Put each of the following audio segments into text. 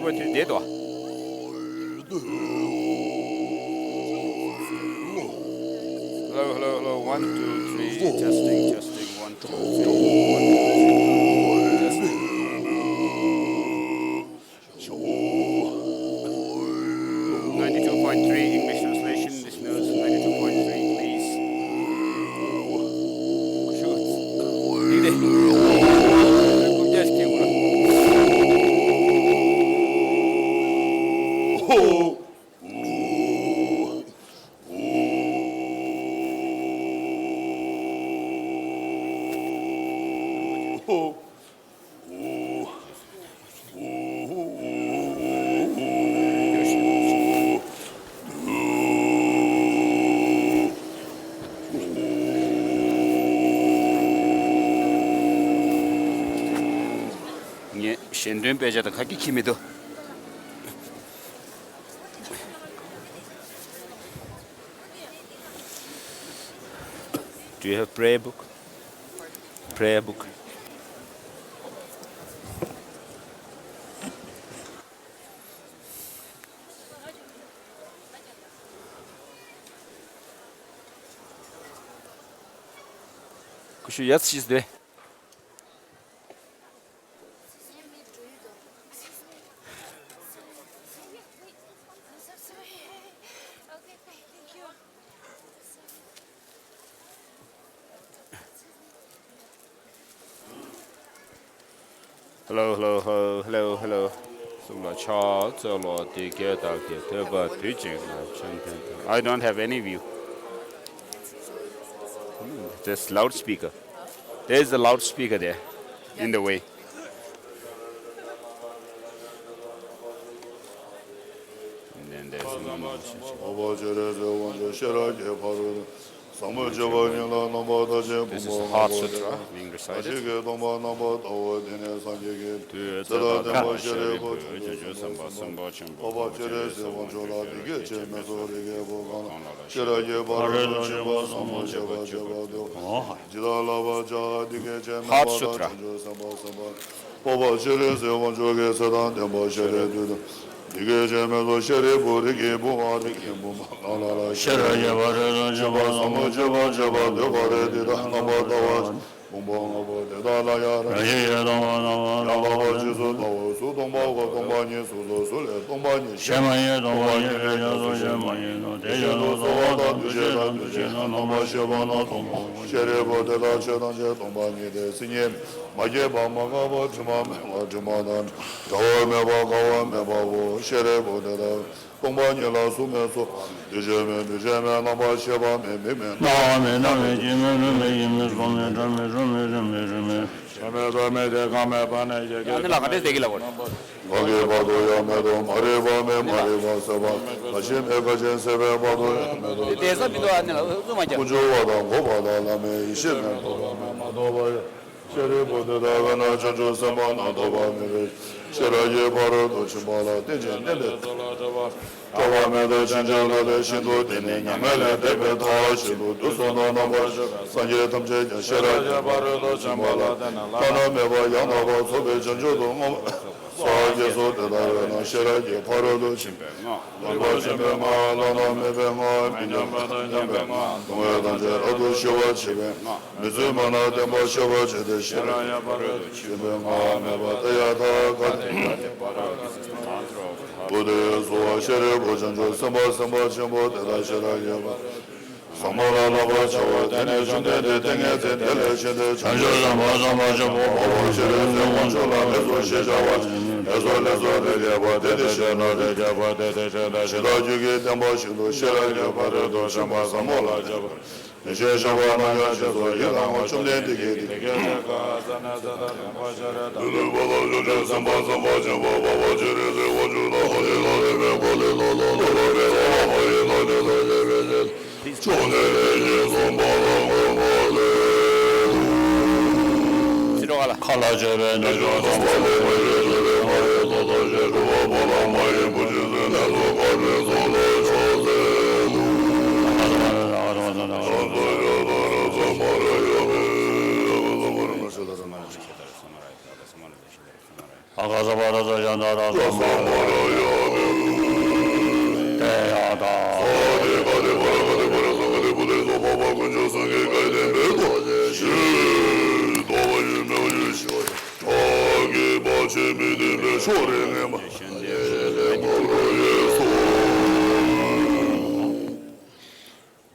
92.3 des doigts. Hello, hello, hello. 1, 2, 3. Testing, testing. 1, 2, 3. 1, 2, 3. Testing. 92.3 English translation. Listeners, 92.3, please. Shoot. 이래. 꿈자시키구나. 신전 배자도 가기 힘이도. Do you have prayer book? Prayer book. Kuşu yat sizde. Hello, hello, hello, hello, hello. I don't have any view. There's loudspeaker. There's a loudspeaker there in the way. And then there's this is Heart Sutra being recited. Heart Sutra.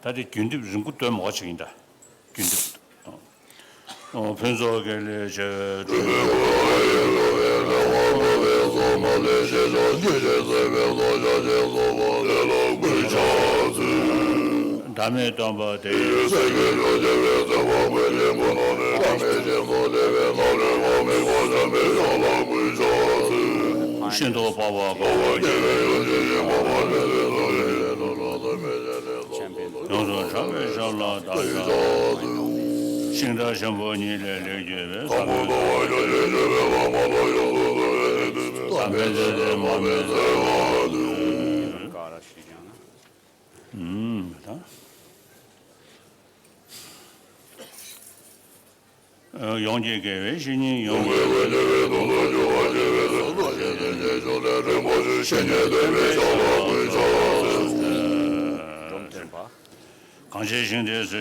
다들 균집 중국도 뭐치긴다. 균집. 편소결 저 다음에 또 한번 신도 봐봐 영서 참여살라 다자 신다 전번이래 레게베 담배제 마음에서 영재계획 신이 강제신대에서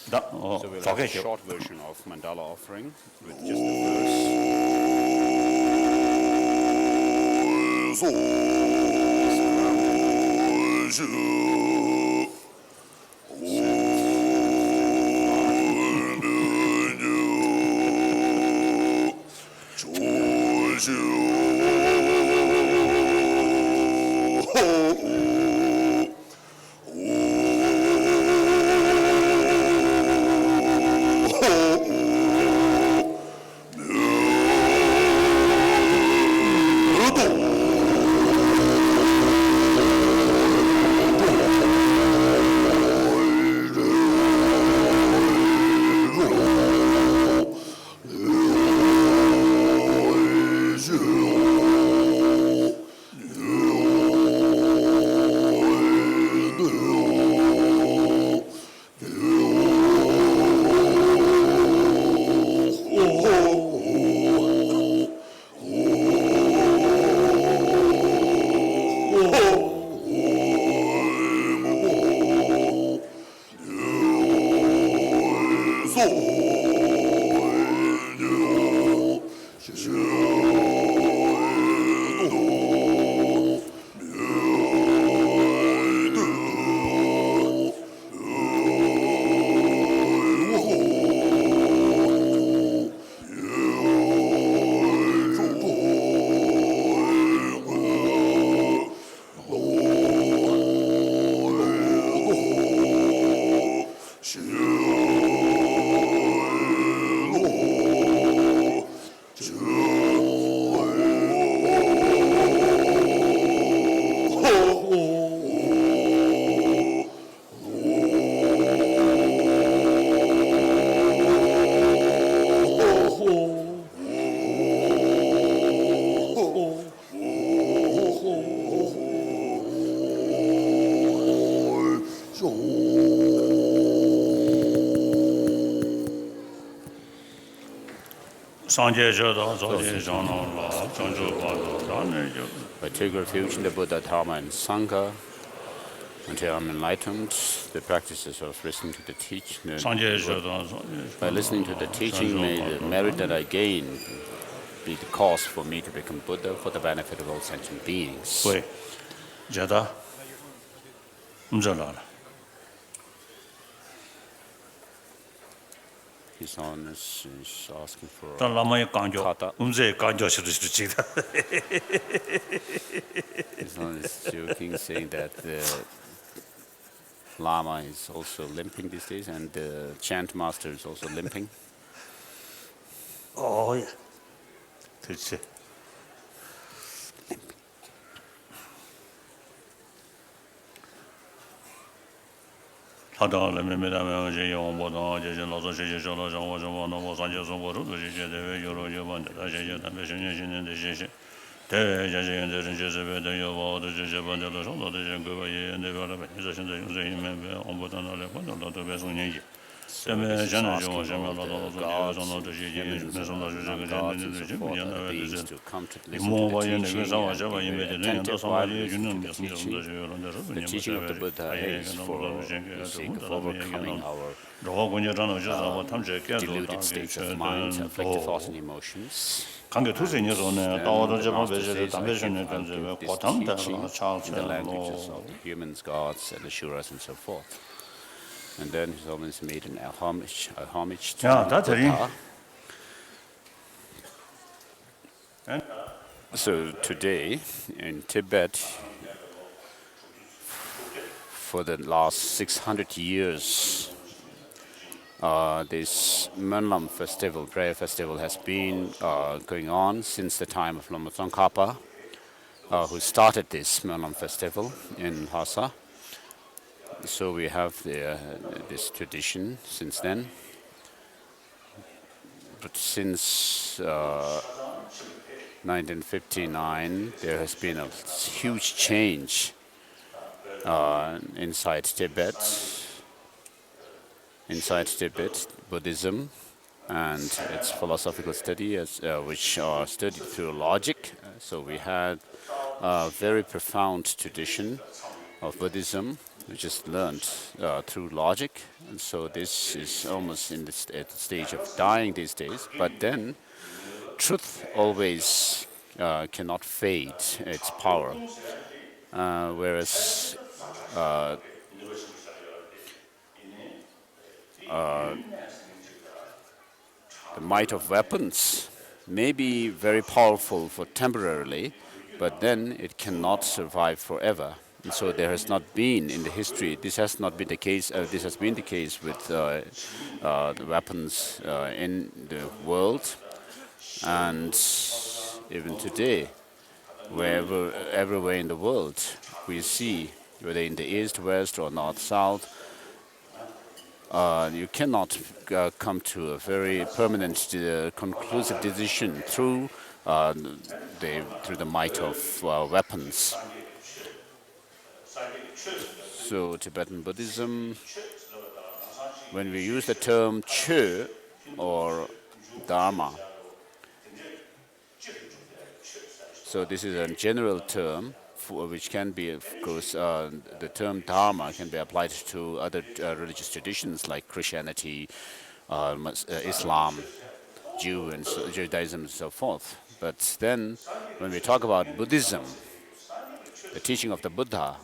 So we have a short version of Mandala offering with just the I take refuge in the Buddha, Dharma, and Sangha until I'm enlightened. The practices of listening to the teaching. By listening to the teaching, may the merit that I gain be the cause for me to become Buddha for the benefit of all sentient beings. Jataka His Holiness is asking for 다 라마의 강조, kata. 음세의 강조 시르시도 지다. His Holiness is joking, saying that the Lama is also limping these days, and the chant master is also limping. 예. 그렇지. 타다 레메메다메 제 용보다 제제 노조 제제 저로 정보 정보 노모 산제 송보로 제제 대외 여러 여반데 다제제 담배 신년신년데 제제 대외 제제 연대는 제제베데 여보도 제제 반대로 정도도 제거 예연데 바라베 제제 현재 용제임에 온보다 나래 번도도 배송년이 때문에 저는 좀 오시면라도 저는 제제 매선도 제제 제제 좀 연나베 제제 이모바에 내가 사와자바 이메데는 연도 상하리 주는 것은 좀더 저런 대로 The teaching of the Buddha is for the sake of overcoming our deluded states of mind, afflictive thoughts and emotions. 관계 투생에서는 따오던 제방 Master 배제를 says, I 담배신의 give 간제가 this 고탐다 teaching in the 차차 languages of the humans, gods, and asuras, and so forth. And then His Holiness made a homage to 야, the 다 들리. Buddha. So today in Tibet, for the last 600 years, this Mönlam festival, prayer festival, has been going on since the time of Lama Tsongkhapa, who started this Mönlam festival in Lhasa. So we have this tradition since then. But since 1959, there has been a huge change inside Tibet, Buddhism and its philosophical study, which are studied through logic. So we had a very profound tradition of Buddhism, which is learned through logic. And so this is almost at the stage of dying these days. But then truth always cannot fade its power, whereas the might of weapons may be very powerful for temporarily, but then it cannot survive forever. And so there has not been in the history, this has not been the case, this has been the case with the weapons in the world. And even today, everywhere in the world, we see, whether in the east, west, or north, south, you cannot come to a very permanent, conclusive decision through the might of weapons. So Tibetan Buddhism, when we use the term Chö or Dharma, so this is a general term which can be, of course, the term Dharma can be applied to other religious traditions like Christianity, Islam, Judaism, and so forth. But then, when we talk about Buddhism, the teaching of the Buddha,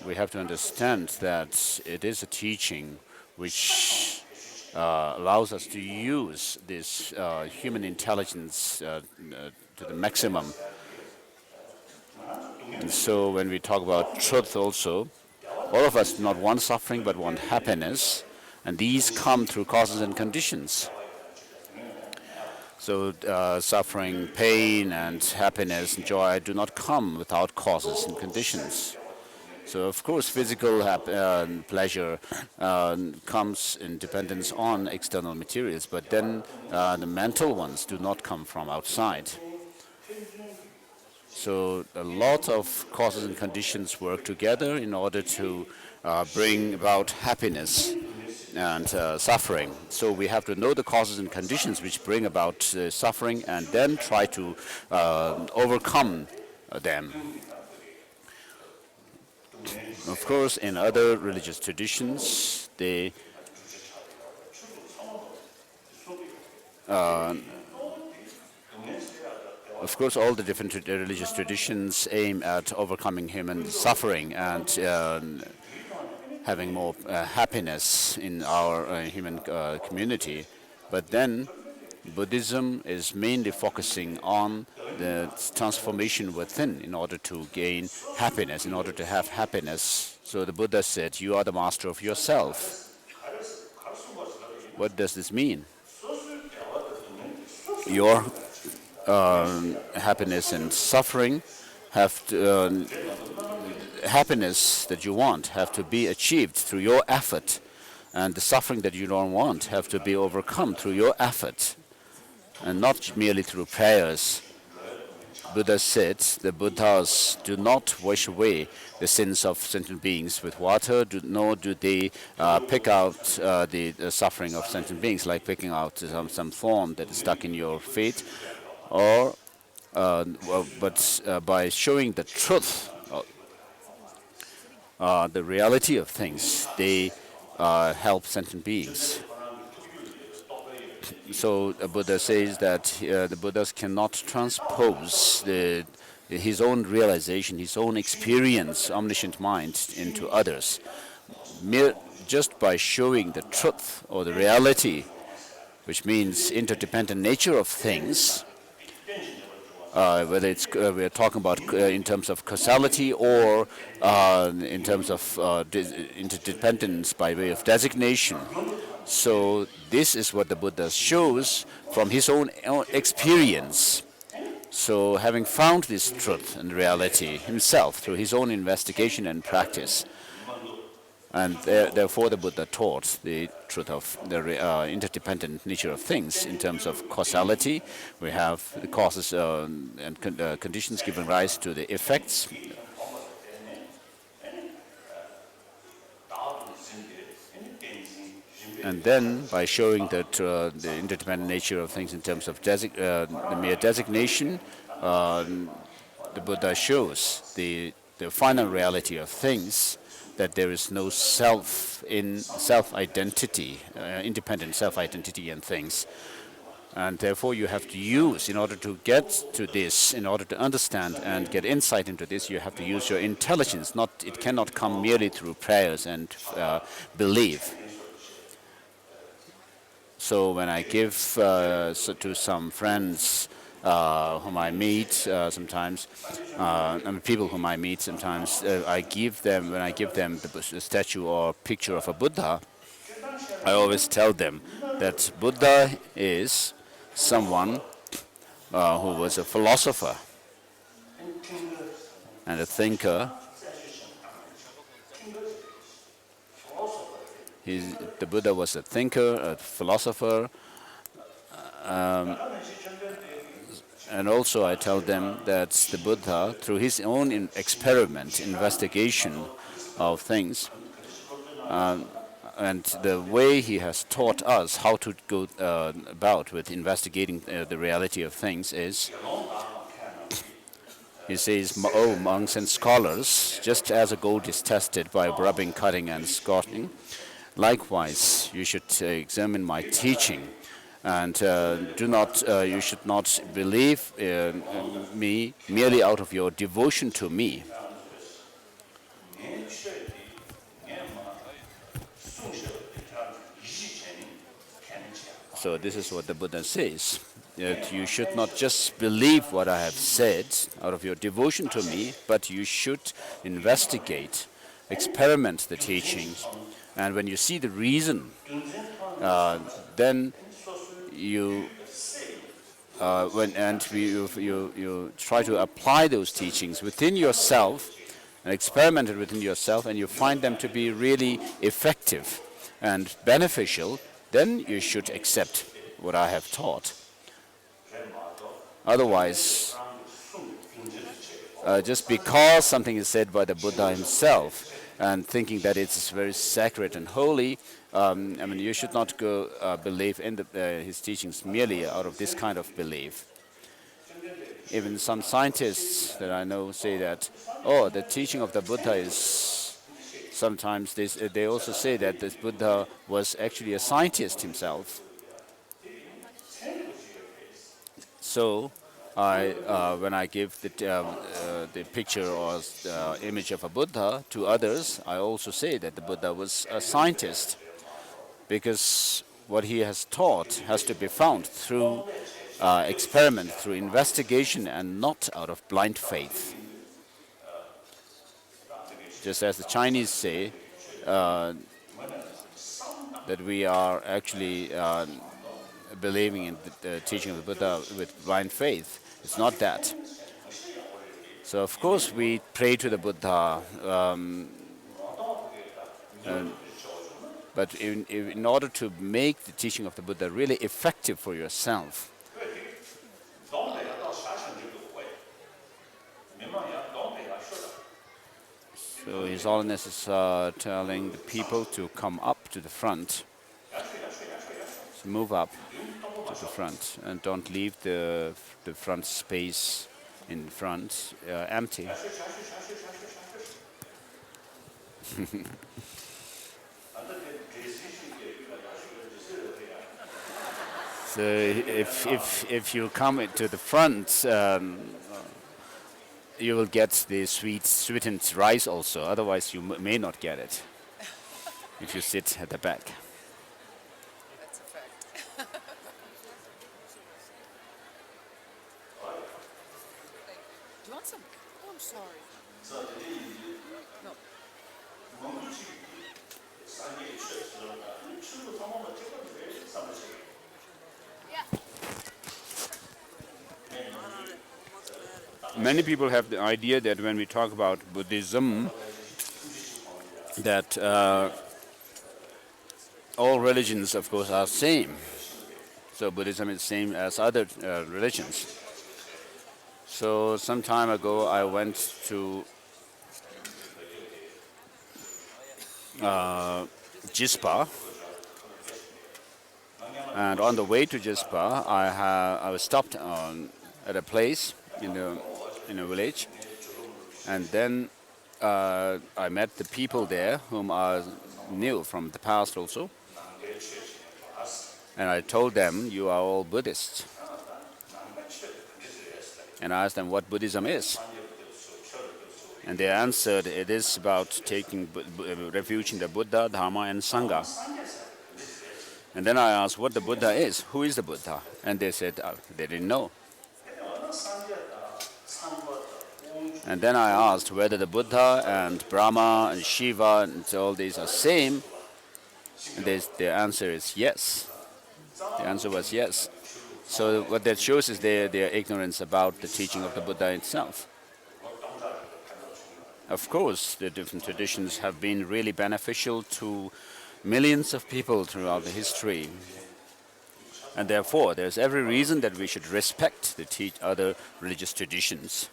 we have to understand that it is a teaching which allows us to use this human intelligence to the maximum. And so when we talk about truth also, all of us do not want suffering but want happiness, and these come through causes and conditions. So suffering, pain, and happiness and joy do not come without causes and conditions. So of course physical pleasure comes in dependence on external materials, but then the mental ones do not come from outside. So a lot of causes and conditions work together in order to bring about happiness and suffering. So we have to know the causes and conditions which bring about suffering and then try to overcome them. Of course, in other religious traditions, they of course, all the different religious traditions aim at overcoming human suffering, and having more happiness in our human community. But then Buddhism is mainly focusing on the transformation within in order to gain happiness, in order to have happiness. So the Buddha said, you are the master of yourself. What does this mean? Your happiness and suffering have to, happiness that you want have to be achieved through your effort, and the suffering that you don't want have to be overcome through your effort, and not merely through prayers. Buddha said the Buddhas do not wash away the sins of sentient beings with water, nor do they pick out the suffering of sentient beings, like picking out some thorn that is stuck in your feet, or but by showing the truth, the reality of things, they help sentient beings. So the Buddha says that the Buddhas cannot transpose his own realization, his own experience, omniscient mind into others. Just by showing the truth or the reality, which means interdependent nature of things, whether it's we're talking about in terms of causality or in terms of interdependence by way of designation. So this is what the Buddha shows from his own experience. So having found this truth and reality himself through his own investigation and practice, and therefore the Buddha taught the truth of the interdependent nature of things in terms of causality. We have the causes and conditions giving rise to the effects. And then, by showing that the interdependent nature of things in terms of the mere designation, the Buddha shows the final reality of things, that there is no self in self-identity, independent self-identity in things. And therefore you have to use, in order to get to this, in order to understand and get insight into this, you have to use your intelligence. It cannot come merely through prayers and belief. So when I give to some friends whom I meet sometimes, people whom I meet sometimes, when I give them the statue or picture of a Buddha, I always tell them that Buddha is someone who was a philosopher and a thinker. The Buddha was a thinker, a philosopher, and also I tell them that the Buddha, through his own investigation of things, and the way he has taught us how to go about with investigating the reality of things is, he says, "Oh, monks and scholars, just as a gold is tested by rubbing, cutting, and scorching, likewise, you should examine my teaching, and you should not believe me merely out of your devotion to me." So this is what the Buddha says, that you should not just believe what I have said out of your devotion to me, but you should investigate, experiment the teachings. And when you see the reason, then you try to apply those teachings within yourself and experiment it within yourself, and you find them to be really effective and beneficial, then you should accept what I have taught. Otherwise, just because something is said by the Buddha himself, and thinking that it's very sacred and holy, you should not go believe in his teachings merely out of this kind of belief. Even some scientists that I know say that, the teaching of the Buddha is, sometimes they also say that this Buddha was actually a scientist himself. So when I give the picture or image of a Buddha to others, I also say that the Buddha was a scientist, because what he has taught has to be found through experiment, through investigation, and not out of blind faith. Just as the Chinese say that we are actually believing in the teaching of the Buddha with blind faith. It's not that. So of course we pray to the Buddha, but in order to make the teaching of the Buddha really effective for yourself, so His Holiness is telling the people to come up to the front, so move up to the front, and don't leave the front space in front empty. So if you come to the front, you will get the sweetened rice also. Otherwise, you may not get it if you sit at the back. That's a fact. Do you want some? Oh, I'm sorry. No. Many people have the idea that when we talk about Buddhism, that all religions, of course, are same. So Buddhism is same as other religions. So some time ago, I went to Jispa, and on the way to Jispa, I was stopped at a place in a village, and then I met the people there whom I knew from the past also, and I told them, "You are all Buddhists," and I asked them what Buddhism is, and they answered, "It is about taking refuge in the Buddha, Dharma, and Sangha." And then I asked what the Buddha is, who is the Buddha, and they said they didn't know. And then I asked whether the Buddha and Brahma and Shiva and all these are same, and their answer is yes. The answer was yes. So what that shows is their ignorance about the teaching of the Buddha itself. Of course, the different traditions have been really beneficial to millions of people throughout the history. And therefore, there's every reason that we should respect the other religious traditions.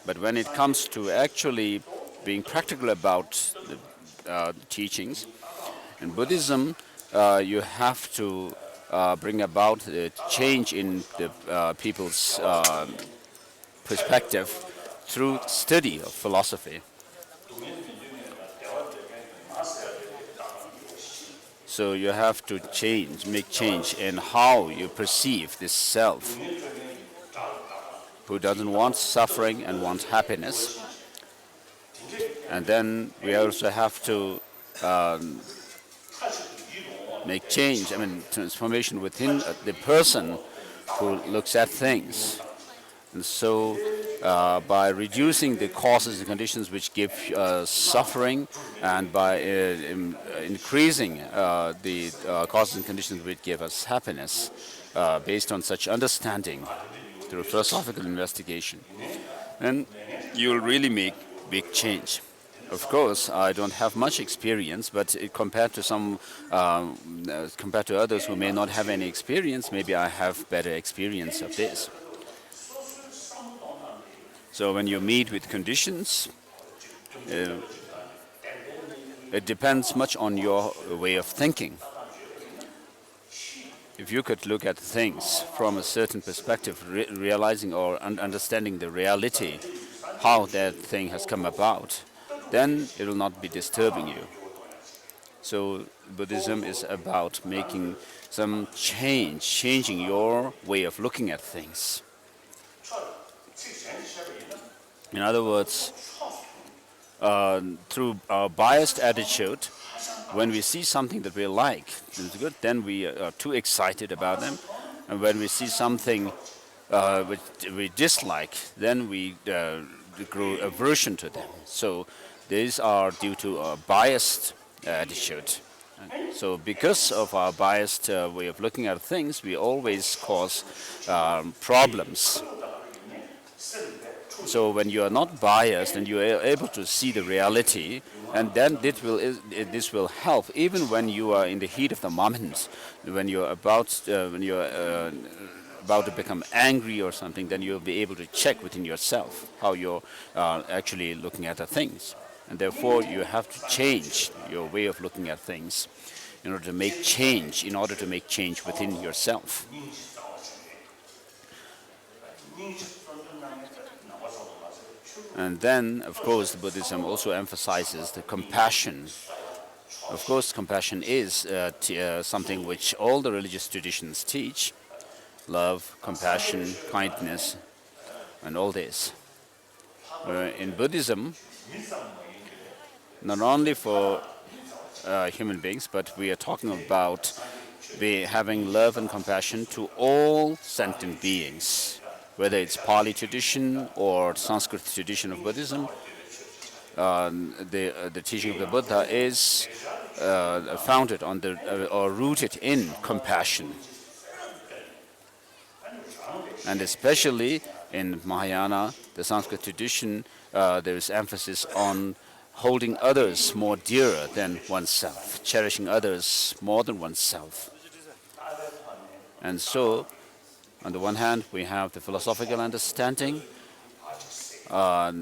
But when it comes to actually being practical about the teachings, in Buddhism, you have to bring about a change in the people's perspective through study of philosophy. So you have to make change in how you perceive this self, who doesn't want suffering and wants happiness. And then we also have to make change, transformation within the person who looks at things. And so by reducing the causes and conditions which give suffering, and by increasing the causes and conditions which give us happiness, based on such understanding through philosophical investigation, then you will really make big change. Of course, I don't have much experience, but compared to others who may not have any experience, maybe I have better experience of this. So when you meet with conditions, it depends much on your way of thinking. If you could look at things from a certain perspective, realizing or understanding the reality, how that thing has come about, then it will not be disturbing you. So Buddhism is about making some change, changing your way of looking at things. In other words, through our biased attitude, when we see something that we like, it's good, then we are too excited about them. And when we see something which we dislike, then we grow aversion to them. So these are due to a biased attitude. So because of our biased way of looking at things, we always cause problems. So when you are not biased and you are able to see the reality, and then this will help even when you are in the heat of the moment, when you're about to become angry or something, then you'll be able to check within yourself how you're actually looking at the things. And therefore, you have to change your way of looking at things in order to make change within yourself. And then, of course, Buddhism also emphasizes the compassion. Of course, compassion is something which all the religious traditions teach. Love, compassion, kindness, and all this. In Buddhism, not only for human beings, but we are talking about having love and compassion to all sentient beings. Whether it's Pali tradition or Sanskrit tradition of Buddhism, the teaching of the Buddha is founded on or rooted in compassion. And especially in Mahayana, the Sanskrit tradition, there is emphasis on holding others more dearer than oneself, cherishing others more than oneself. And so, on the one hand, we have the philosophical understanding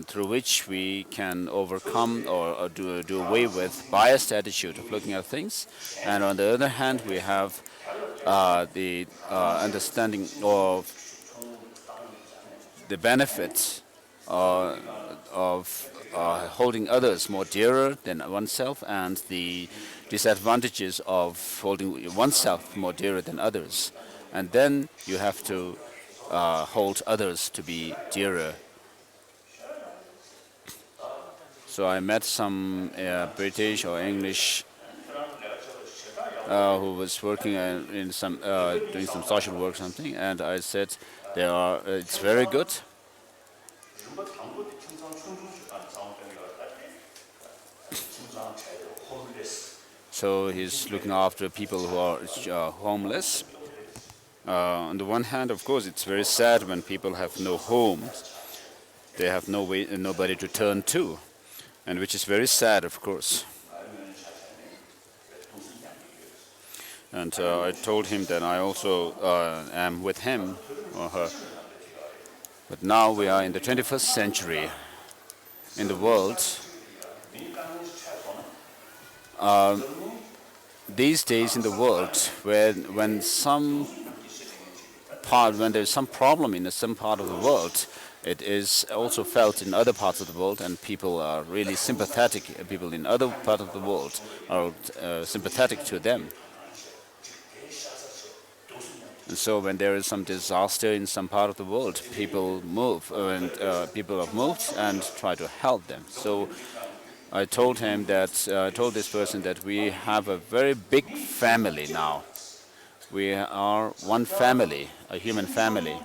through which we can overcome or do away with biased attitude of looking at things. And on the other hand, we have the understanding of the benefits of holding others more dearer than oneself, and the disadvantages of holding oneself more dearer than others. And then you have to hold others to be dearer. So I met some British or English who was working in some doing some social work or something, and I said, it's very good. So he's looking after people who are homeless. On the one hand, of course, it's very sad when people have no homes. They have nobody to turn to, and which is very sad, of course. And I told him that I also am with him or her. But now we are in the 21st century in the world. These days in the world, when there's some problem in some part of the world, it is also felt in other parts of the world, and people are really sympathetic. People in other parts of the world are sympathetic to them. And so when there is some disaster in some part of the world, people move, and people have moved and try to help them. So I told him that, I told this person that we have a very big family now. We are one family, a human family.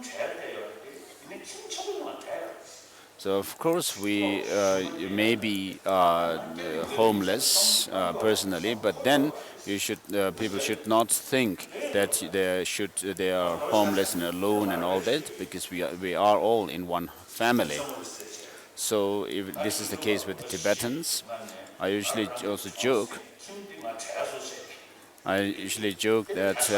So of course you may be homeless personally, but then people should not think that they are homeless and alone and all that, because we are all in one family. So if this is the case with the Tibetans, I usually also joke. That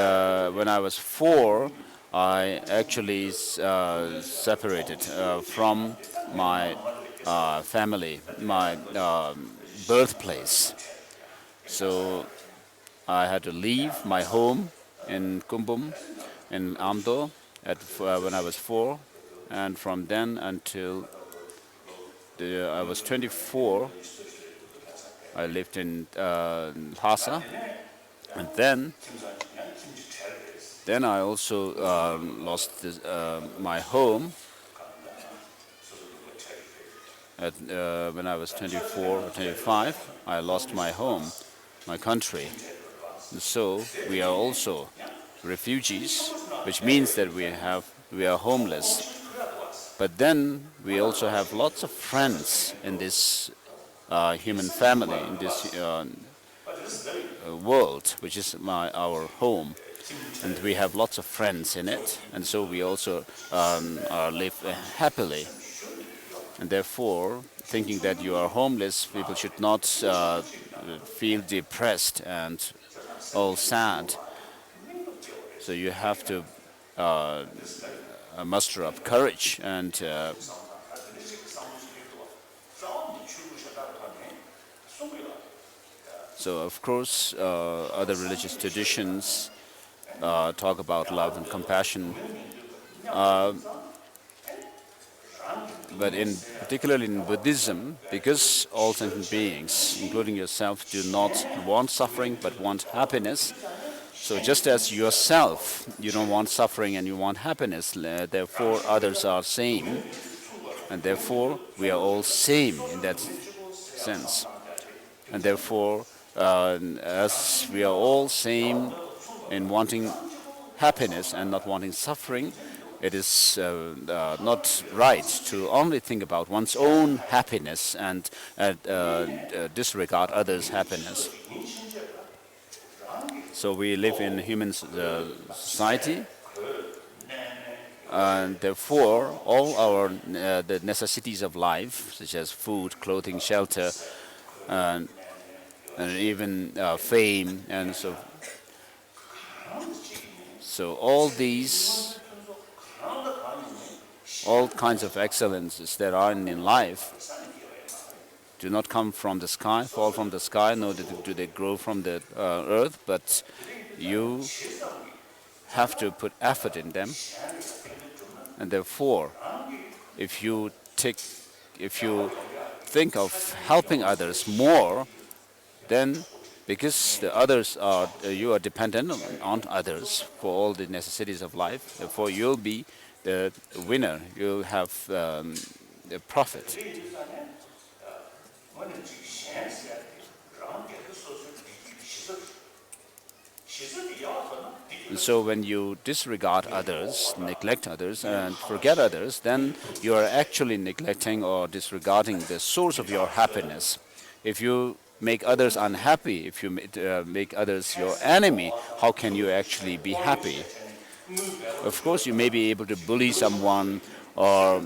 when I was 4, I actually separated from my family, my birthplace. So I had to leave my home in Kumbum, in Amdo, when I was 4, and from then until I was 24, I lived in Lhasa, and then I also lost my home when I was 24 or 25. I lost my home, my country. And so we are also refugees, which means that we are homeless. But then we also have lots of friends in this human family, in this world, which is our home. And we have lots of friends in it, and so we also live happily. And therefore, thinking that you are homeless, people should not feel depressed and all sad. So you have to muster up courage and so of course other religious traditions talk about love and compassion, but particularly in Buddhism, because all sentient beings, including yourself, do not want suffering but want happiness. So just as yourself, you don't want suffering and you want happiness, therefore others are same, and therefore we are all same in that sense. And therefore, as we are all same in wanting happiness and not wanting suffering, it is not right to only think about one's own happiness and disregard others' happiness. So we live in a human society, and therefore all our the necessities of life, such as food, clothing, shelter, and even fame, and so all these, all kinds of excellences that are in life do not come from the sky, fall from the sky, nor do they grow from the earth, but you have to put effort in them. And therefore, if you think of helping others more, then because the others are, you are dependent on others for all the necessities of life, therefore you'll be the winner, you'll have the profit. And so when you disregard others, neglect others, and forget others, then you are actually neglecting or disregarding the source of your happiness. If you make others unhappy, if you make others your enemy, how can you actually be happy? Of course, you may be able to bully someone or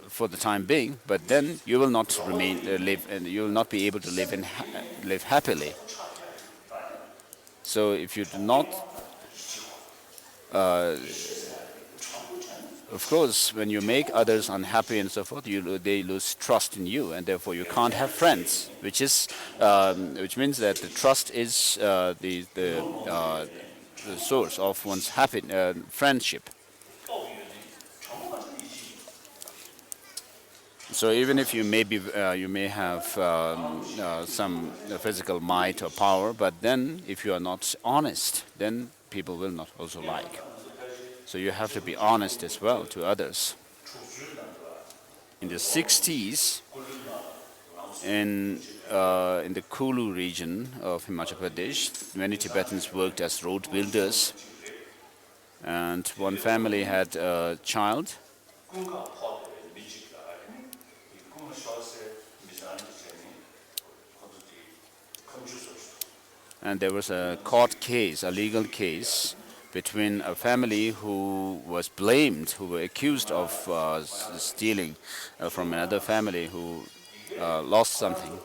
for the time being, but then you will not live, and you will not be able to live happily. So if you do not, of course, when you make others unhappy and so forth, they lose trust in you, and therefore you can't have friends, which means that the trust is the source of one's friendship. So even if you may have some physical might or power, but then if you are not honest, then people will not also like. So you have to be honest as well to others. In the 60s, in the Kulu region of Himachal Pradesh, many Tibetans worked as road builders, and one family had a child. And there was a court case, a legal case, between a family who was blamed, who were accused of stealing from another family who lost something.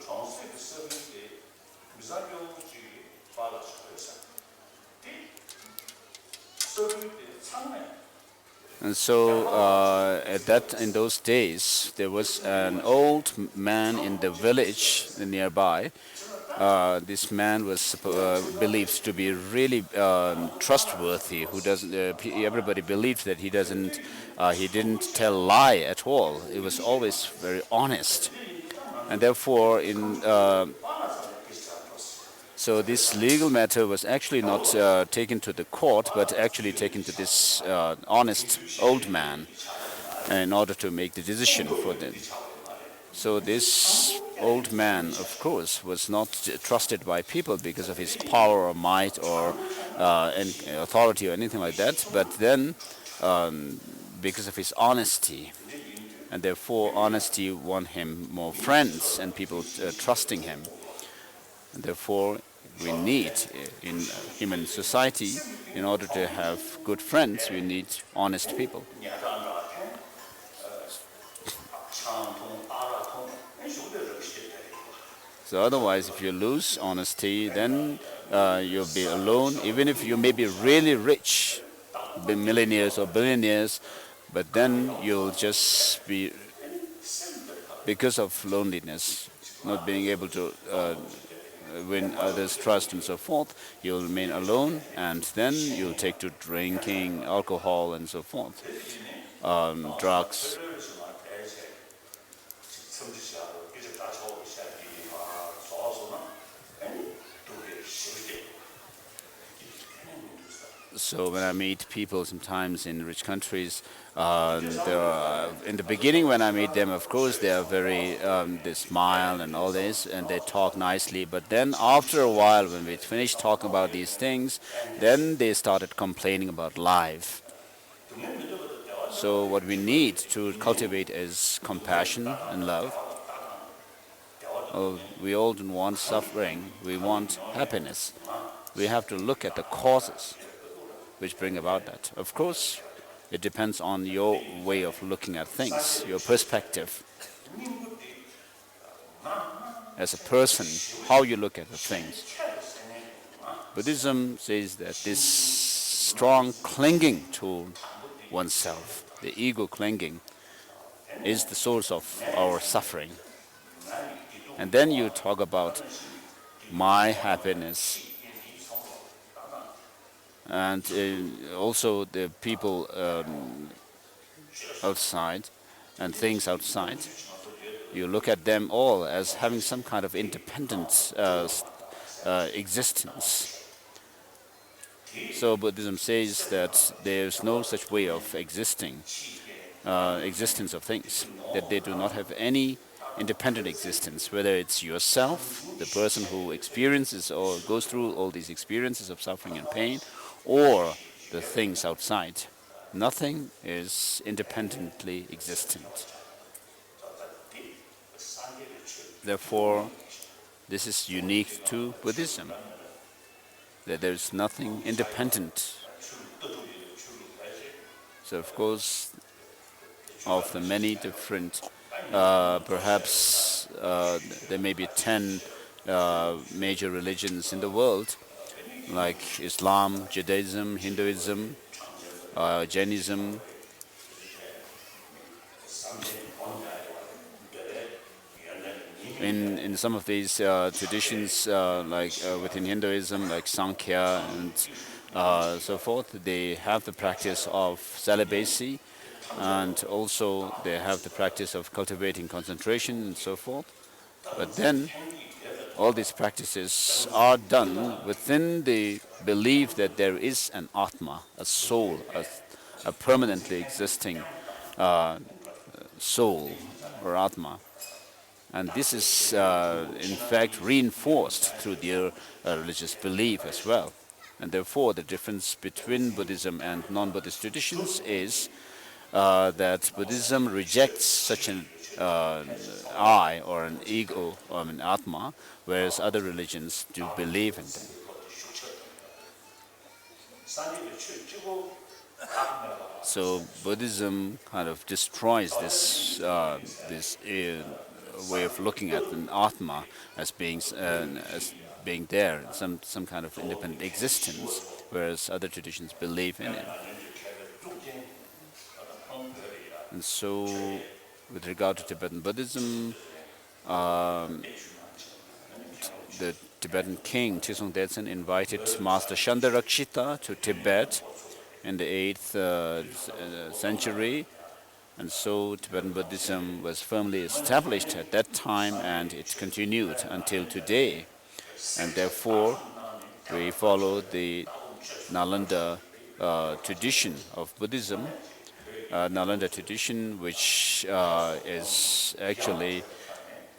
And so in those days, there was an old man in the village nearby. This man was believed to be really trustworthy. Who doesn't? Everybody believed that he didn't tell lie at all. He was always very honest. And therefore, so this legal matter was actually not taken to the court, but actually taken to this honest old man in order to make the decision for them. So this old man, of course, was not trusted by people because of his power or might or authority or anything like that, but then because of his honesty. And therefore, honesty won him more friends and people trusting him. And therefore, we need in human society, in order to have good friends, we need honest people. So otherwise, if you lose honesty, then you'll be alone. Even if you may be really rich, be millionaires or billionaires, but then you'll just be, because of loneliness, not being able to win others' trust and so forth, you'll remain alone, and then you'll take to drinking, alcohol, and so forth, drugs. So when I meet people sometimes in rich countries, in the beginning when I meet them, of course, they are very, they smile and all this, and they talk nicely. But then after a while, when we finished talking about these things, then they started complaining about life. So what we need to cultivate is compassion and love. We all don't want suffering. We want happiness. We have to look at the causes which bring about that. Of course, it depends on your way of looking at things, your perspective. As a person, how you look at the things. Buddhism says that this strong clinging to oneself, the ego clinging, is the source of our suffering. And then you talk about my happiness, and also the people outside and things outside. You look at them all as having some kind of independent existence. So Buddhism says that there's no such way of existence of things, that they do not have any independent existence, whether it's yourself, the person who experiences or goes through all these experiences of suffering and pain, or the things outside. Nothing is independently existent. Therefore, this is unique to Buddhism, that there is nothing independent. So of course, of the many different, perhaps there may be 10 major religions in the world, like Islam, Judaism, Hinduism, Jainism. In some of these traditions, like within Hinduism, like Sankhya and so forth, they have the practice of celibacy, and also they have the practice of cultivating concentration and so forth. But then all these practices are done within the belief that there is an Atma, a soul, a permanently existing soul or Atma. And this is in fact reinforced through their religious belief as well. And therefore the difference between Buddhism and non-Buddhist traditions is that Buddhism rejects such an I or an ego or an Atma, whereas other religions do believe in them. So Buddhism kind of destroys this way of looking at an Atma as being there, some kind of independent existence, whereas other traditions believe in it. And so, with regard to Tibetan Buddhism, the Tibetan king Chisung Detsen invited Master Chandarakshita to Tibet in the 8th century, And so Tibetan Buddhism was firmly established at that time, and it continued until today. And therefore, we follow the Nalanda tradition of Buddhism, Nalanda tradition, which is actually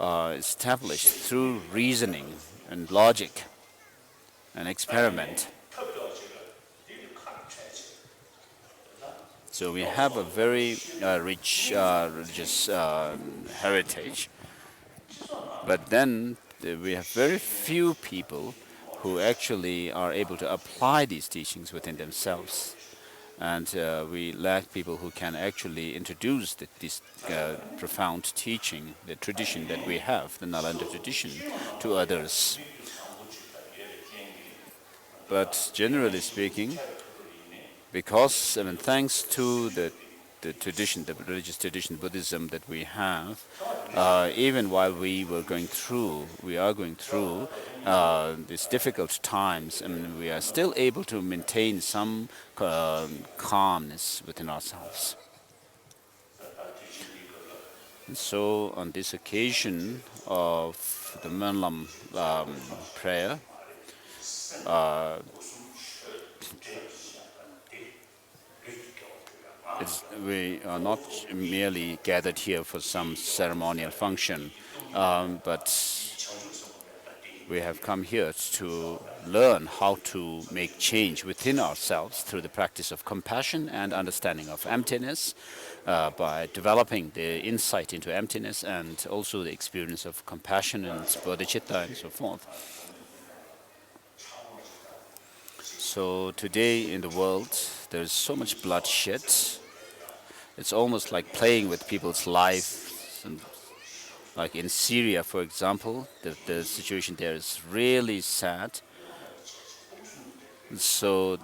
established through reasoning and logic and experiment. So we have a very rich religious heritage, but then we have very few people who actually are able to apply these teachings within themselves. And we lack people who can actually introduce this profound teaching, the tradition that we have, the Nalanda tradition, to others. But generally speaking, because thanks to the tradition, the religious tradition, Buddhism that we have, even while we are going through these difficult times, we are still able to maintain some calmness within ourselves. And so, on this occasion of the Mönlam prayer, we are not merely gathered here for some ceremonial function, but we have come here to learn how to make change within ourselves through the practice of compassion and understanding of emptiness, by developing the insight into emptiness and also the experience of compassion and bodhicitta and so forth. So today in the world, there is so much bloodshed. It's almost like playing with people's lives. And like in Syria, for example, the situation there is really sad. So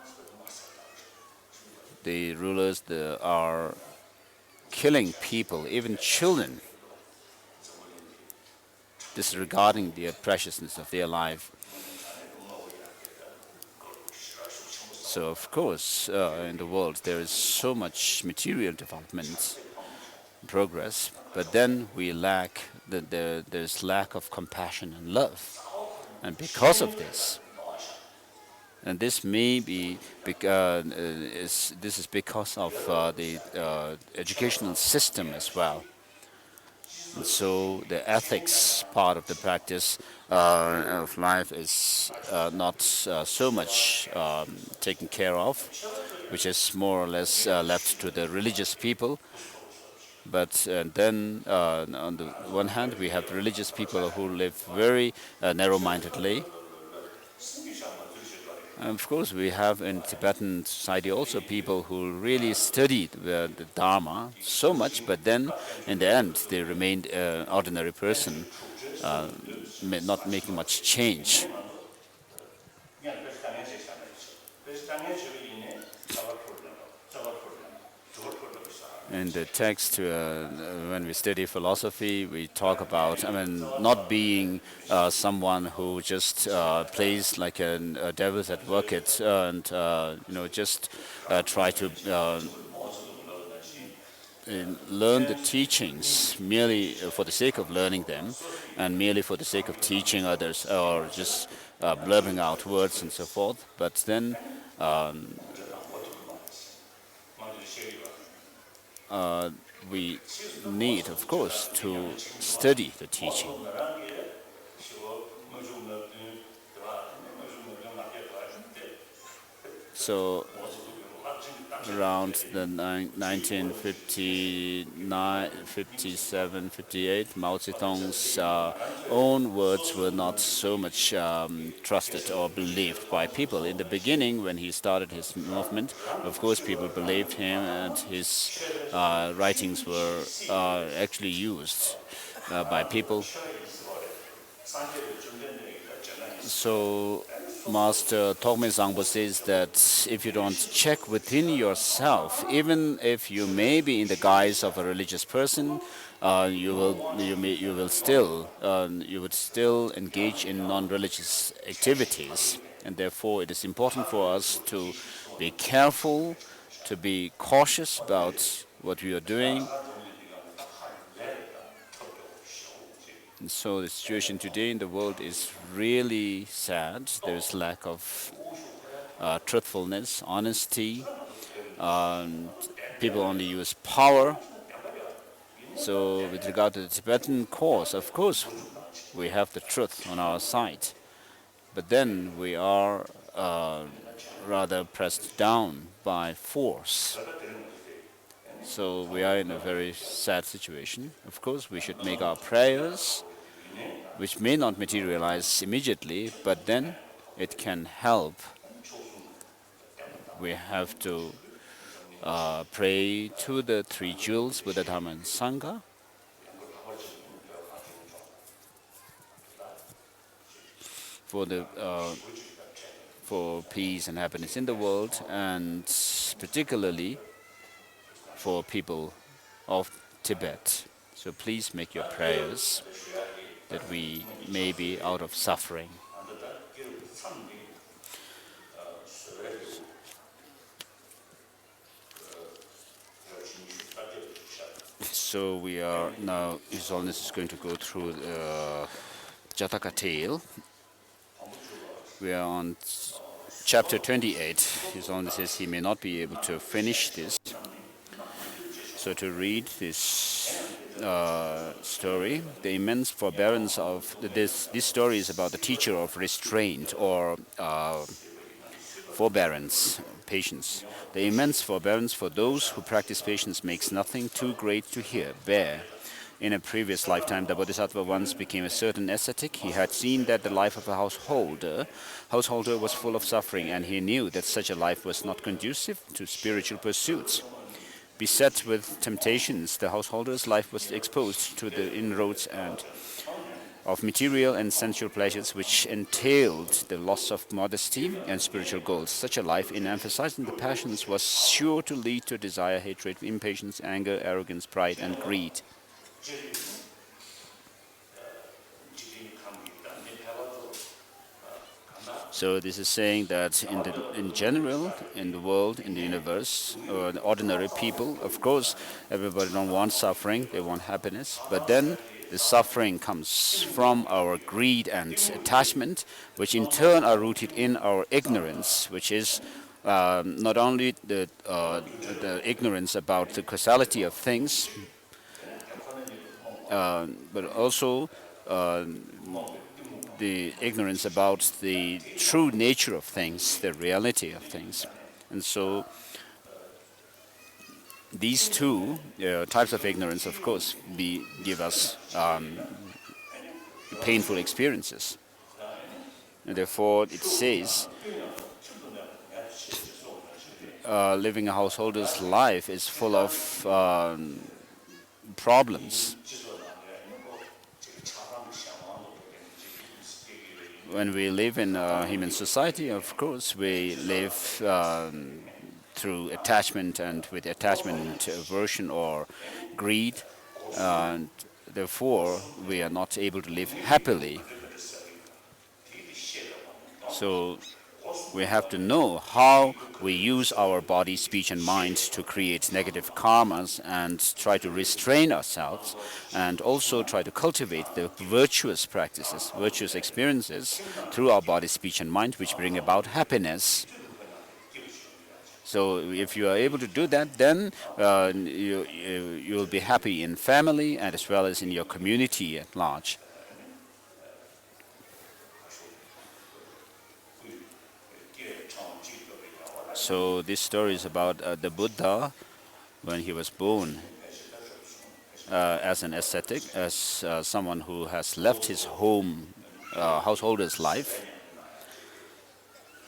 the rulers are killing people, even children, disregarding the preciousness of their life. So of course, in the world there is so much material development, progress, but then we lack there's lack of compassion and love, and because of this, and this may be this is because of the educational system as well. And so the ethics part of the practice of life is not so much taken care of, which is more or less left to the religious people. But then on the one hand, we have religious people who live very narrow-mindedly. And of course, we have in Tibetan society also people who really studied the Dharma so much, but then in the end they remained an ordinary person, not making much change. In the text, when we study philosophy, we talk about, not being someone who just plays like a devil's advocate and just try to learn the teachings merely for the sake of learning them, and merely for the sake of teaching others, or just blurbing out words and so forth. But then we need, of course, to study the teaching. So around the 1959, 57, 58, Mao Zedong's own words were not so much trusted or believed by people. In the beginning, when he started his movement, of course, people believed him, and his writings were actually used by people. So Master Tokme Sangpo says that if you don't check within yourself, even if you may be in the guise of a religious person, you would still engage in non-religious activities, and therefore it is important for us to be careful, to be cautious about what we are doing. And so the situation today in the world is really sad. There is lack of truthfulness, honesty. People only use power. So with regard to the Tibetan cause, of course, we have the truth on our side. But then we are rather pressed down by force. So we are in a very sad situation. Of course, we should make our prayers, which may not materialize immediately, but then it can help. We have to pray to the three jewels, Buddha, Dharma, and Sangha. For peace and happiness in the world, and particularly for people of Tibet. So please make your prayers that we may be out of suffering. So we are now, His Holiness is going to go through the Jataka Tale. We are on chapter 28. His Holiness says he may not be able to finish this. So to read this story, the immense forbearance of this story is about the teacher of restraint or forbearance, patience. The immense forbearance for those who practice patience makes nothing too great to bear. In a previous lifetime, the Bodhisattva once became a certain ascetic. He had seen that the life of a householder was full of suffering, and he knew that such a life was not conducive to spiritual pursuits. Beset with temptations, the householder's life was exposed to the inroads of material and sensual pleasures, which entailed the loss of modesty and spiritual goals. Such a life, in emphasizing the passions, was sure to lead to desire, hatred, impatience, anger, arrogance, pride, and greed. So this is saying that in general, in the world, in the universe, or the ordinary people, of course, everybody don't want suffering, they want happiness. But then the suffering comes from our greed and attachment, which in turn are rooted in our ignorance, which is not only the ignorance about the causality of things, but also the ignorance about the true nature of things, the reality of things. And so these two types of ignorance, of course, give us painful experiences. And therefore, it says, living a householder's life is full of problems. When we live in a human society, of course, we live through attachment, and with attachment, aversion or greed, and therefore we are not able to live happily. So we have to know how we use our body, speech, and mind to create negative karmas and try to restrain ourselves, and also try to cultivate the virtuous practices, virtuous experiences through our body, speech, and mind, which bring about happiness. So if you are able to do that, then you will be happy in family and as well as in your community at large. So this story is about the Buddha when he was born as an ascetic, as someone who has left his home, householder's life.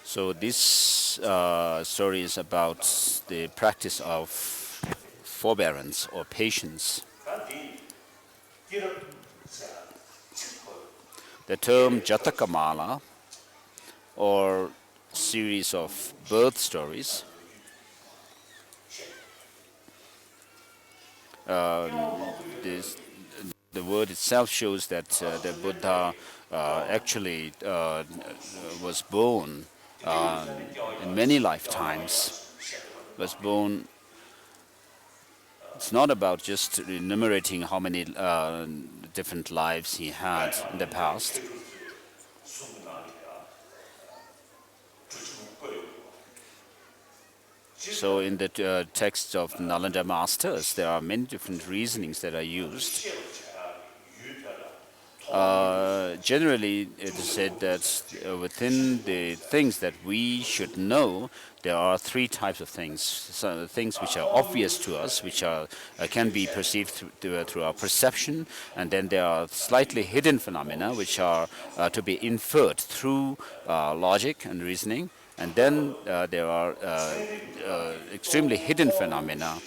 So this story is about the practice of forbearance or patience. The term Jataka Mala, or series of birth stories, the word itself shows that the Buddha actually was born in many lifetimes, was born It's not about just enumerating how many different lives he had in the past. So in the texts of Nalanda masters, there are many different reasonings that are used. Generally, it is said that within the things that we should know, there are three types of things. So things which are obvious to us, which are can be perceived through our perception, and then there are slightly hidden phenomena which are to be inferred through logic and reasoning, and then there are extremely hidden phenomena.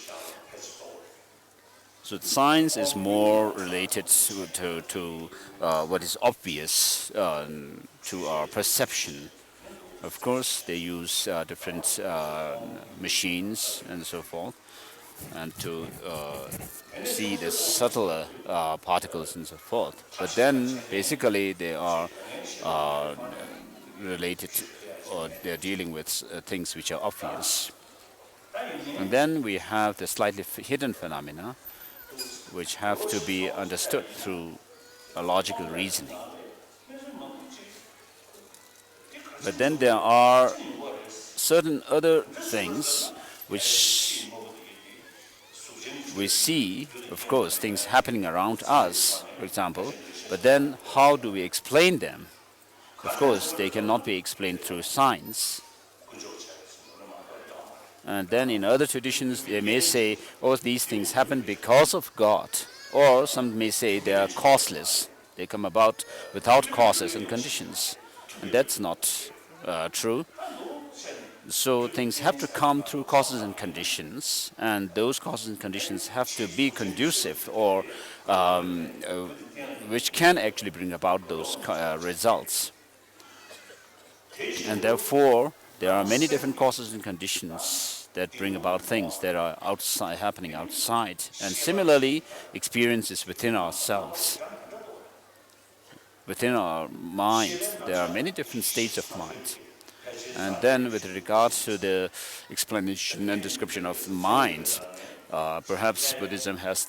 So science is more related to what is obvious to our perception. Of course, they use different machines and so forth, and to see the subtler particles and so forth. But then, basically, they are related, or they're dealing with things which are obvious. And then we have the slightly hidden phenomena, which have to be understood through a logical reasoning. But then there are certain other things which we see, of course, things happening around us, for example, but then how do we explain them? Of course, they cannot be explained through science. And then in other traditions, they may say, oh, these things happen because of God. Or some may say they are causeless. They come about without causes and conditions. And that's not true. So things have to come through causes and conditions, and those causes and conditions have to be conducive, or which can actually bring about those results. And therefore, there are many different causes and conditions that bring about things that are happening outside. And similarly, experiences within ourselves, within our mind. There are many different states of mind. And then with regards to the explanation and description of the mind, perhaps Buddhism has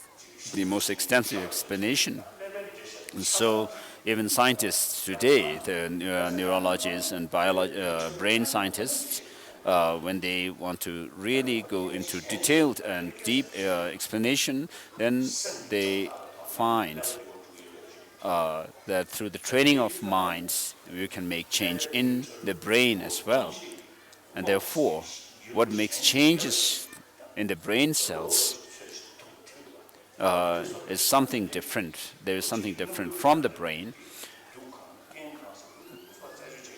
the most extensive explanation. And so even scientists today, the neurologists and brain scientists, when they want to really go into detailed and deep explanation, then they find that through the training of minds, we can make change in the brain as well. And therefore, what makes changes in the brain cells is something different. There is something different from the brain.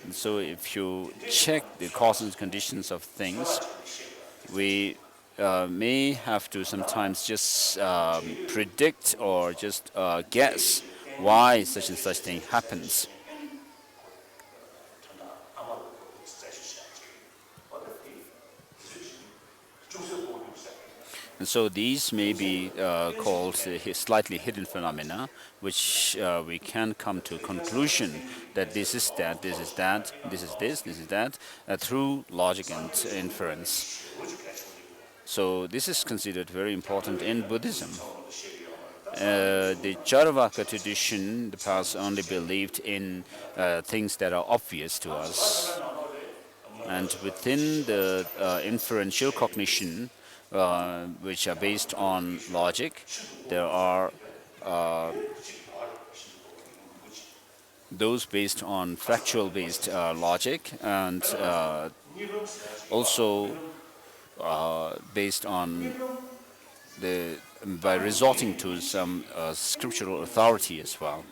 And so if you check the causes and conditions of things, we may have to sometimes just predict or just guess why such and such thing happens. And so these may be called slightly hidden phenomena, which we can come to a conclusion that this is that, this is that, this is this is that, through logic and inference. So this is considered very important in Buddhism. The Charvaka tradition in the past only believed in things that are obvious to us. And within the inferential cognition, which are based on logic, there are those based on factual-based logic, and also based on by resorting to some scriptural authority as well.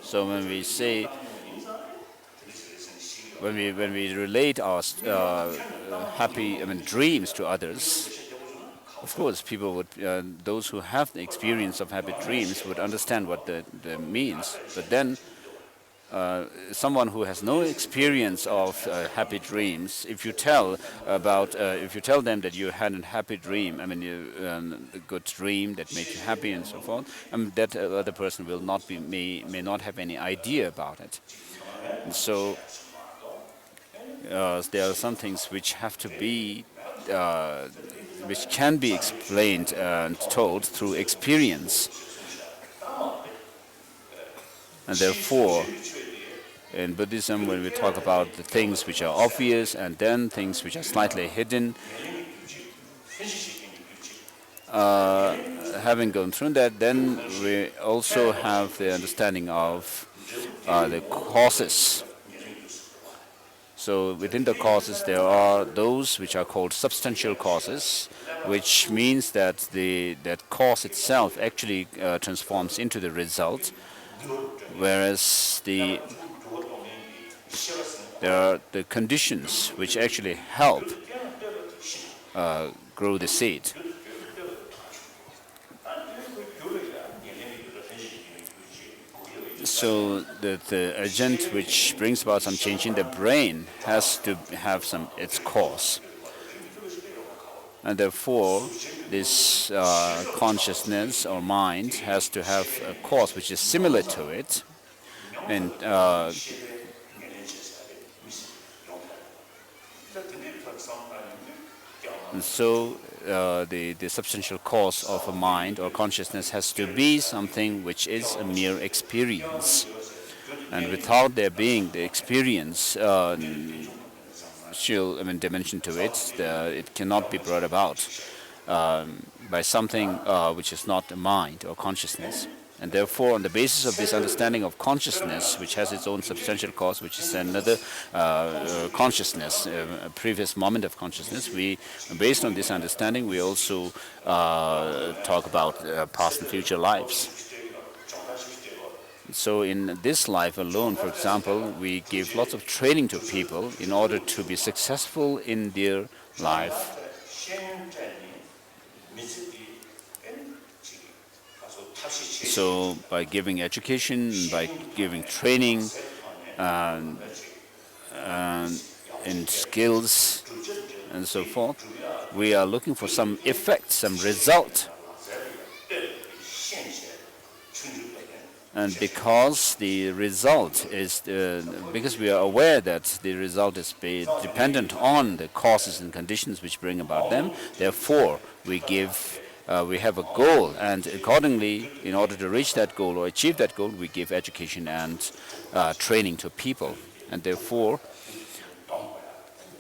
So when we say, when we relate our dreams to others, of course, people would, those who have the experience of happy dreams would understand what that means. But then, someone who has no experience of happy dreams, if you tell them that you had a happy dream, a good dream that made you happy and so forth, that other person will not be may not have any idea about it. And so there are some things which have to be which can be explained and told through experience. And therefore, in Buddhism, when we talk about the things which are obvious and then things which are slightly hidden, having gone through that, then we also have the understanding of the causes. So within the causes, there are those which are called substantial causes, which means that that cause itself actually transforms into the result, whereas there are the conditions which actually help grow the seed. So the agent which brings about some change in the brain has to have its cause. And therefore, this consciousness or mind has to have a cause which is similar to it. And so the substantial cause of a mind or consciousness has to be something which is a mere experience. And without there being the experience dimension to it, it cannot be brought about by something which is not a mind or consciousness. And therefore, on the basis of this understanding of consciousness, which has its own substantial cause, which is another consciousness, a previous moment of consciousness, based on this understanding, we also talk about past and future lives. So in this life alone, for example, we give lots of training to people in order to be successful in their life. So by giving education, by giving training in skills and so forth, we are looking for some effect, some result. And because the result is, because we are aware that the result is dependent on the causes and conditions which bring about them, therefore we have a goal, and accordingly, in order to reach that goal or achieve that goal, we give education and training to people. And therefore,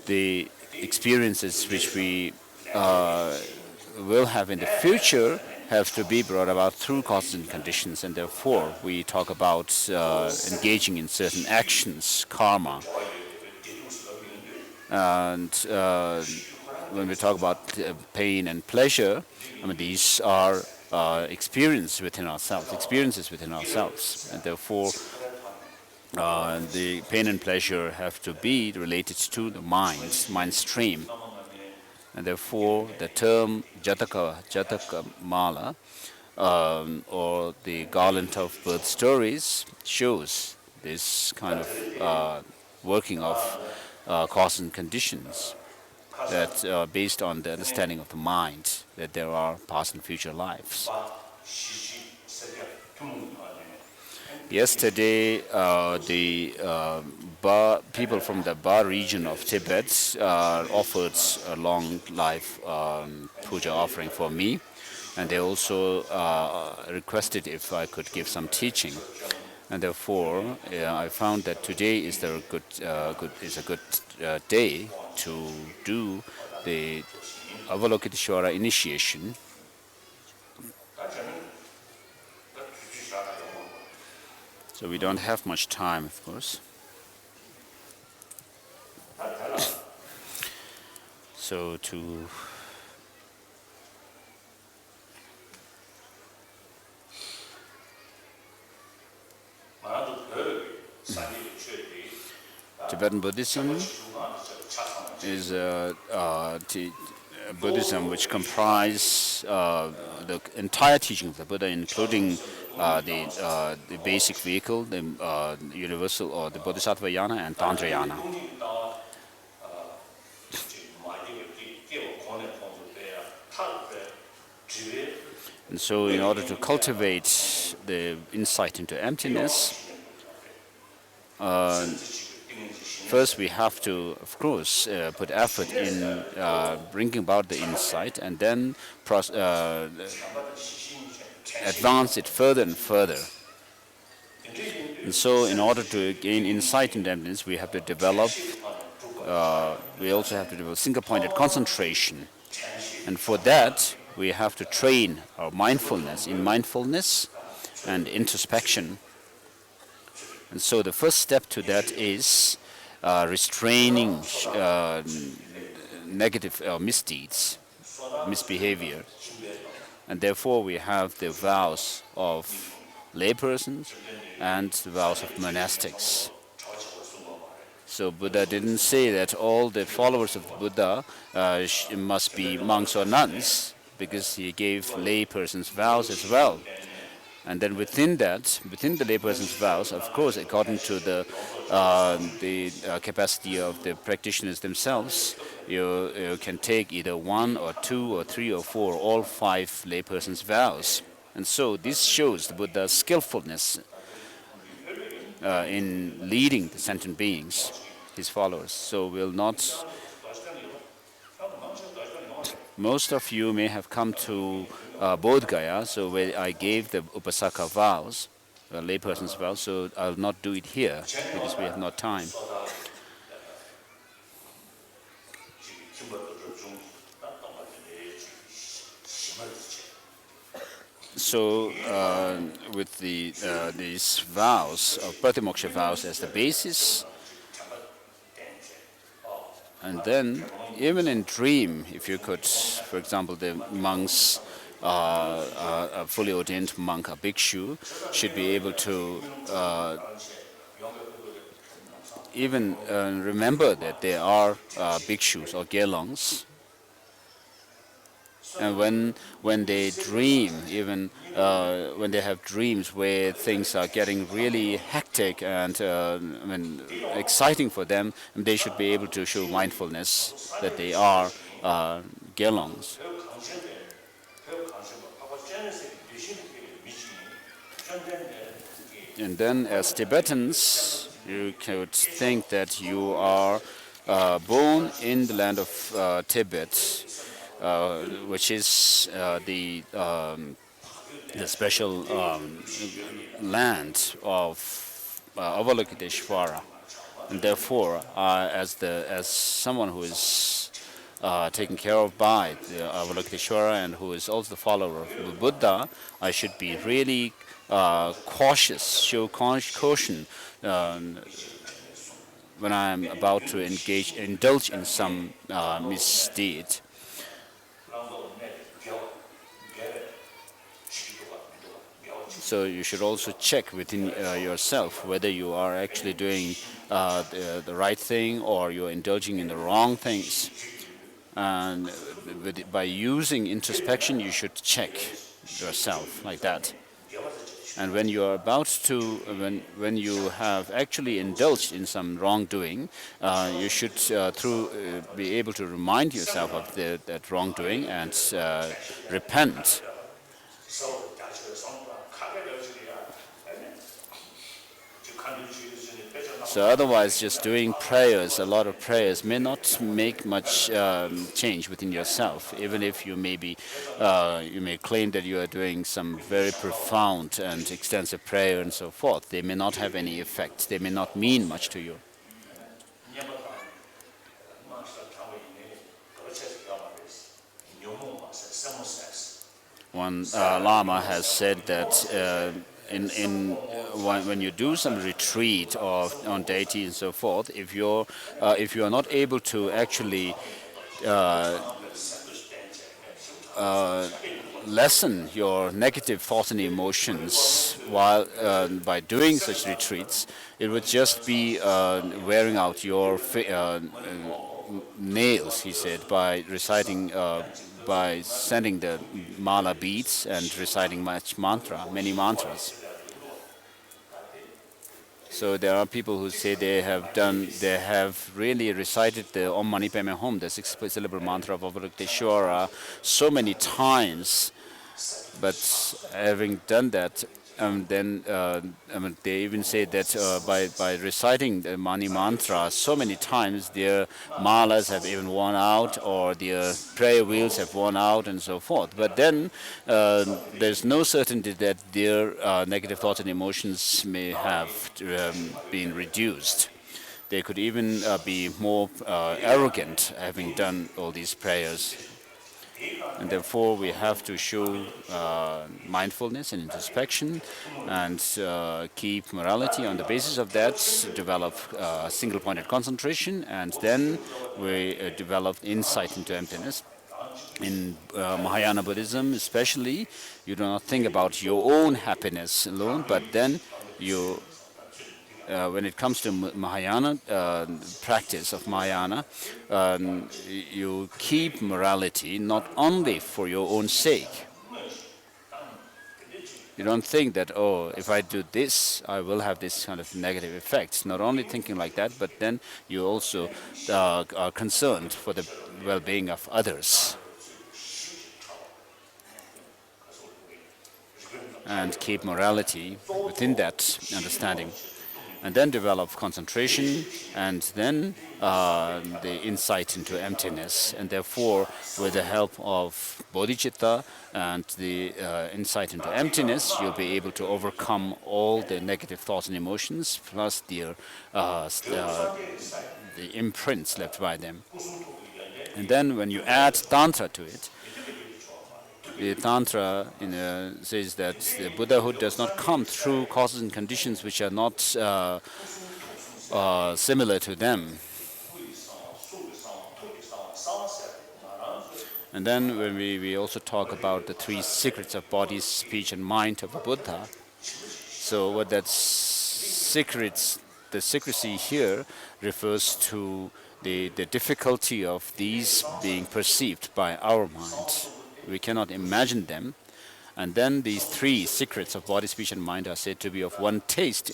the experiences which we will have in the future have to be brought about through causes and conditions, and therefore we talk about engaging in certain actions, karma. And when we talk about pain and pleasure, these are experiences within ourselves, and therefore the pain and pleasure have to be related to the mind stream. And therefore, the term Jataka Mala, or the garland of birth stories, shows this kind of working of cause and conditions that based on the understanding of the mind, that there are past and future lives. Yesterday, the people from the Ba region of Tibet offered a long life puja offering for me, and they also requested if I could give some teaching. And therefore, I found that today is a good day to do the Avalokiteshvara initiation. So we don't have much time, of course. So Tibetan Buddhism is Buddhism which comprises the entire teaching of the Buddha, including the basic vehicle, the universal or the Bodhisattva yana and Tantra yana. And so in order to cultivate the insight into emptiness, first we have to, of course, put effort in bringing about the insight, and then advance it further and further. And so in order to gain insight in emptiness, we have to develop, we also have to develop single-pointed concentration. And for that, we have to train our mindfulness in mindfulness and introspection. And so the first step to that is restraining negative misdeeds, misbehavior. And therefore we have the vows of laypersons and the vows of monastics. So Buddha didn't say that all the followers of Buddha must be monks or nuns, because he gave laypersons vows as well. And then within that, within the layperson's vows, of course, according to the capacity of the practitioners themselves, you can take either 1 or 2 or 3 or 4, all 5 layperson's vows. And so this shows the Buddha's skillfulness in leading the sentient beings, his followers. So will not. Most of you may have come to Bodh Gaya, so where I gave the Upasaka vows, layperson's vows, so I'll not do it here because we have not time. So with these vows, Pratimoksha vows as the basis, and then even in dream, if you could, for example, the monks, a fully ordained monk, a bhikshu, should be able to even remember that there are bhikshus or gelongs. And when they dream, even when they have dreams where things are getting really hectic and exciting for them, they should be able to show mindfulness that they are gelongs. And then as Tibetans, you could think that you are born in the land of Tibet, which is the special land of Avalokiteshvara, and therefore, as someone who is taken care of by the Avalokiteshvara and who is also the follower of Buddha, I should be really cautious, show caution when I am about to indulge in some misdeed. So you should also check within yourself whether you are actually doing the right thing or you're indulging in the wrong things. And by using introspection, you should check yourself like that. And when you are about to, when you have actually indulged in some wrongdoing, you should be able to remind yourself of that wrongdoing and repent. So otherwise, just doing prayers, a lot of prayers, may not make much change within yourself. Even if you you may claim that you are doing some very profound and extensive prayer and so forth, they may not have any effect. They may not mean much to you. One Lama has said that when you do some retreat on deity and so forth, if you are not able to actually lessen your negative thoughts and emotions by doing such retreats, it would just be wearing out your nails, he said, by reciting. By sending the mala beads and reciting many mantras. So there are people who say they have really recited the Om Mani Padme Hum, the 6-syllable mantra of Avalokiteshvara, so many times. But having done that, then they even say that by reciting the Mani mantra so many times, their malas have even worn out, or their prayer wheels have worn out, and so forth. But then there's no certainty that their negative thoughts and emotions may have been reduced. They could even be more arrogant having done all these prayers. And therefore, we have to show mindfulness and introspection, and keep morality on the basis of that, develop single-pointed concentration, and then we develop insight into emptiness. In Mahayana Buddhism especially, you do not think about your own happiness alone, but then you when it comes to Mahayana practice of Mahayana, you keep morality not only for your own sake. You don't think that, oh, if I do this, I will have this kind of negative effects. Not only thinking like that, but then you also are concerned for the well-being of others. And keep morality within that understanding. And then develop concentration, and then the insight into emptiness. And therefore, with the help of bodhicitta and the insight into emptiness, you'll be able to overcome all the negative thoughts and emotions, plus the imprints left by them. And then when you add tantra to it, the Tantra says that the Buddhahood does not come through causes and conditions which are not similar to them. And then when we also talk about the three secrets of body, speech, and mind of a Buddha. So what that the secrecy here refers to the difficulty of these being perceived by our mind. We cannot imagine them. And then these three secrets of body, speech, and mind are said to be of one taste,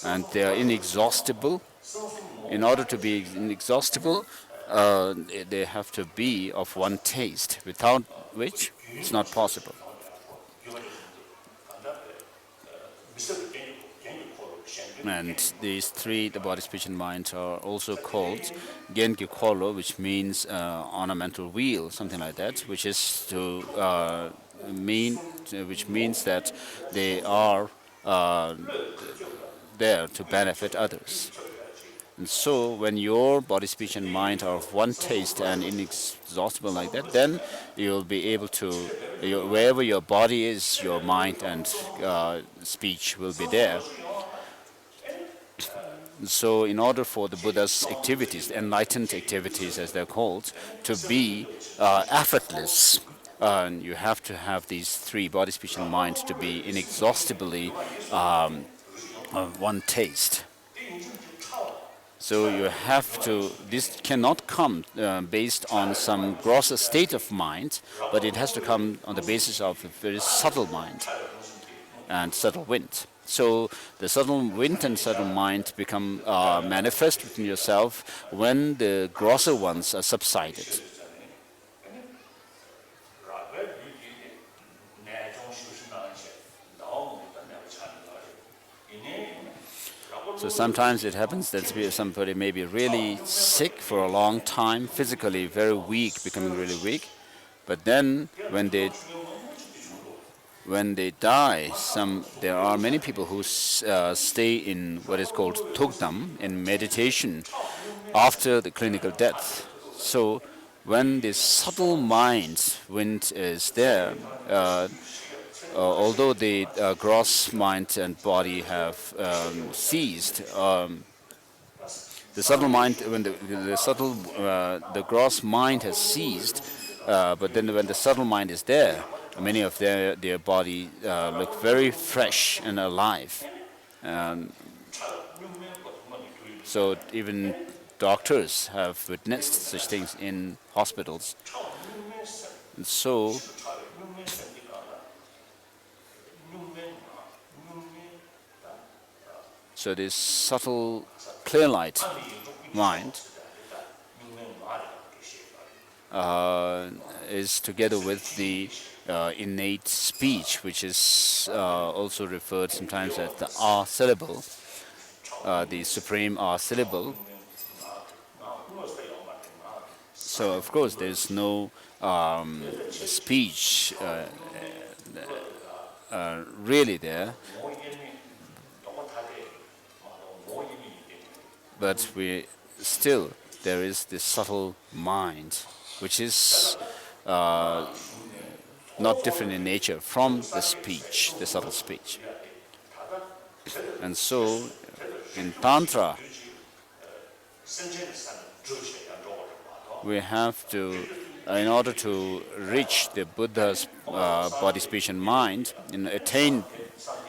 and they are inexhaustible. In order to be inexhaustible, they have to be of one taste, without which it's not possible. And these three, the body, speech, and mind, are also called Genki Kolo, which means ornamental wheel, something like that, which is which means that they are there to benefit others. And so, when your body, speech, and mind are of one taste and inexhaustible like that, then you'll be able to, wherever your body is, your mind and speech will be there. So in order for the Buddha's activities, enlightened activities as they're called, to be effortless, you have to have these three, body, speech, and mind, to be inexhaustibly one taste. So you have to, this cannot come based on some grosser state of mind, but it has to come on the basis of a very subtle mind and subtle wind. So the subtle wind and subtle mind become manifest within yourself when the grosser ones are subsided. So sometimes it happens that somebody may be really sick for a long time, physically very weak, becoming really weak, but then when they die, there are many people who stay in what is called tugdam, in meditation, after the clinical death. So when this subtle mind wind is there, although the gross mind and body have ceased, the subtle mind, when the gross mind has ceased, but then when the subtle mind is there, many of their body look very fresh and alive. So even doctors have witnessed such things in hospitals. And so this subtle, clear light mind is together with the innate speech, which is also referred sometimes as the R syllable, the supreme R syllable. So of course there's no speech really there, but there is this subtle mind, which is not different in nature from the speech, the subtle speech. And so in Tantra, we have to, in order to reach the Buddha's body, speech, and mind, and attain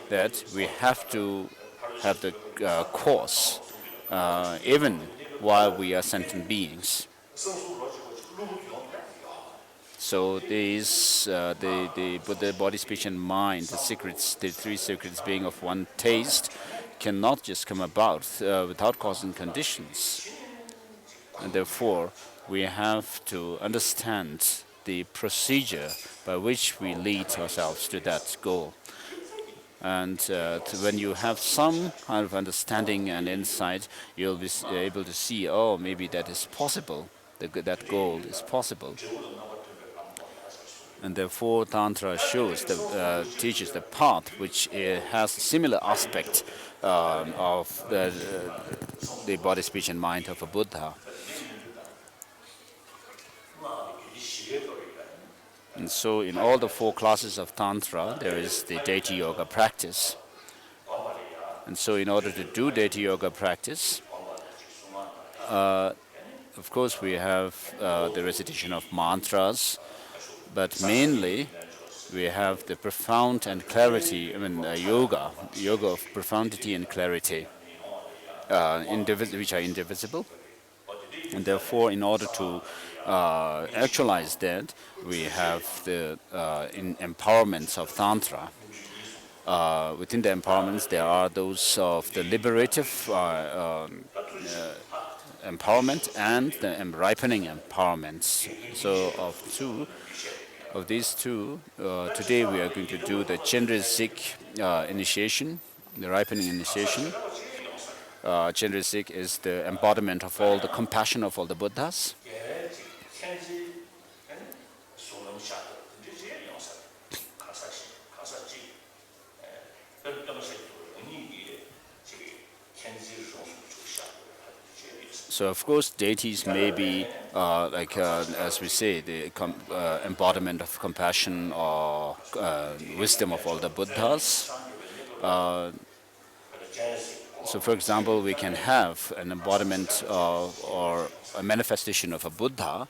that, we have to have the course, even while we are sentient beings. So these, the Buddha body, speech, and mind, the secrets, the three secrets being of one taste, cannot just come about without causing conditions. And therefore, we have to understand the procedure by which we lead ourselves to that goal. And when you have some kind of understanding and insight, you'll be able to see, oh, maybe that is possible, that goal is possible. And therefore, Tantra shows, teaches the path which has a similar aspect of the body, speech, and mind of a Buddha. And so in all the four classes of Tantra, there is the deity yoga practice. And so in order to do deity yoga practice, of course we have the recitation of mantras, but mainly we have the profound and clarity, yoga of profundity and clarity, which are indivisible. And therefore, in order to actualize that, we have the empowerments of Tantra. Within the empowerments, there are those of the liberative empowerment and the ripening empowerments. So of these two, today we are going to do the Chandrisic initiation, the ripening initiation. Chandrisic is the embodiment of all the compassion of all the Buddhas. So of course deities may be as we say, the embodiment of compassion or wisdom of all the Buddhas. So for example, we can have an embodiment or a manifestation of a Buddha,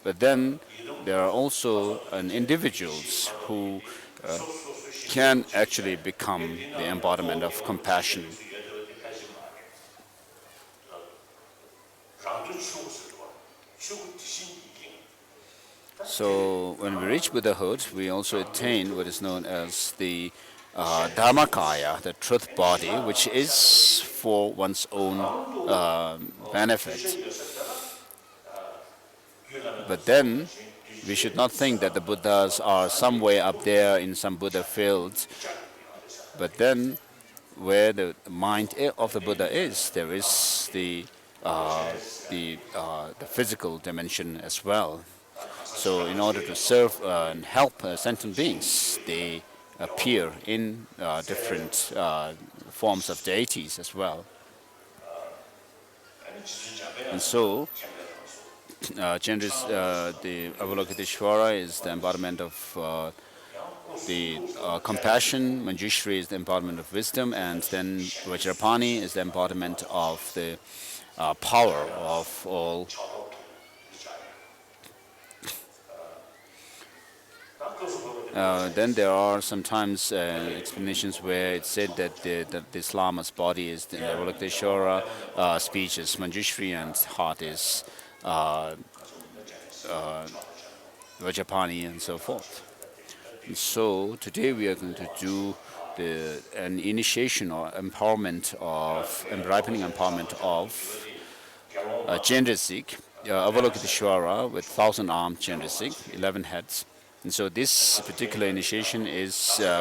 but then there are also individuals who can actually become the embodiment of compassion. So when we reach Buddhahood, we also attain what is known as the Dharmakaya, the truth body, which is for one's own benefit. But then we should not think that the Buddhas are somewhere up there in some Buddha field. But then where the mind of the Buddha is, there is the physical dimension as well. So in order to serve and help sentient beings, they appear in different forms of deities as well. And so the Avalokiteshvara is the embodiment of the compassion, Manjushri is the embodiment of wisdom, and then Vajrapani is the embodiment of the power of all. Then there are sometimes explanations where it's said that this Lama's body is the Avalokiteshvara, speech is Manjushri, and heart is Vajrapani, and so forth. And so today we are going to do an initiation or empowerment of, and ripening empowerment of Chandrisic, Avalokiteshvara with 1,000-armed Chandrisik, 11 heads. And so this particular initiation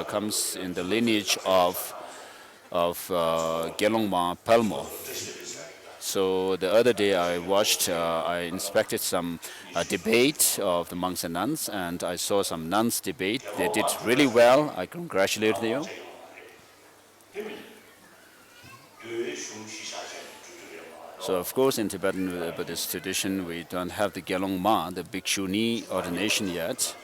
comes in the lineage of Gelongma Palmo. So the other day I inspected some debate of the monks and nuns, and I saw some nuns debate. They did really well. I congratulate you. So of course in Tibetan Buddhist tradition we don't have the Gelongma, the Bhikshuni ordination yet.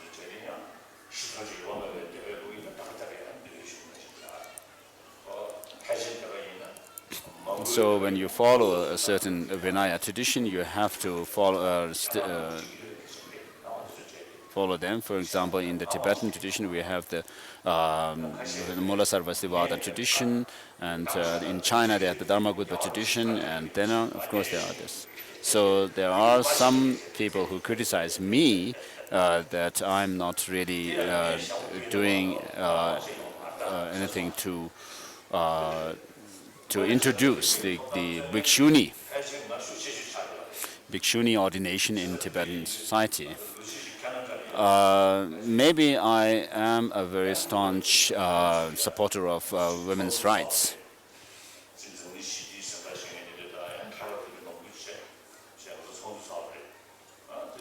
So when you follow a certain Vinaya tradition, you have to follow them. For example, in the Tibetan tradition, we have the Mulasarvastivada tradition, and in China they have the Dharmagudva tradition, and then of course there are others. So there are some people who criticize me that I'm not really doing anything to introduce the Bhikshuni ordination in Tibetan society. Maybe I am a very staunch supporter of women's rights.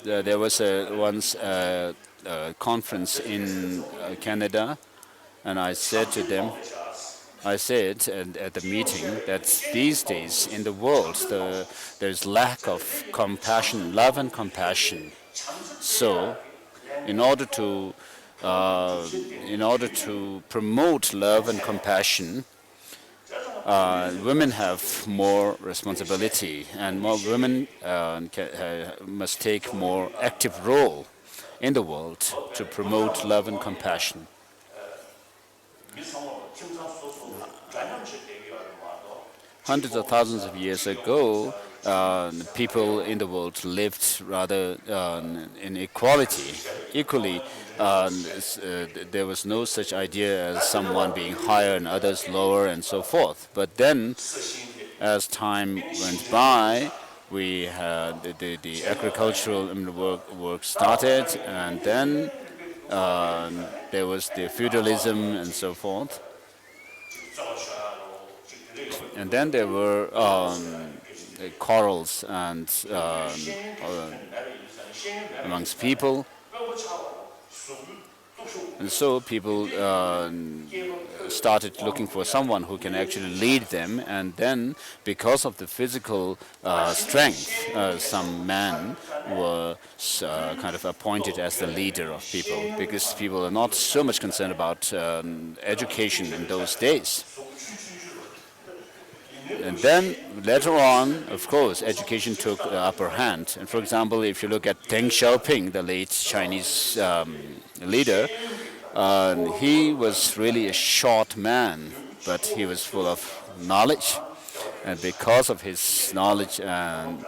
There was once a conference in Canada, and I said to them, at the meeting that these days in the world there's lack of compassion, love and compassion. So in order to promote love and compassion, women have more responsibility, and more women must take more active role in the world to promote love and compassion. Hundreds of thousands of years ago, people in the world lived rather in equality. Equally, there was no such idea as someone being higher and others lower and so forth. But then, as time went by, we had the agricultural work started, and then there was the feudalism and so forth. And then there were quarrels and amongst people, and so people started looking for someone who can actually lead them. And then, because of the physical strength, some men were kind of appointed as the leader of people, because people are not so much concerned about education in those days. And then later on, of course, education took the upper hand. And for example, if you look at Deng Xiaoping, the late Chinese leader, he was really a short man, but he was full of knowledge. And because of his knowledge, and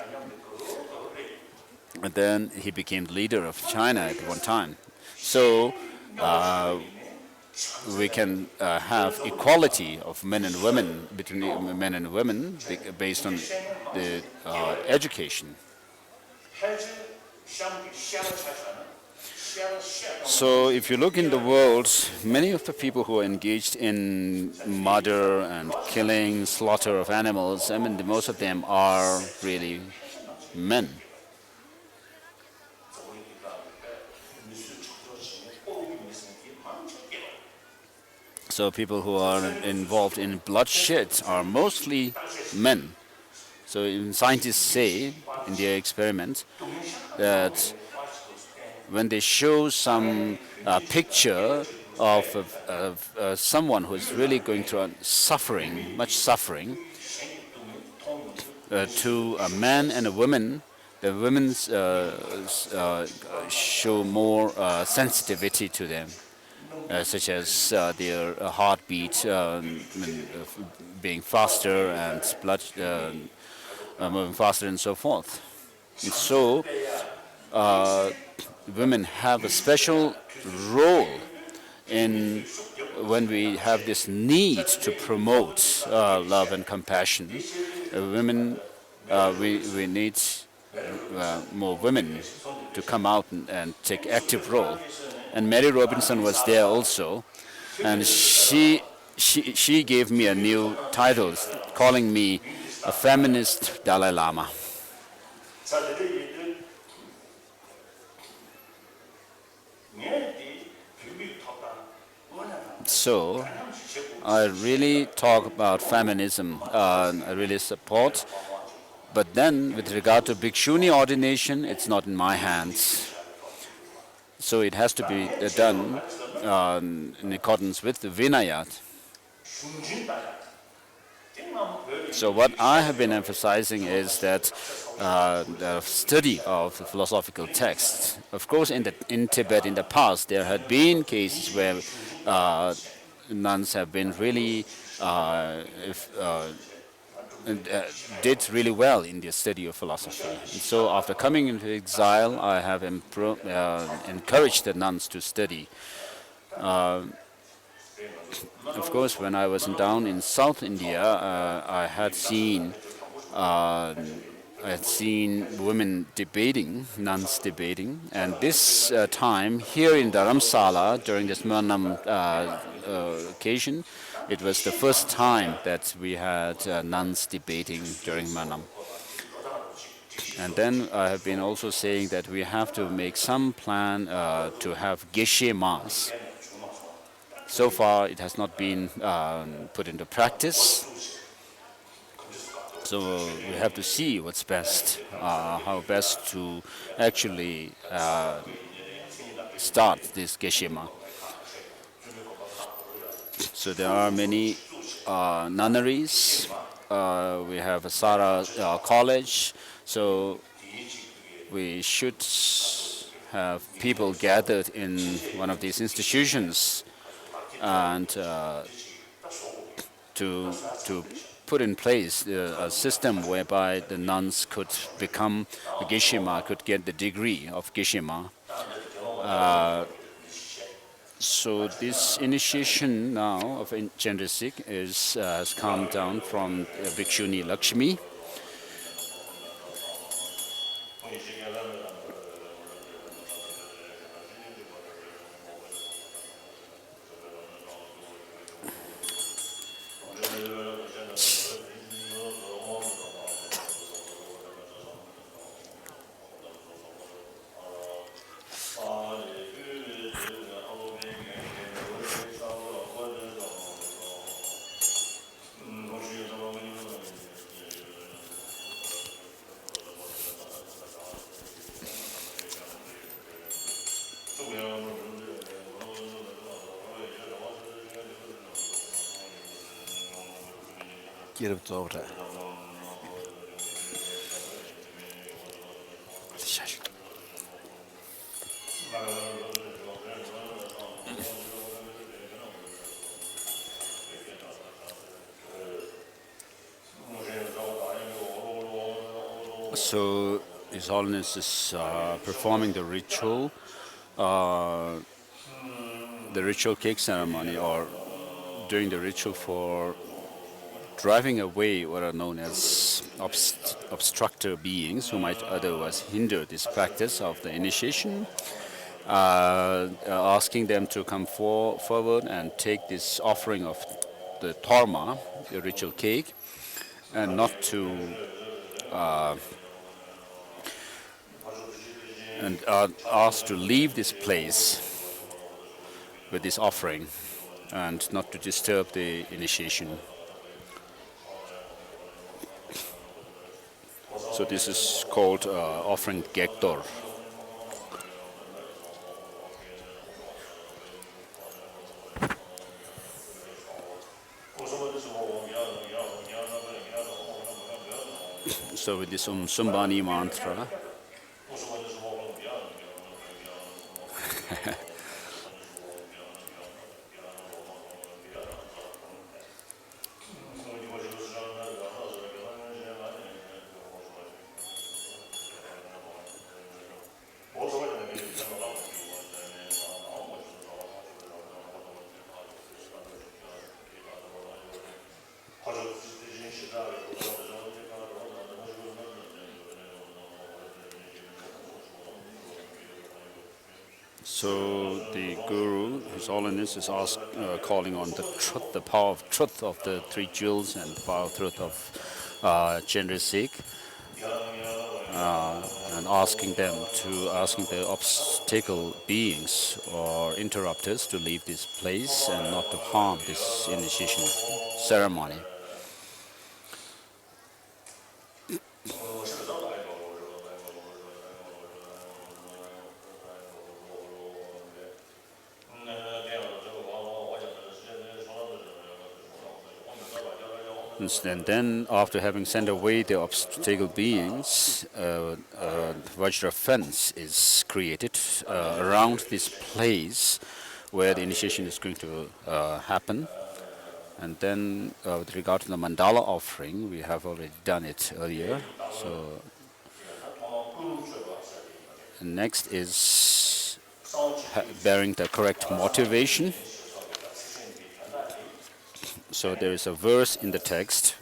then he became the leader of China at one time. So we can have equality of men and women, between men and women, based on the education. So if you look in the world, many of the people who are engaged in murder and killing, slaughter of animals, I mean, most of them are really men. So people who are involved in bloodshed are mostly men. So scientists say in their experiments that when they show some picture of someone who is really going through suffering, much suffering, to a man and a woman, the women show more sensitivity to them. Such as their heartbeat being faster and blood moving faster and so forth. And so women have a special role in when we have this need to promote love and compassion. Women, we need more women to come out and take active role. And Mary Robinson was there also, and she gave me a new title, calling me a feminist Dalai Lama. So I really talk about feminism. I really support. But then, with regard to Bhikshuni ordination, it's not in my hands. So it has to be done in accordance with the Vinaya. So what I have been emphasizing is that the study of the philosophical texts. Of course, in Tibet in the past, there had been cases where nuns have been really did really well in the study of philosophy. And so after coming into exile, I have encouraged the nuns to study. Of course, when I was down in South India, I had seen women debating, nuns debating, and this time here in Dharamsala during this Mernam occasion, it was the first time that we had nuns debating during Mernam. And then I have been also saying that we have to make some plan to have Geshe Mass. So far, it has not been put into practice. So we have to see what's best, how best to actually start this Geshima. So there are many nunneries. We have a Sara College. So we should have people gathered in one of these institutions and to put in place a system whereby the nuns could become a Geshima, could get the degree of Geshima. So this initiation now of Chandrisik has come down from Bhikshuni Lakshmi. So His Holiness is performing the ritual cake ceremony, or doing the ritual for driving away what are known as obstructor beings who might otherwise hinder this practice of the initiation, asking them to come forward and take this offering of the torma, the ritual cake, and not to and are asked to leave this place with this offering and not to disturb the initiation. So this is called offering Gektor. So with this Sumbani mantra, So the Guru, His Holiness, is calling on the truth, the power of truth of the three jewels and the power of truth of Chandrasekhar, and asking the obstacle beings or interrupters to leave this place and not to harm this initiation ceremony. And then, after having sent away the obstacle beings, Vajra fence is created around this place where the initiation is going to happen. And then, with regard to the mandala offering, we have already done it earlier. So, next is bearing the correct motivation. So there is a verse in the text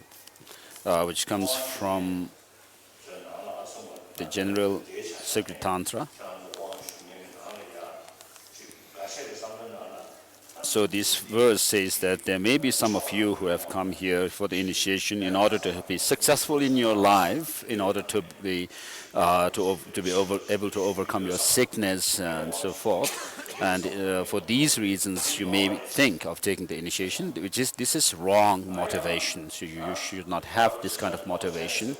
which comes from the General Sacred Tantra. So this verse says that there may be some of you who have come here for the initiation in order to be successful in your life, in order to be able to overcome your sickness and so forth. And for these reasons, you may think of taking the initiation, this is wrong motivation. So you should not have this kind of motivation.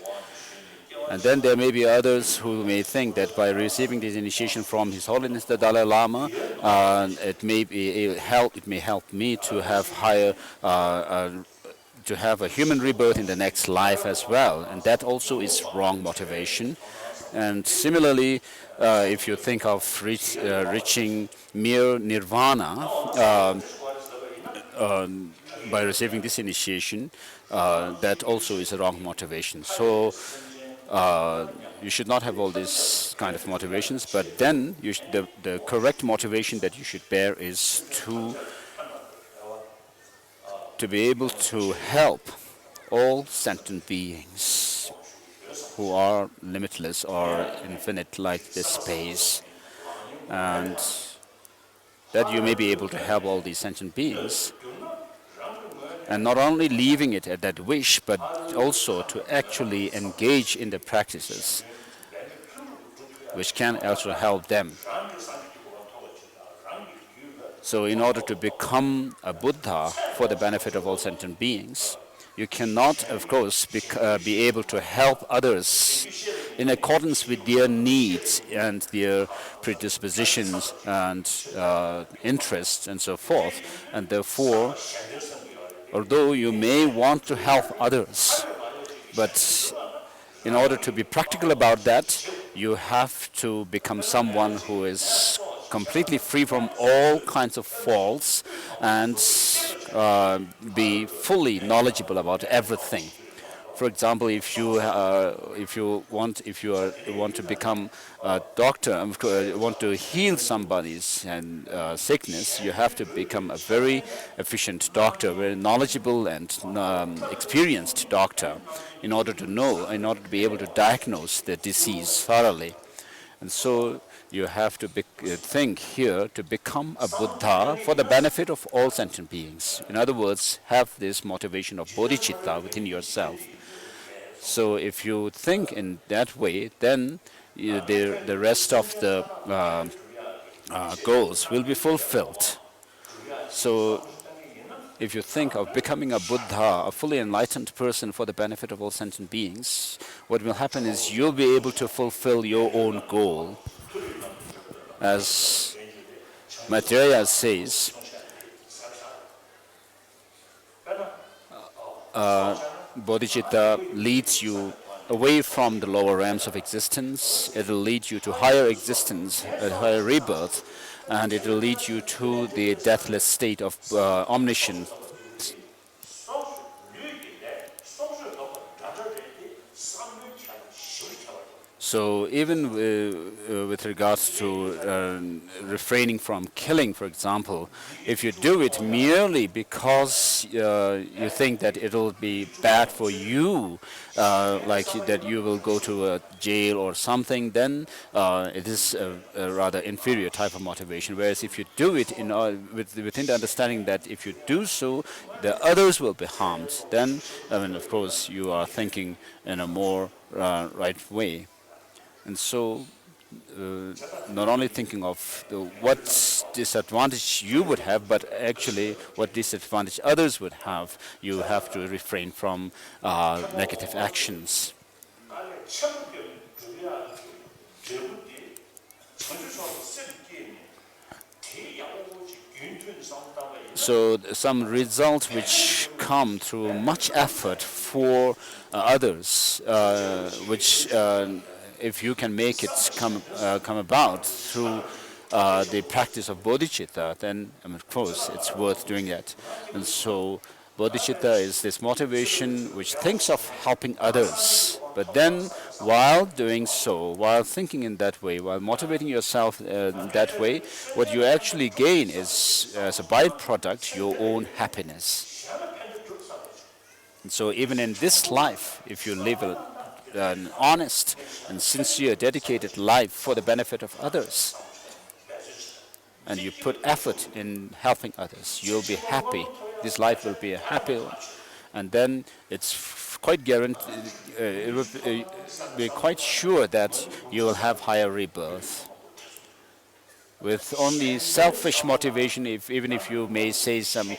And then there may be others who may think that by receiving this initiation from His Holiness the Dalai Lama, it may help me to have to have a human rebirth in the next life as well. And that also is wrong motivation. And similarly, if you think of reaching mere nirvana by receiving this initiation, that also is a wrong motivation. So you should not have all these kind of motivations, but then the correct motivation that you should bear is to be able to help all sentient beings who are limitless or infinite like this space, and that you may be able to help all these sentient beings, and not only leaving it at that wish, but also to actually engage in the practices which can also help them. So in order to become a Buddha for the benefit of all sentient beings, you cannot, of course, be able to help others in accordance with their needs and their predispositions and interests and so forth. And therefore, although you may want to help others, but in order to be practical about that, you have to become someone who is completely free from all kinds of faults and be fully knowledgeable about everything. For example, if you want to become a doctor and want to heal somebody's sickness, you have to become a very efficient doctor, very knowledgeable and experienced doctor, in order to be able to diagnose the disease thoroughly. And so you have to think here to become a Buddha for the benefit of all sentient beings. In other words, have this motivation of bodhicitta within yourself. So if you think in that way, then the rest of the goals will be fulfilled. So if you think of becoming a Buddha, a fully enlightened person for the benefit of all sentient beings, what will happen is you'll be able to fulfill your own goal. As Maitreya says, bodhicitta leads you away from the lower realms of existence. It will lead you to higher existence, a higher rebirth, and it will lead you to the deathless state of omniscience. So even with regards to refraining from killing, for example, if you do it merely because you think that it'll be bad for you, like that you will go to a jail or something, then it is a rather inferior type of motivation. Whereas if you do it within the understanding that if you do so, the others will be harmed, then I mean, of course, you are thinking in a more right way. And so, not only thinking of what disadvantage you would have, but actually what disadvantage others would have, you have to refrain from negative actions. So some results which come through much effort for others, which if you can make it come about through the practice of bodhicitta, then of course it's worth doing that. And so bodhicitta is this motivation which thinks of helping others, but then while doing so, while thinking in that way, while motivating yourself that way, what you actually gain is, as a byproduct, your own happiness. And so even in this life, if you live an honest and sincere, dedicated life for the benefit of others, and you put effort in helping others, you'll be happy. This life will be a happy one. And then it's quite guaranteed, it will be quite sure that you will have higher rebirth. With only selfish motivation, even if you may say the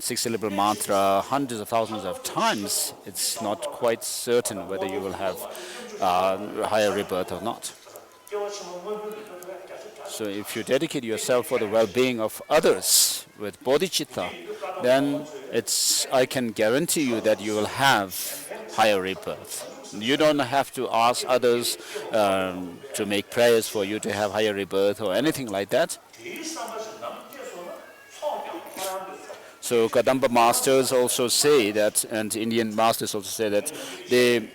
six-syllable mantra hundreds of thousands of times, it's not quite certain whether you will have higher rebirth or not. So if you dedicate yourself for the well-being of others with bodhicitta, then I can guarantee you that you will have higher rebirth. You don't have to ask others to make prayers for you to have higher rebirth or anything like that. So Kadamba masters also say that, and Indian masters also say that they,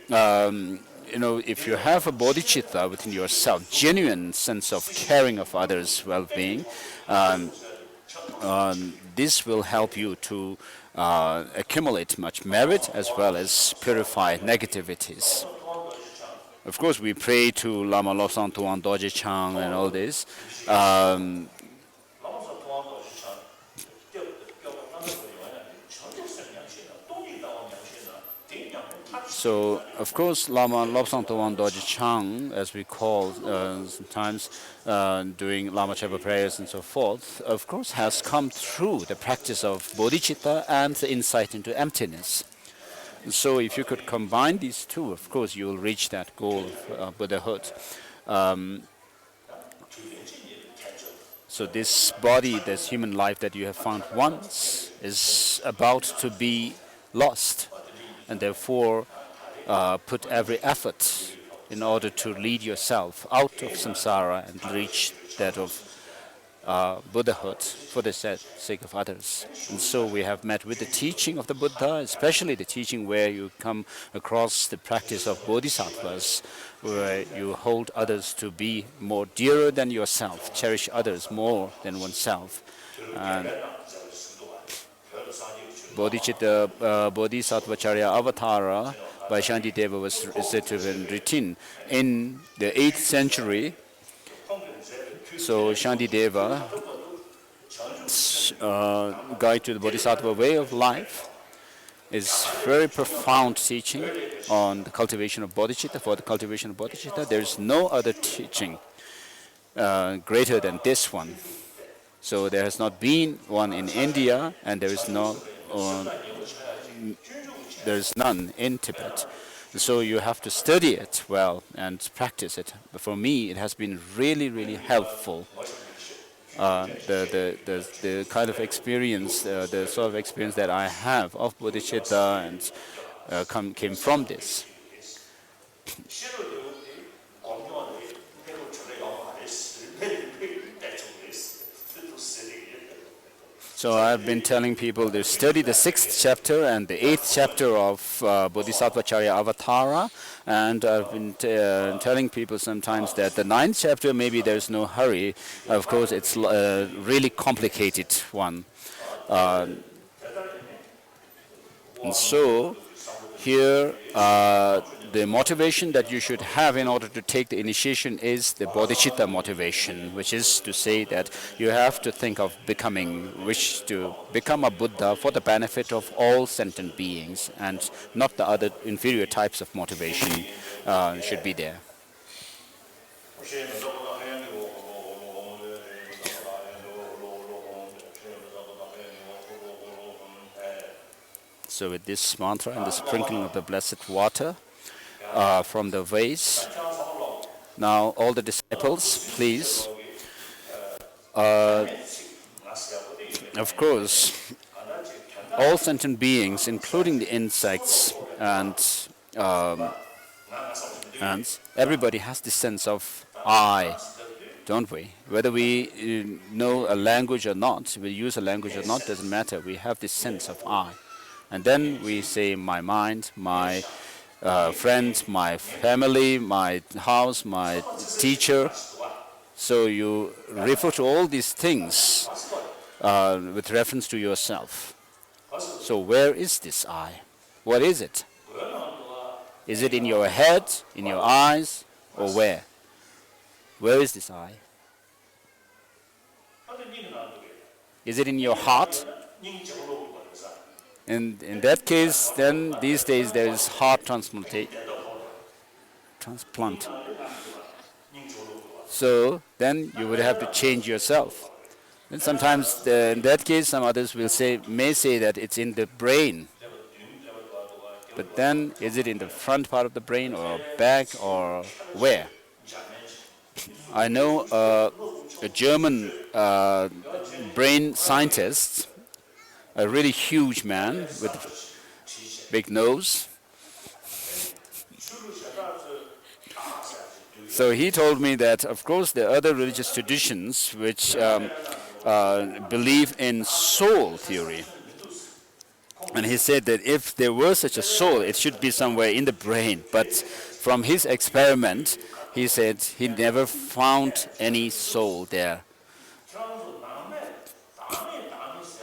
if you have a bodhicitta within yourself, genuine sense of caring of others' well-being, this will help you to accumulate much merit as well as purify negativities. Of course, we pray to Lama Lobsang Tuan Dorje Chang and all this. So, of course, Lama Lobsang Tuan Dorje Chang, as we call sometimes doing Lama Chapa prayers and so forth, of course, has come through the practice of bodhicitta and the insight into emptiness. So if you could combine these two, of course, you will reach that goal of Buddhahood. So this body, this human life that you have found once, is about to be lost, and therefore put every effort in order to lead yourself out of samsara and reach that of Buddhahood for the sake of others. And so we have met with the teaching of the Buddha, especially the teaching where you come across the practice of bodhisattvas, where you hold others to be more dearer than yourself, cherish others more than oneself. And Bodhisattvacharya Avatara by Shantideva was said to have been written in the 8th century. So Shantideva, Guide to the Bodhisattva Way of Life, is very profound teaching on the cultivation of bodhicitta. For the cultivation of bodhicitta, there is no other teaching greater than this one. So there has not been one in India, and there is none in Tibet. So you have to study it well and practice it. But for me, it has been really, really helpful. The kind of experience, the sort of experience that I have of bodhicitta and came from this. So I've been telling people to study the 6th chapter and the 8th chapter of Bodhisattva Charya Avatara, and I've been telling people sometimes that the 9th chapter, maybe there's no hurry. Of course, it's a really complicated one. And so here, the motivation that you should have in order to take the initiation is the bodhicitta motivation, which is to say that you have to think of wish to become a Buddha for the benefit of all sentient beings, and not the other inferior types of motivation should be there. So with this mantra and the sprinkling of the blessed water from the vase, now all the disciples, please, of course, all sentient beings, including the insects and ants, everybody has this sense of I, don't we? Whether we know a language or not, we use a language or not, doesn't matter. We have this sense of I. And then we say my mind, my friends, my family, my house, my teacher. So you refer to all these things with reference to yourself. So where is this I? What is it? Is it in your head, in your eyes, or where? Where is this I? Is it in your heart? And in that case, then these days there is heart transplant. So then you would have to change yourself. And sometimes in that case, some others may say that it's in the brain. But then, is it in the front part of the brain or back or where? I know a German brain scientist, a really huge man with big nose. So he told me that, of course, there are other religious traditions which believe in soul theory. And he said that if there were such a soul, it should be somewhere in the brain. But from his experiment, he said he never found any soul there.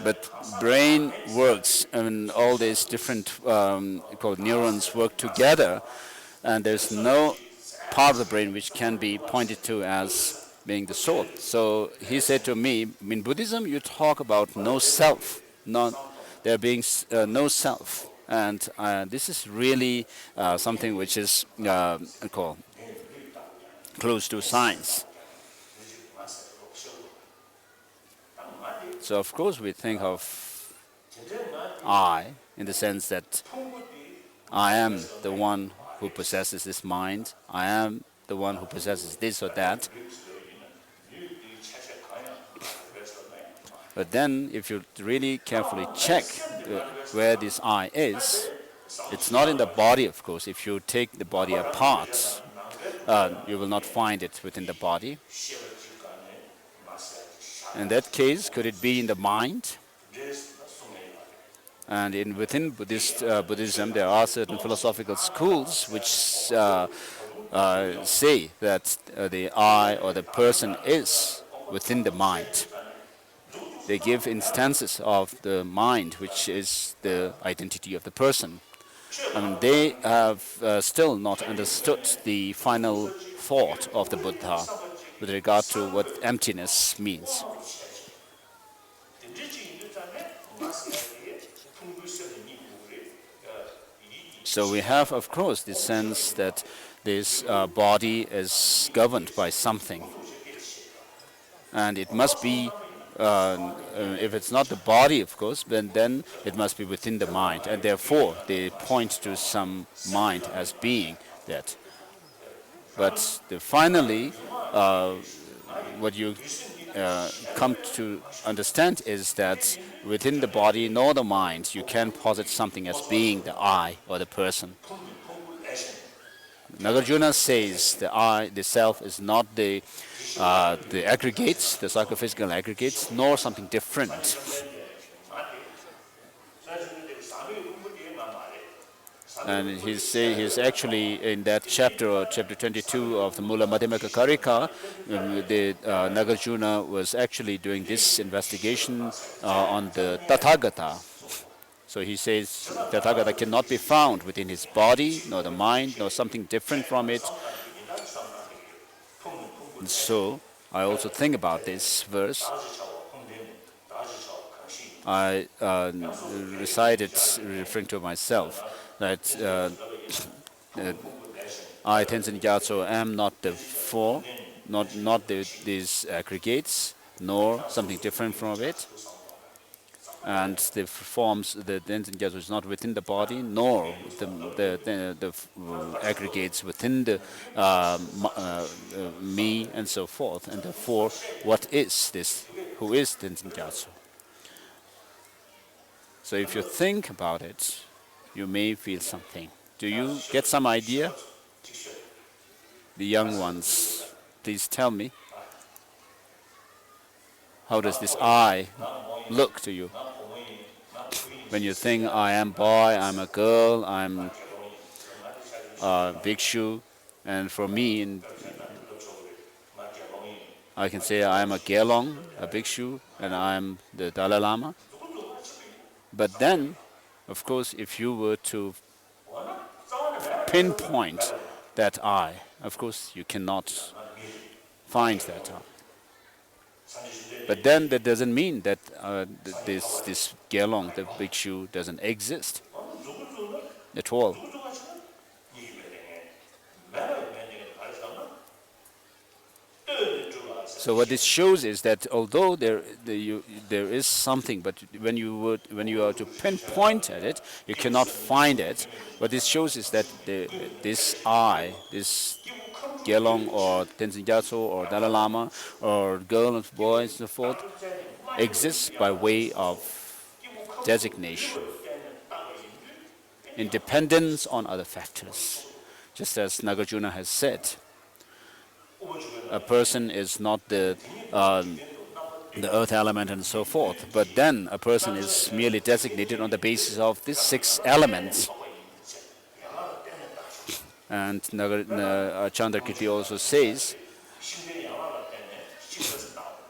But brain works, and all these different called neurons work together, and there's no part of the brain which can be pointed to as being the soul. So he said to me, in Buddhism you talk about no self, there being no self, and this is really something which is called close to science. So of course we think of I in the sense that I am the one who possesses this mind, I am the one who possesses this or that. But then if you really carefully check where this I is, it's not in the body, of course. If you take the body apart, you will not find it within the body. In that case, could it be in the mind? And within Buddhism, there are certain philosophical schools which say that the I or the person is within the mind. They give instances of the mind, which is the identity of the person. And they have still not understood the final thought of the Buddha with regard to what emptiness means. So we have, of course, this sense that this body is governed by something. And it must be, if it's not the body, of course, then it must be within the mind. And therefore, they point to some mind as being that. But finally, what you come to understand is that within the body nor the mind, you can posit something as being the I or the person. Nagarjuna says the I, the self, is not the aggregates, the psychophysical aggregates, nor something different. And he's actually in that chapter, or chapter 22 of the Mula Madhyamaka Karika, the Nagarjuna was actually doing this investigation on the Tathagata. So he says Tathagata cannot be found within his body, nor the mind, nor something different from it. And so I also think about this verse. I recited, referring to myself, that I, Tenzin Gyatso, am not the four, not these aggregates, nor something different from it. And the forms, the Tenzin Gyatso is not within the body, nor the aggregates within the me, and so forth. And therefore, what is this? Who is Tenzin Gyatso? So if you think about it, you may feel something. Do you get some idea? The young ones, please tell me. How does this I look to you? When you think I am boy, I'm a girl, I'm a bhikshu, and for me, I can say I am a Gelong, a bhikshu, and I am the Dalai Lama. But then, of course, if you were to pinpoint that I, of course, you cannot find that I. But then that doesn't mean that this Gelong, the bhikshu, doesn't exist at all. So what this shows is that although there is something, but when you are to pinpoint at it, you cannot find it. What this shows is that this I, this Gelong or Tenzin Gyatso or Dalai Lama or girl and boy and so forth, exists by way of designation, independence on other factors. Just as Nagarjuna has said, a person is not the earth element and so forth, but then a person is merely designated on the basis of these 6 elements. And Chandrakirti also says,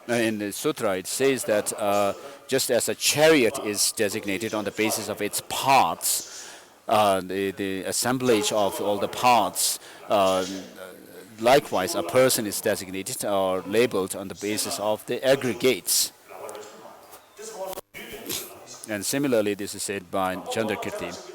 in the sutra it says that just as a chariot is designated on the basis of its parts, the assemblage of all the parts, likewise, a person is designated or labeled on the basis of the aggregates. And similarly, this is said by Chandrakirti.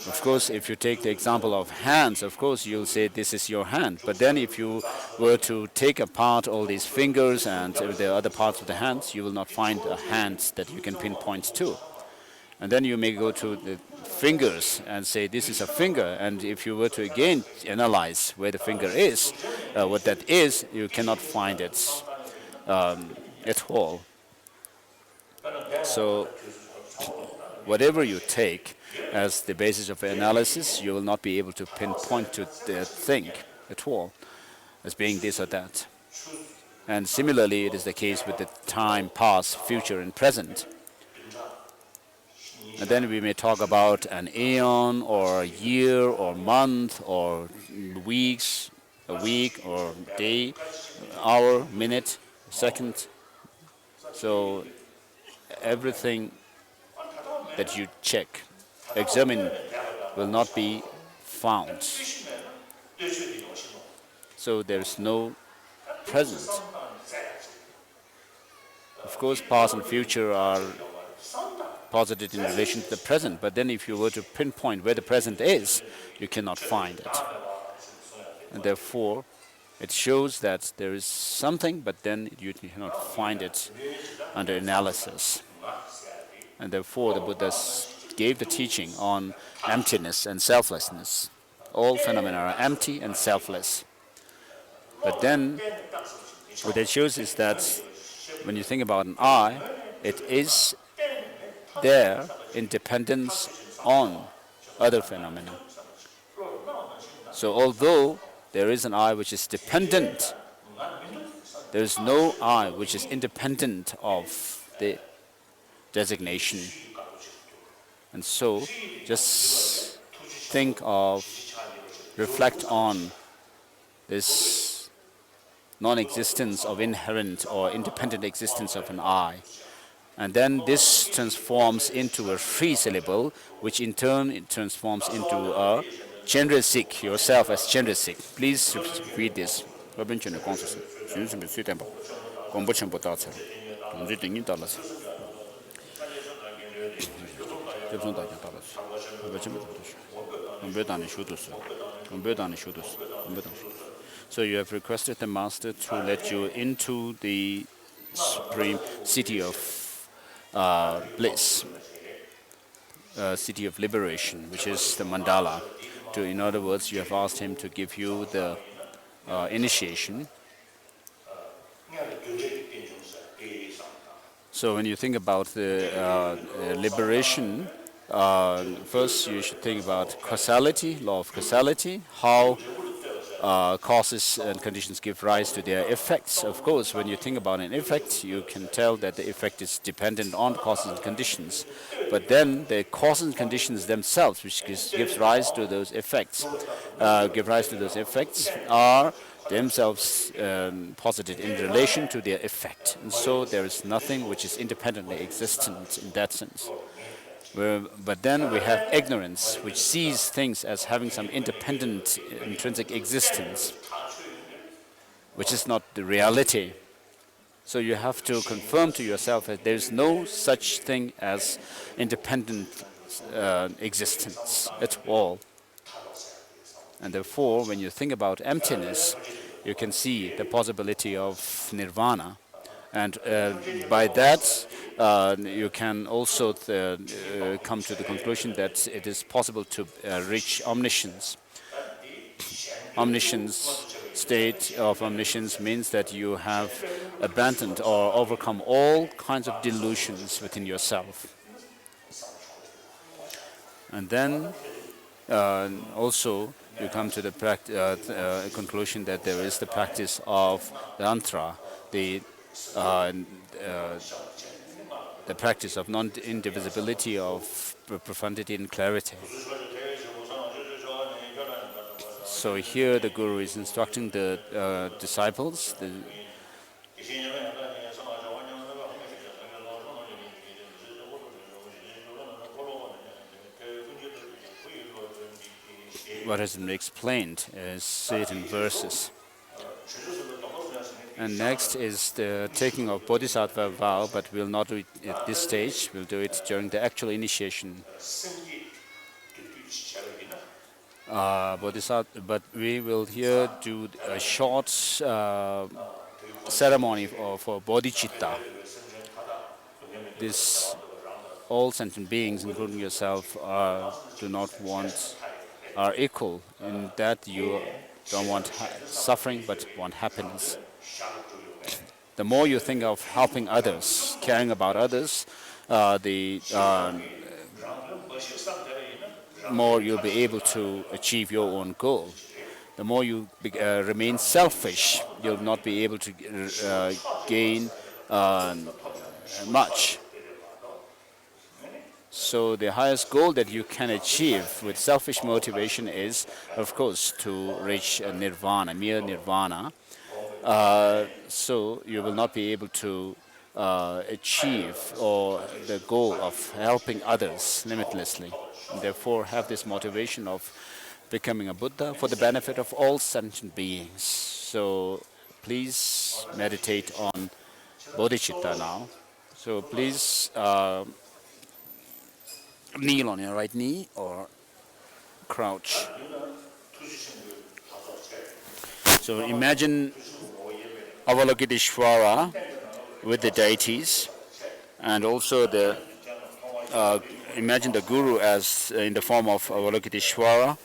Of course, if you take the example of hands, of course, you'll say this is your hand. But then if you were to take apart all these fingers and the other parts of the hands, you will not find a hand that you can pinpoint to. And then you may go to the fingers and say this is a finger, and if you were to again analyze where the finger is, what that is, you cannot find it at all. So whatever you take as the basis of analysis, you will not be able to pinpoint to the thing at all as being this or that. And similarly, it is the case with the time, past, future, and present. And then we may talk about an aeon, or a year, or month, or weeks, a week, or day, hour, minute, second. So everything that you check, examine, will not be found. So there is no present. Of course, past and future are posited in relation to the present, but then if you were to pinpoint where the present is, you cannot find it. And therefore, it shows that there is something, but then you cannot find it under analysis. And therefore, the Buddha gave the teaching on emptiness and selflessness. All phenomena are empty and selfless. But then, what it shows is that when you think about an I, it is there in dependence on other phenomena. So although there is an I which is dependent, there is no I which is independent of the designation. And so just reflect on this non-existence of inherent or independent existence of an I. And then this transforms into a free syllable, which in turn it transforms into a genresic, yourself as genresic. Please read this. So you have requested the Master to let you into the supreme city of bliss, city of liberation, which is the mandala. In other words, you have asked him to give you the initiation. So when you think about the liberation, first you should think about causality, law of causality, how causes and conditions give rise to their effects. Of course, when you think about an effect, you can tell that the effect is dependent on causes and conditions. But then the causes and conditions themselves, which gives rise to those effects, are themselves posited in relation to their effect. And so there is nothing which is independently existent in that sense. But then we have ignorance, which sees things as having some independent intrinsic existence, which is not the reality. So you have to confirm to yourself that there is no such thing as independent existence at all. And therefore, when you think about emptiness, you can see the possibility of nirvana. And by that, you can also come to the conclusion that it is possible to reach omniscience. State of omniscience means that you have abandoned or overcome all kinds of delusions within yourself. And then also you come to the conclusion that there is the practice of tantra, the practice of non-indivisibility, of profundity and clarity. So here the Guru is instructing the disciples. What has been explained is said in verses. And next is the taking of Bodhisattva vow, but we'll not do it at this stage. We'll do it during the actual initiation. But we will here do a short ceremony for bodhicitta. All sentient beings, including yourself, are equal in that you don't want suffering but want happiness. The more you think of helping others, caring about others, the more you'll be able to achieve your own goal. The more you remain selfish, you'll not be able to gain much. So the highest goal that you can achieve with selfish motivation is, of course, to reach nirvana, mere nirvana. So you will not be able to achieve the goal of helping others limitlessly. And therefore, have this motivation of becoming a Buddha for the benefit of all sentient beings. So please meditate on bodhicitta now. So please kneel on your right knee or crouch. So imagine Avalokiteshvara with the deities, and also imagine the Guru as in the form of Avalokiteshvara,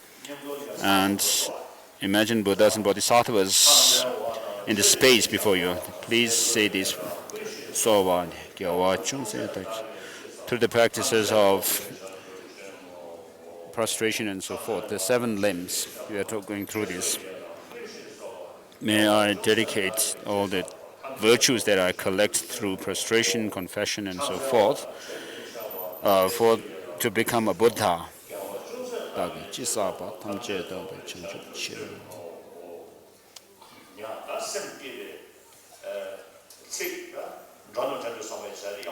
and imagine Buddhas and Bodhisattvas in the space before you. Please say this through the practices of prostration and so forth, the 7 limbs. We are going through this. May I dedicate all the virtues that I collect through prostration, confession, and so forth for to become a Buddha.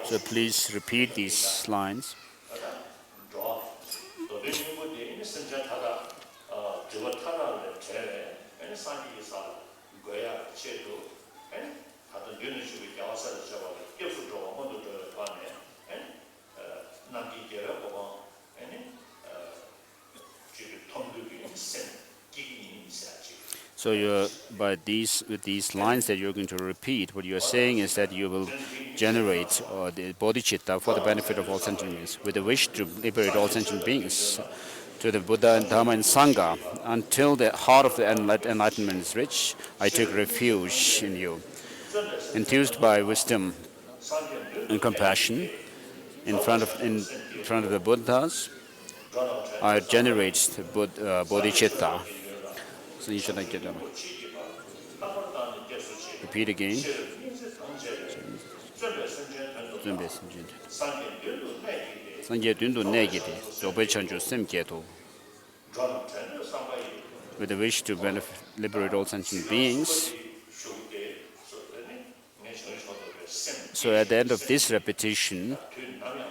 So please repeat these lines. So with these lines that you're going to repeat, what you are saying is that you will generate the bodhicitta for the benefit of all sentient beings, with the wish to liberate all sentient beings to the Buddha and Dharma and Sangha. Until the heart of the enlightenment is reached, I took refuge in you. Enthused by wisdom and compassion in front of the Buddhas, I generate the bodhicitta. So you should get them. Repeat again. With the wish to liberate all sentient beings. So at the end of this repetition,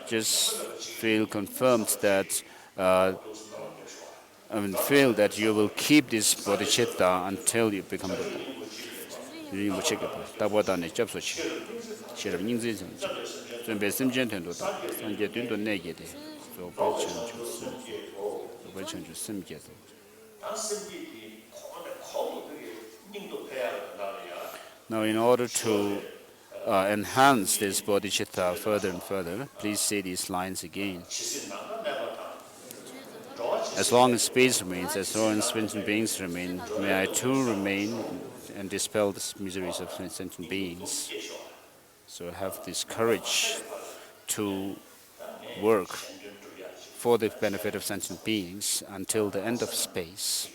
just feel confirmed that feel that you will keep this bodhicitta until you become Buddha. Now, in order to enhance this bodhicitta further and further, please say these lines again. As long as space remains, as long as sentient beings remain, may I too remain and dispel the miseries of sentient beings. So have this courage to work for the benefit of sentient beings until the end of space.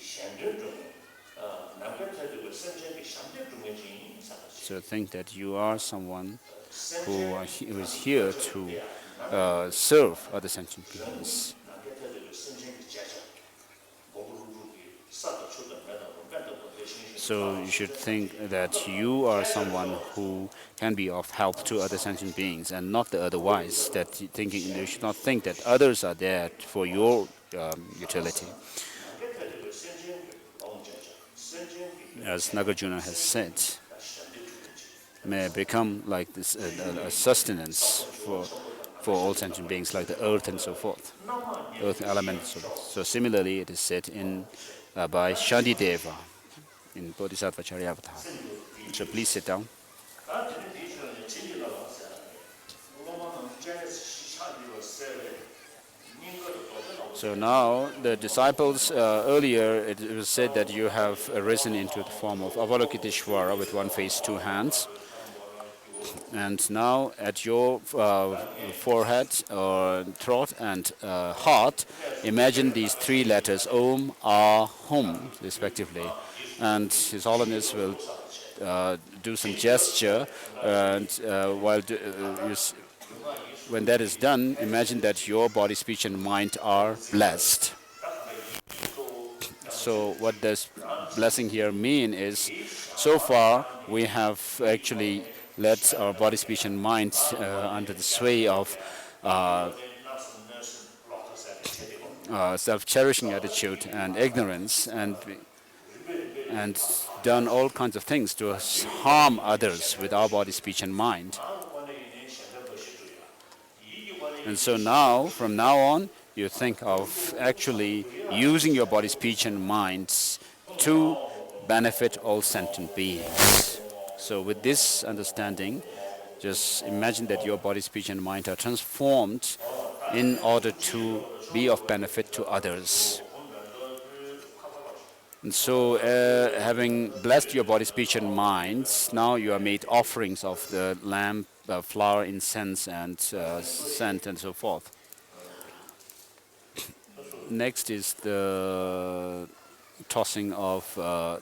So think that you are someone who is here to serve other sentient beings. So you should think that you are someone who can be of help to other sentient beings, and not the otherwise. You should not think that others are there for your utility. As Nagarjuna has said, may become like this a sustenance for all sentient beings, like the earth and so forth, earth element. So similarly, it is said by Shantideva in Bodhisattva Charyavatara. So please sit down. So now the disciples, earlier it was said that you have arisen into the form of Avalokiteshvara with one face, two hands. And now at your forehead or throat and heart, imagine these three letters, Om, Ah, Hum, respectively. And His Holiness will do some gesture, and when that is done, imagine that your body, speech, and mind are blessed. So what does blessing here mean is, so far we have actually let our body, speech, and mind under the sway of self-cherishing attitude and ignorance, and done all kinds of things to harm others with our body, speech, and mind. And so now, from now on, you think of actually using your body, speech, and mind to benefit all sentient beings. So with this understanding, just imagine that your body, speech, and mind are transformed in order to be of benefit to others. And so, having blessed your body, speech, and mind, now you are made offerings of the lamp, flower, incense, and scent, and so forth. Next is the tossing of a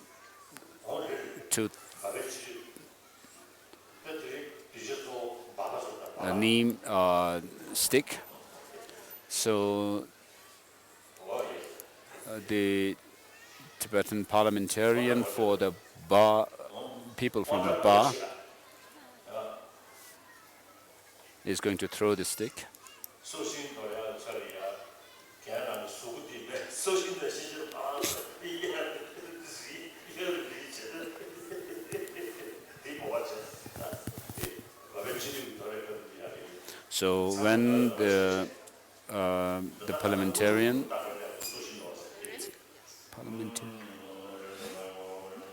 neem stick. So the Tibetan parliamentarian for the Ba people from the Ba is going to throw the stick. So when the parliamentarian,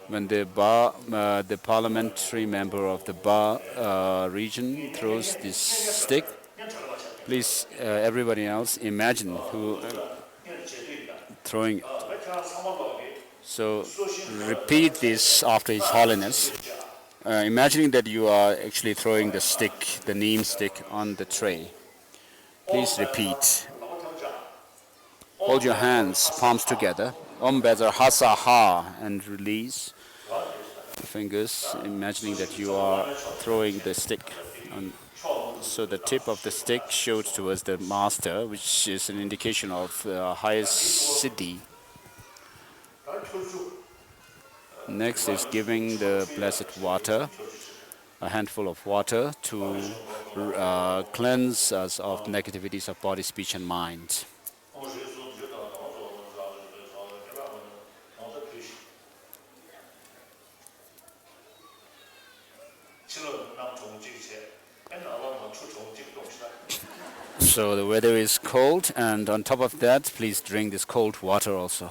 when the the parliamentary member of the Ba region throws this stick, please everybody else imagine who throwing it. So repeat this after His Holiness, imagining that you are actually throwing the stick, the neem stick, on the tray. Please repeat. Hold your hands, palms together. Om Bezar Hasa Ha, and release the fingers, imagining that you are throwing the stick. So the tip of the stick shows towards the master, which is an indication of the highest siddhi. Next is giving the blessed water, a handful of water, to cleanse us of negativities of body, speech, and mind. So the weather is cold, and on top of that, please drink this cold water also.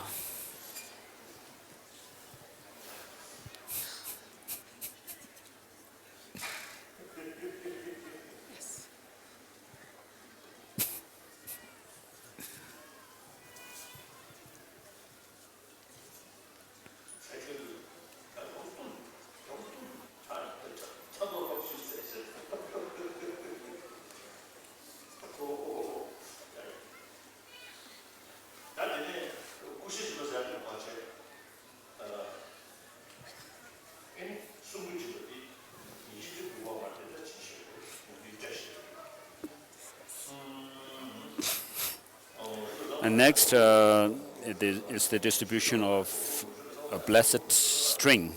And next is the distribution of a blessed string.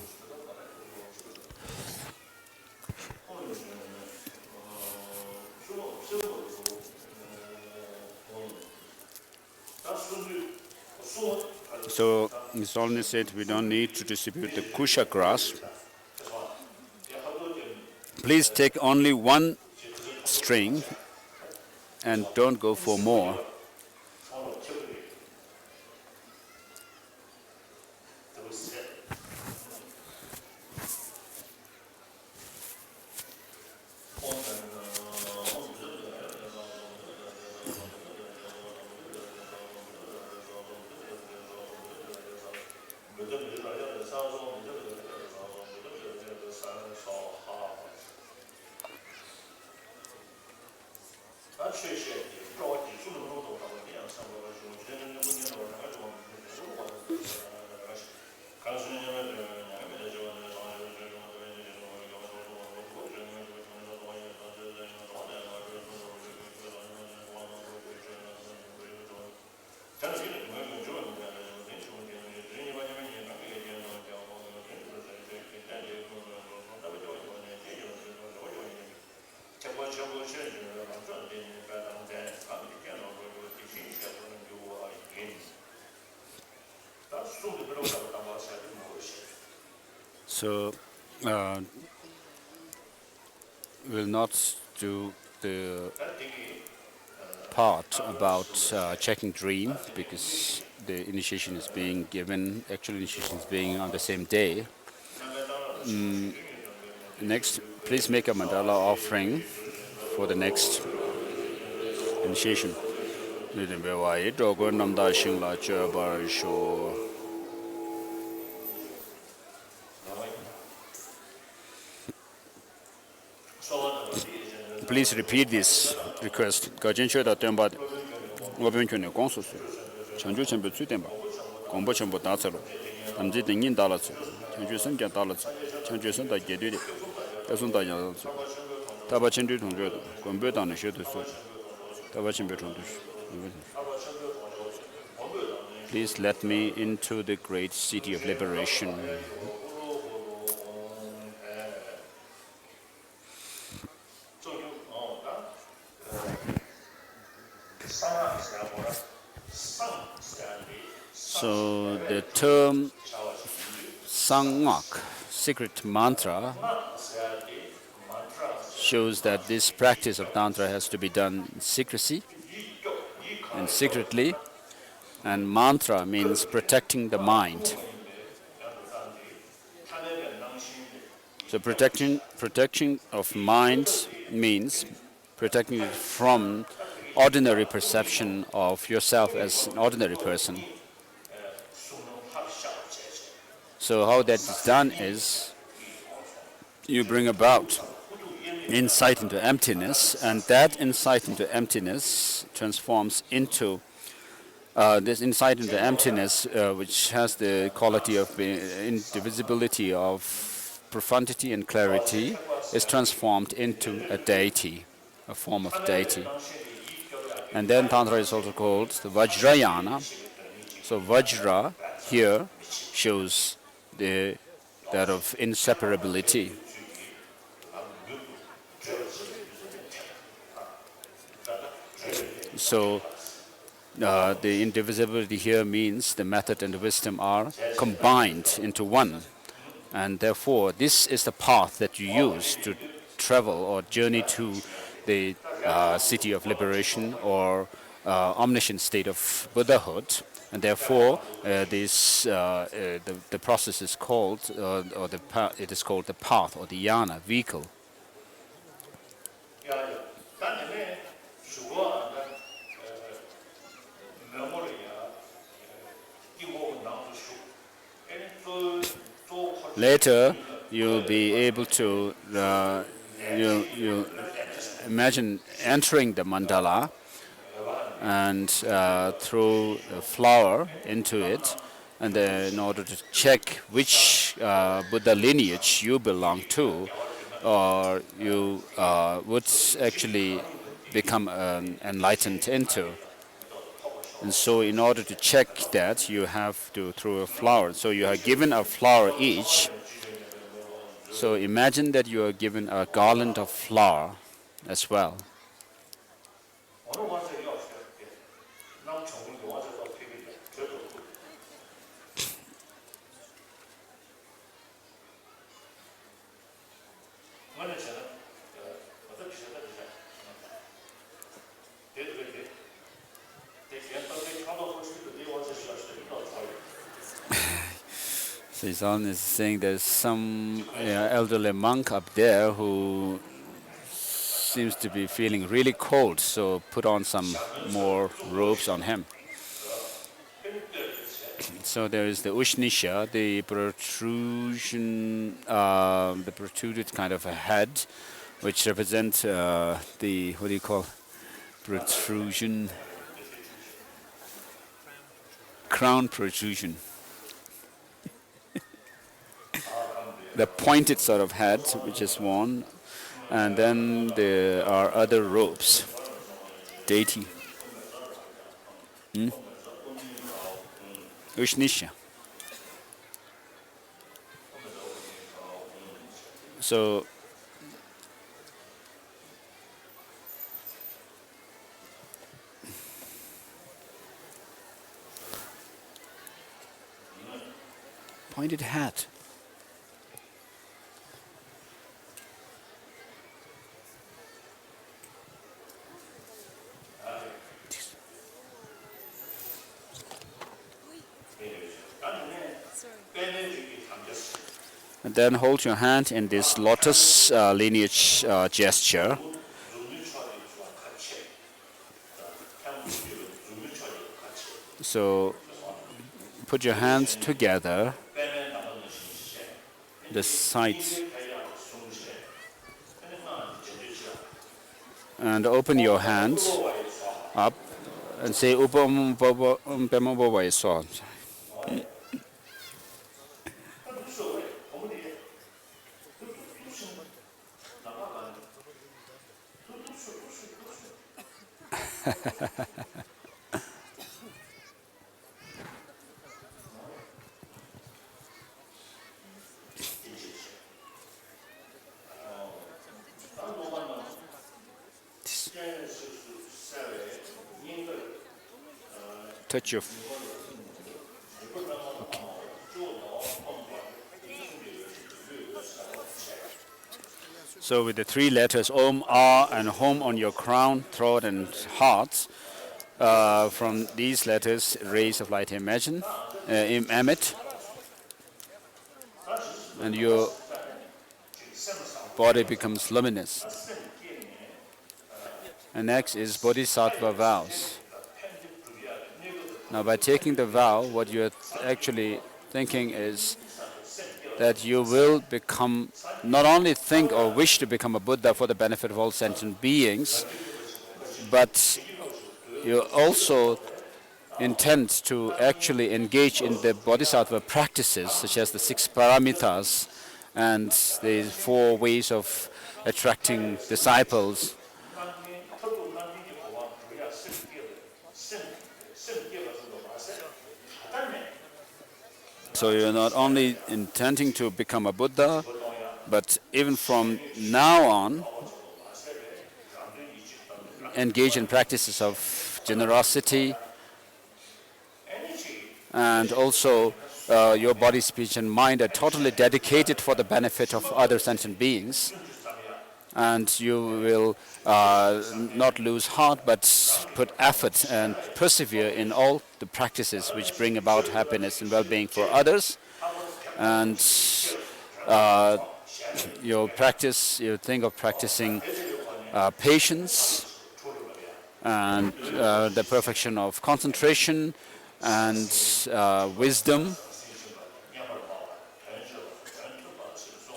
So His Holiness said we don't need to distribute the kusha grass. Please take only one string and don't go for more. So we'll not do the part about checking dream because the initiation is being given, actual initiation is being on the same day. Next, please make a mandala offering for the next initiation. Please repeat this request. Please let me into the great city of liberation. So the term Sangmak, secret mantra, shows that this practice of Tantra has to be done in secrecy and secretly. And mantra means protecting the mind. So protection of mind means protecting it from ordinary perception of yourself as an ordinary person. So how that is done is you bring about insight into emptiness, and that insight into emptiness transforms into this insight into emptiness, which has the quality of indivisibility, of profundity and clarity, is transformed into a deity, a form of deity. And then Tantra is also called the Vajrayana. So Vajra here shows that of inseparability. So the indivisibility here means the method and the wisdom are combined into one. And therefore, this is the path that you use to travel or journey to the city of liberation or omniscient state of Buddhahood. And therefore, the process is called, it is called the path or the yana, vehicle. Later, you'll be able to you'll imagine entering the mandala and throw a flower into it, and then in order to check which Buddha lineage you belong to, or you would actually become enlightened into. And so in order to check that, you have to throw a flower. So you are given a flower each. So imagine that you are given a garland of flower as well. Sison is saying there's some elderly monk up there who seems to be feeling really cold, so put on some more robes on him. So there is the Ushnisha, the protrusion, the protruded kind of a head, which represents the, what do you call, protrusion, crown protrusion. The pointed sort of head, which is worn, and then there are other robes, deity. Ushnisha. So pointed hat. And then hold your hand in this lotus lineage gesture. So put your hands together, the sides, and open your hands up and say Upam Pema. Touch your. So with the three letters Om, Ah, and Home on your crown, throat, and heart, from these letters, rays of light emit, and your body becomes luminous. And next is Bodhisattva vows. Now, by taking the vow, what you're actually thinking is that you will become, not only think or wish to become a Buddha for the benefit of all sentient beings, but you also intend to actually engage in the Bodhisattva practices, such as the 6 paramitas and the 4 ways of attracting disciples. So you're not only intending to become a Buddha, but even from now on, engage in practices of generosity, and also your body, speech, and mind are totally dedicated for the benefit of other sentient beings. And you will not lose heart, but put effort and persevere in all the practices which bring about happiness and well-being for others. And you think of practicing patience and the perfection of concentration and wisdom,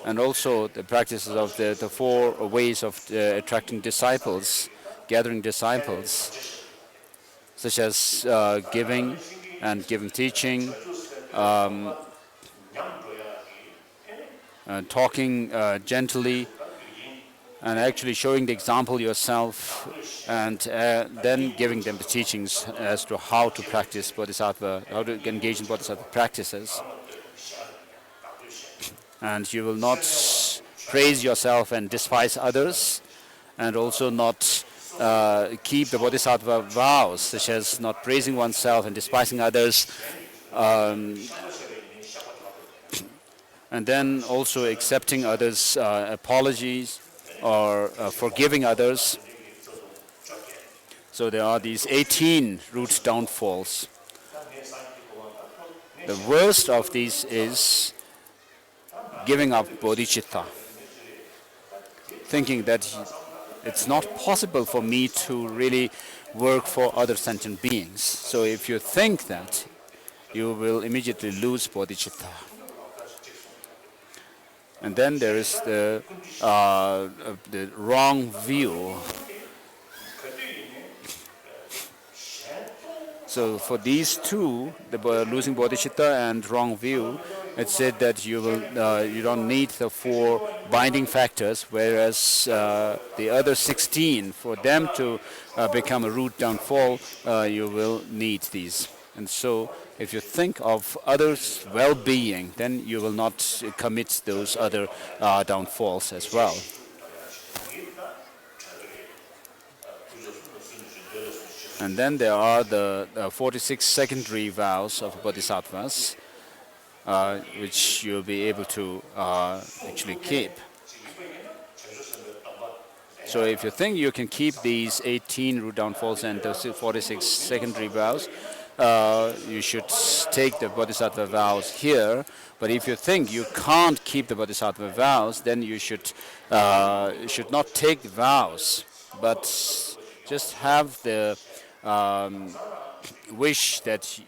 and also the practices of the 4 ways of attracting disciples, gathering disciples, such as giving and giving teaching, talking gently, and actually showing the example yourself, and then giving them the teachings as to how to practice Bodhisattva, how to engage in Bodhisattva practices. And you will not praise yourself and despise others, and also not keep the Bodhisattva vows, such as not praising oneself and despising others, and then also accepting others' apologies or forgiving others. So there are these 18 root downfalls. The worst of these is giving up bodhicitta, thinking that it's not possible for me to really work for other sentient beings. So if you think that, you will immediately lose bodhicitta. And then there is the wrong view. So for these two, the losing bodhicitta and wrong view, it's said that you don't need the 4 binding factors, whereas the other 16, for them to become a root downfall, you will need these. And so if you think of others' well-being, then you will not commit those other downfalls as well. And then there are the 46 secondary vows of bodhisattvas, which you'll be able to actually keep. So if you think you can keep these 18 root downfalls and the 46 secondary vows, you should take the bodhisattva vows here. But if you think you can't keep the bodhisattva vows, then you should not take the vows, but just have the wish that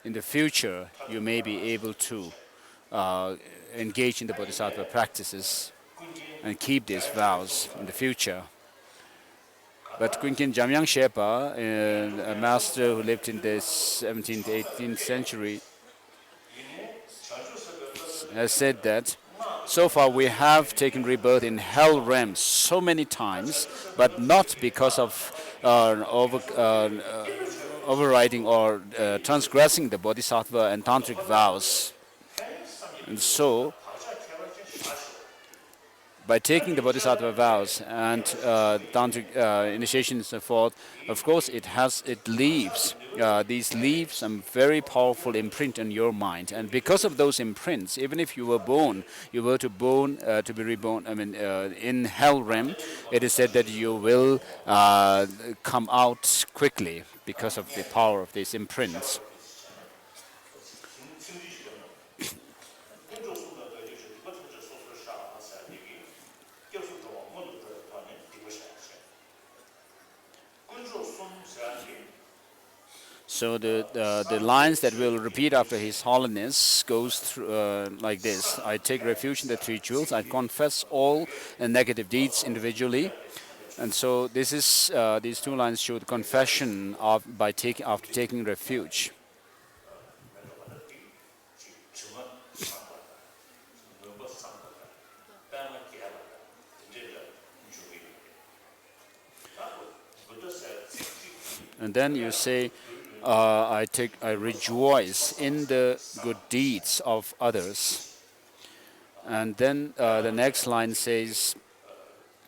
in the future you may be able to engage in the bodhisattva practices and keep these vows in the future. But Kwinkin Jamyang Shepa, a master who lived in the 17th, 18th century, has said that So far, we have taken rebirth in hell realm so many times, but not because of overriding or transgressing the bodhisattva and tantric vows. And so, by taking the bodhisattva vows and tantric initiation and so forth, of course, it leaves these leave some very powerful imprint in your mind, and because of those imprints, even if you were to be reborn. I mean, in hell realm, it is said that you will come out quickly because of the power of these imprints. So the lines that we'll repeat after His Holiness goes through like this: I take refuge in the three jewels. I confess all negative deeds individually. And so this is these two lines show the confession of after taking refuge. And then you say, I rejoice in the good deeds of others. And then the next line says,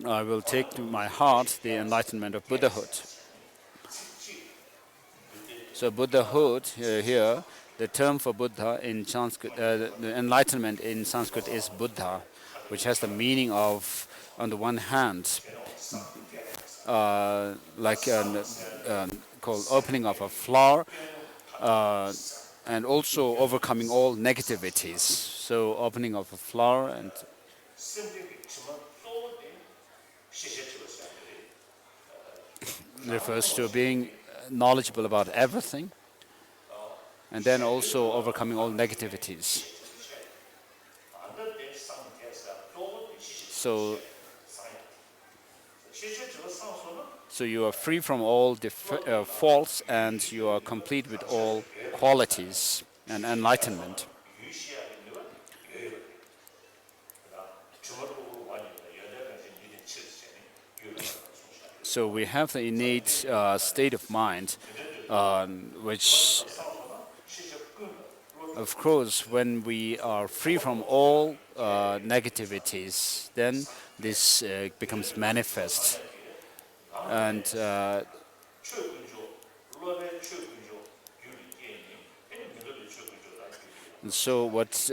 I will take to my heart the enlightenment of Buddhahood. So Buddhahood here, the term for Buddha in Sanskrit, the enlightenment in Sanskrit is Buddha, which has the meaning of, on the one hand, like called opening of a flower, and also overcoming all negativities. So opening of a flower and refers to being knowledgeable about everything, and then also overcoming all negativities. So you are free from all faults, and you are complete with all qualities and enlightenment. So we have the innate state of mind, which, of course, when we are free from all negativities, then this becomes manifest. And so what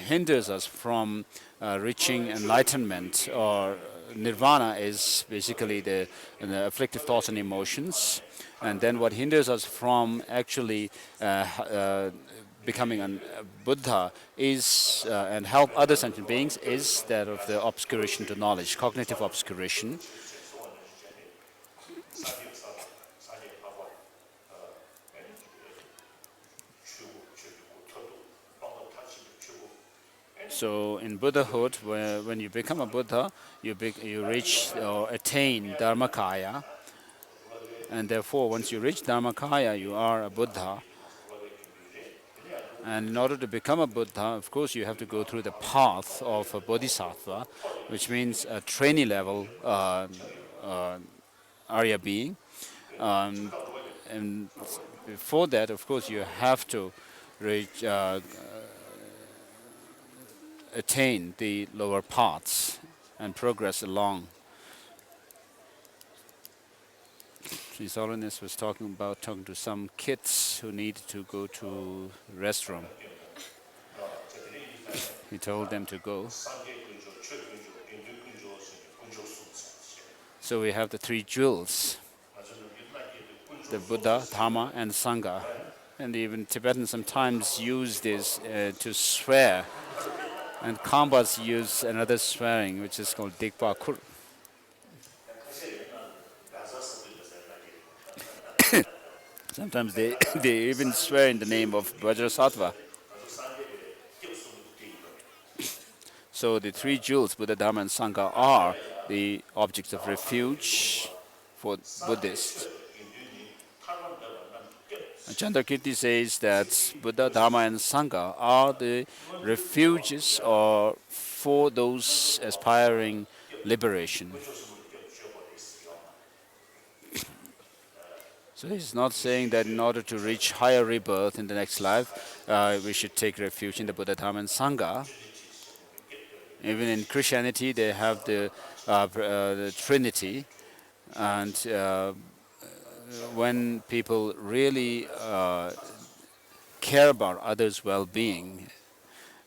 hinders us from reaching enlightenment or nirvana is basically the afflictive thoughts and emotions. And then what hinders us from actually becoming a Buddha is, and help other sentient beings, is that of the obscuration to knowledge, cognitive obscuration. So in Buddhahood, when you become a Buddha, you reach or attain Dharmakaya. And therefore, once you reach Dharmakaya, you are a Buddha. And in order to become a Buddha, of course, you have to go through the path of a Bodhisattva, which means a trainee level Arya being. And before that, of course, you have to reach, attain the lower paths and progress along. His Holiness was talking to some kids who needed to go to restroom. He told them to go. So we have the three jewels: the Buddha, Dharma, and Sangha. And even Tibetans sometimes use this to swear. And Kambas use another swearing, which is called Dikpa Kur. Sometimes they even swear in the name of Vajrasattva. So the three jewels, Buddha, Dharma, and Sangha, are the objects of refuge for Buddhists. Chandrakirti says that Buddha, Dharma, and Sangha are the refuges or for those aspiring liberation. So he's not saying that in order to reach higher rebirth in the next life, we should take refuge in the Buddha, Dharma, and Sangha. Even in Christianity, they have the Trinity, and when people really care about others' well-being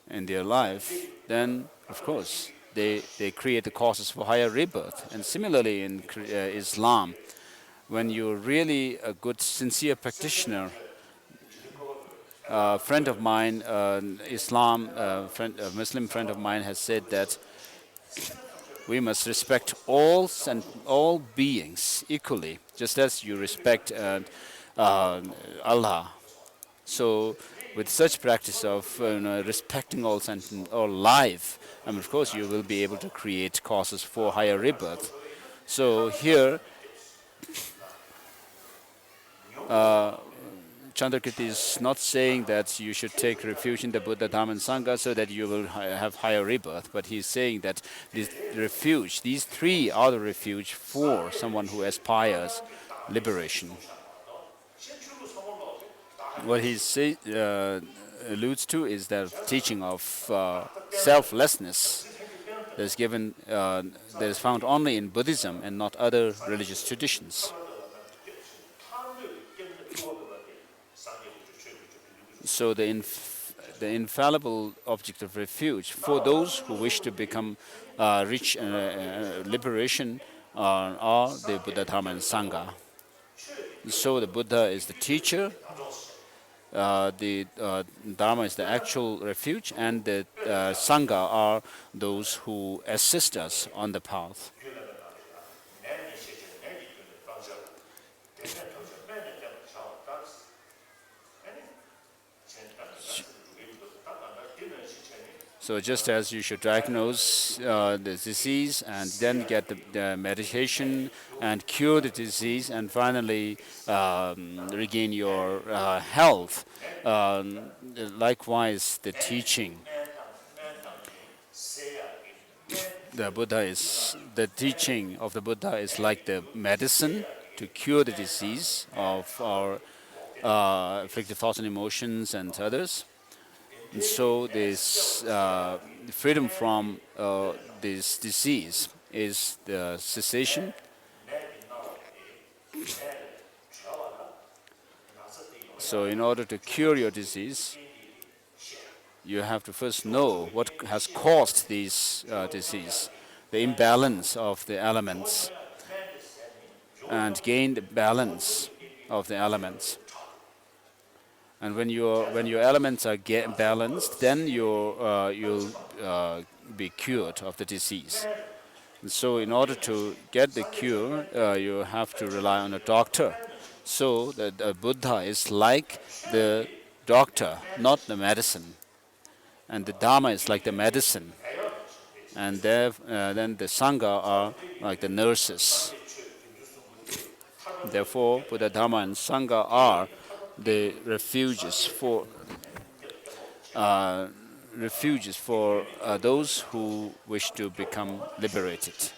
in their life, then of course they create the causes for higher rebirth. And similarly in Islam, when you're really a good, sincere practitioner, a friend of mine, a Muslim friend of mine has said that we must respect all beings equally, just as you respect Allah. So, with such practice of respecting all sentient, all life, of course, you will be able to create causes for higher rebirth. So here, Chandrakirti is not saying that you should take refuge in the Buddha, Dhamma, and Sangha so that you will have higher rebirth, but he's saying that these three are the refuge for someone who aspires liberation. What he alludes to is the teaching of selflessness that is found only in Buddhism and not other religious traditions. So the infallible object of refuge for those who wish to become rich in liberation are the Buddha, Dharma, and Sangha. So the Buddha is the teacher, the Dharma is the actual refuge, and the Sangha are those who assist us on the path. So just as you should diagnose the disease and then get the medication and cure the disease and finally regain your health, likewise the teaching. The teaching of the Buddha is like the medicine to cure the disease of our afflictive thoughts and emotions and others. And so this freedom from this disease is the cessation. So in order to cure your disease, you have to first know what has caused this disease, the imbalance of the elements, and gain the balance of the elements. And when your elements are balanced, then you'll be cured of the disease. And so, in order to get the cure, you have to rely on a doctor. So, the Buddha is like the doctor, not the medicine. And the Dharma is like the medicine. And then the Sangha are like the nurses. Therefore, Buddha, Dharma, and Sangha are the refuges for those who wish to become liberated.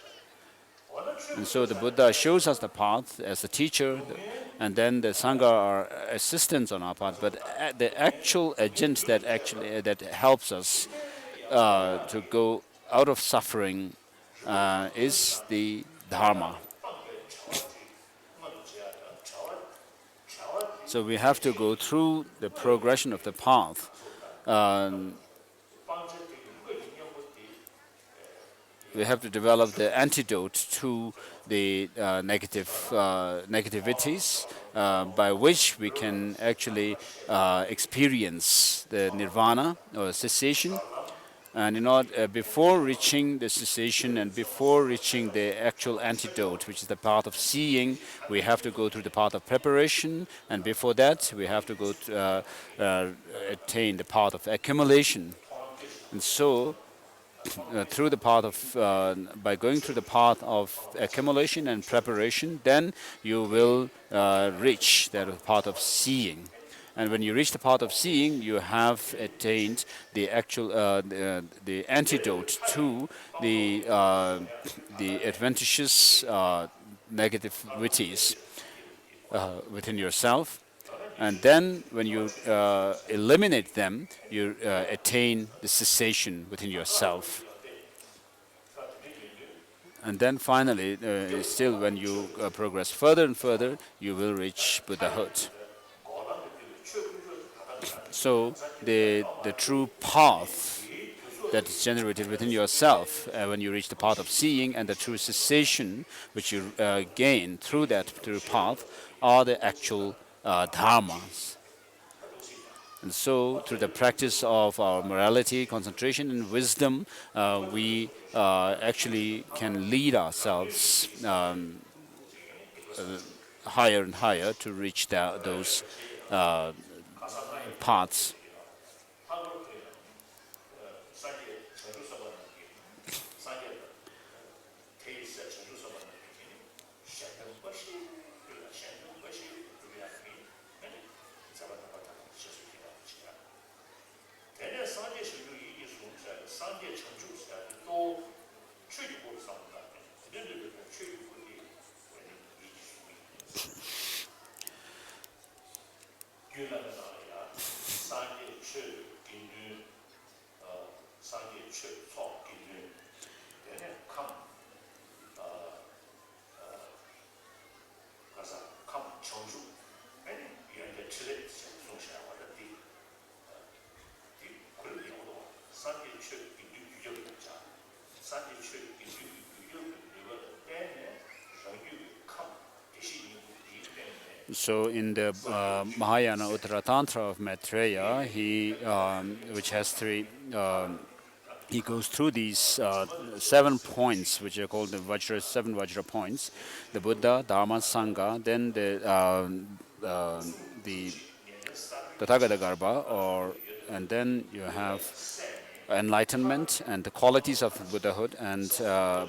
And so the Buddha shows us the path as a teacher, and then the Sangha are assistants on our path. But the actual agent that helps us to go out of suffering is the Dharma. So we have to go through the progression of the path. We have to develop the antidote to the negativities by which we can actually experience the nirvana or cessation. And before reaching the cessation and before reaching the actual antidote, which is the path of seeing, we have to go through the path of preparation. And before that, we have to go to attain the path of accumulation. And so, through the path of, by going through the path of accumulation and preparation, then you will reach the path of seeing. And when you reach the path of seeing, you have attained the actual the antidote to the adventitious negativities within yourself. And then when you eliminate them, you attain the cessation within yourself. And then finally, still when you progress further and further, you will reach Buddhahood. So the true path that is generated within yourself when you reach the path of seeing, and the true cessation which you gain through that true path, are the actual dharmas. And so, through the practice of our morality, concentration, and wisdom, we actually can lead ourselves higher and higher to reach those paths. So in the Mahayana Uttara Tantra of Maitreya, which has he goes through these 7 points, which are called the seven Vajra points: the Buddha, Dharma, Sangha, then the Tathagata Garbha, and then you have enlightenment and the qualities of Buddhahood and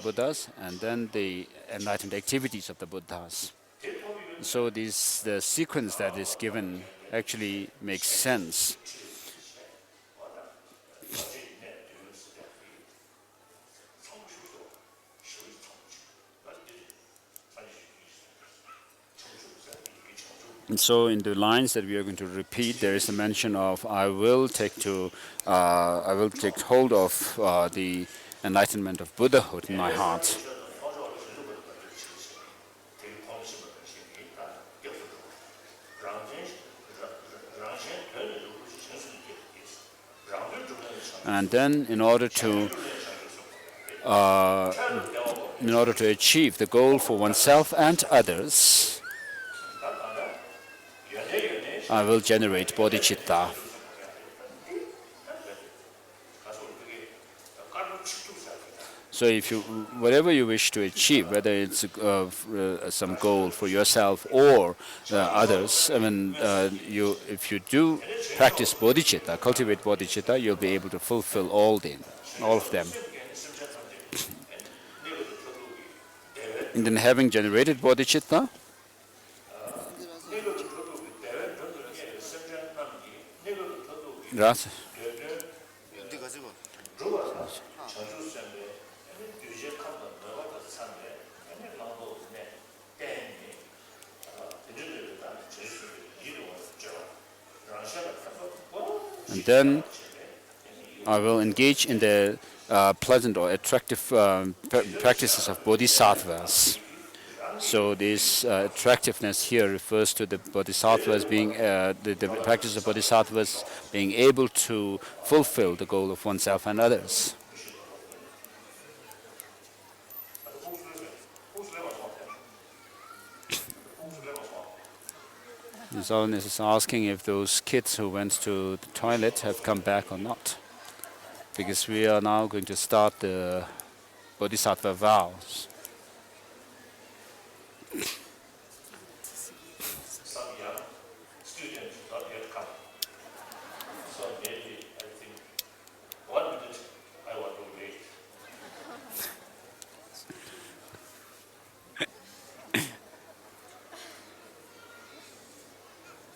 Buddhas, and then the enlightened activities of the Buddhas. So the sequence that is given actually makes sense. And so in the lines that we are going to repeat, there is a mention of I will take hold of the enlightenment of Buddhahood in my heart. And then in order to achieve the goal for oneself and others, I will generate bodhicitta. So whatever you wish to achieve, whether it's some goal for yourself or others, if you do practice bodhicitta, cultivate bodhicitta, you'll be able to fulfill all of them. And then having generated bodhicitta, and then I will engage in the pleasant or attractive practices of bodhisattvas. So this attractiveness here refers to the bodhisattvas being the practice of bodhisattvas being able to fulfill the goal of oneself and others. Zolan is asking if those kids who went to the toilet have come back or not, because we are now going to start the bodhisattva vows.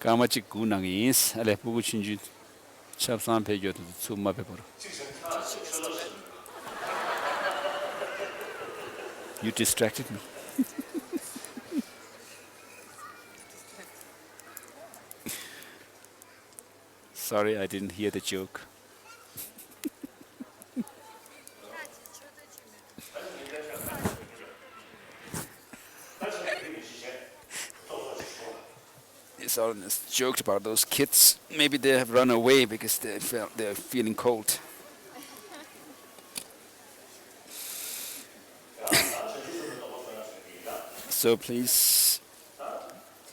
Kamachi kunangis, ale puguchinju, chapsan pejo to summa pepper. You distracted me. Sorry, I didn't hear the joke. Soreness joked about those kids. Maybe they have run away because they're feeling cold. So please,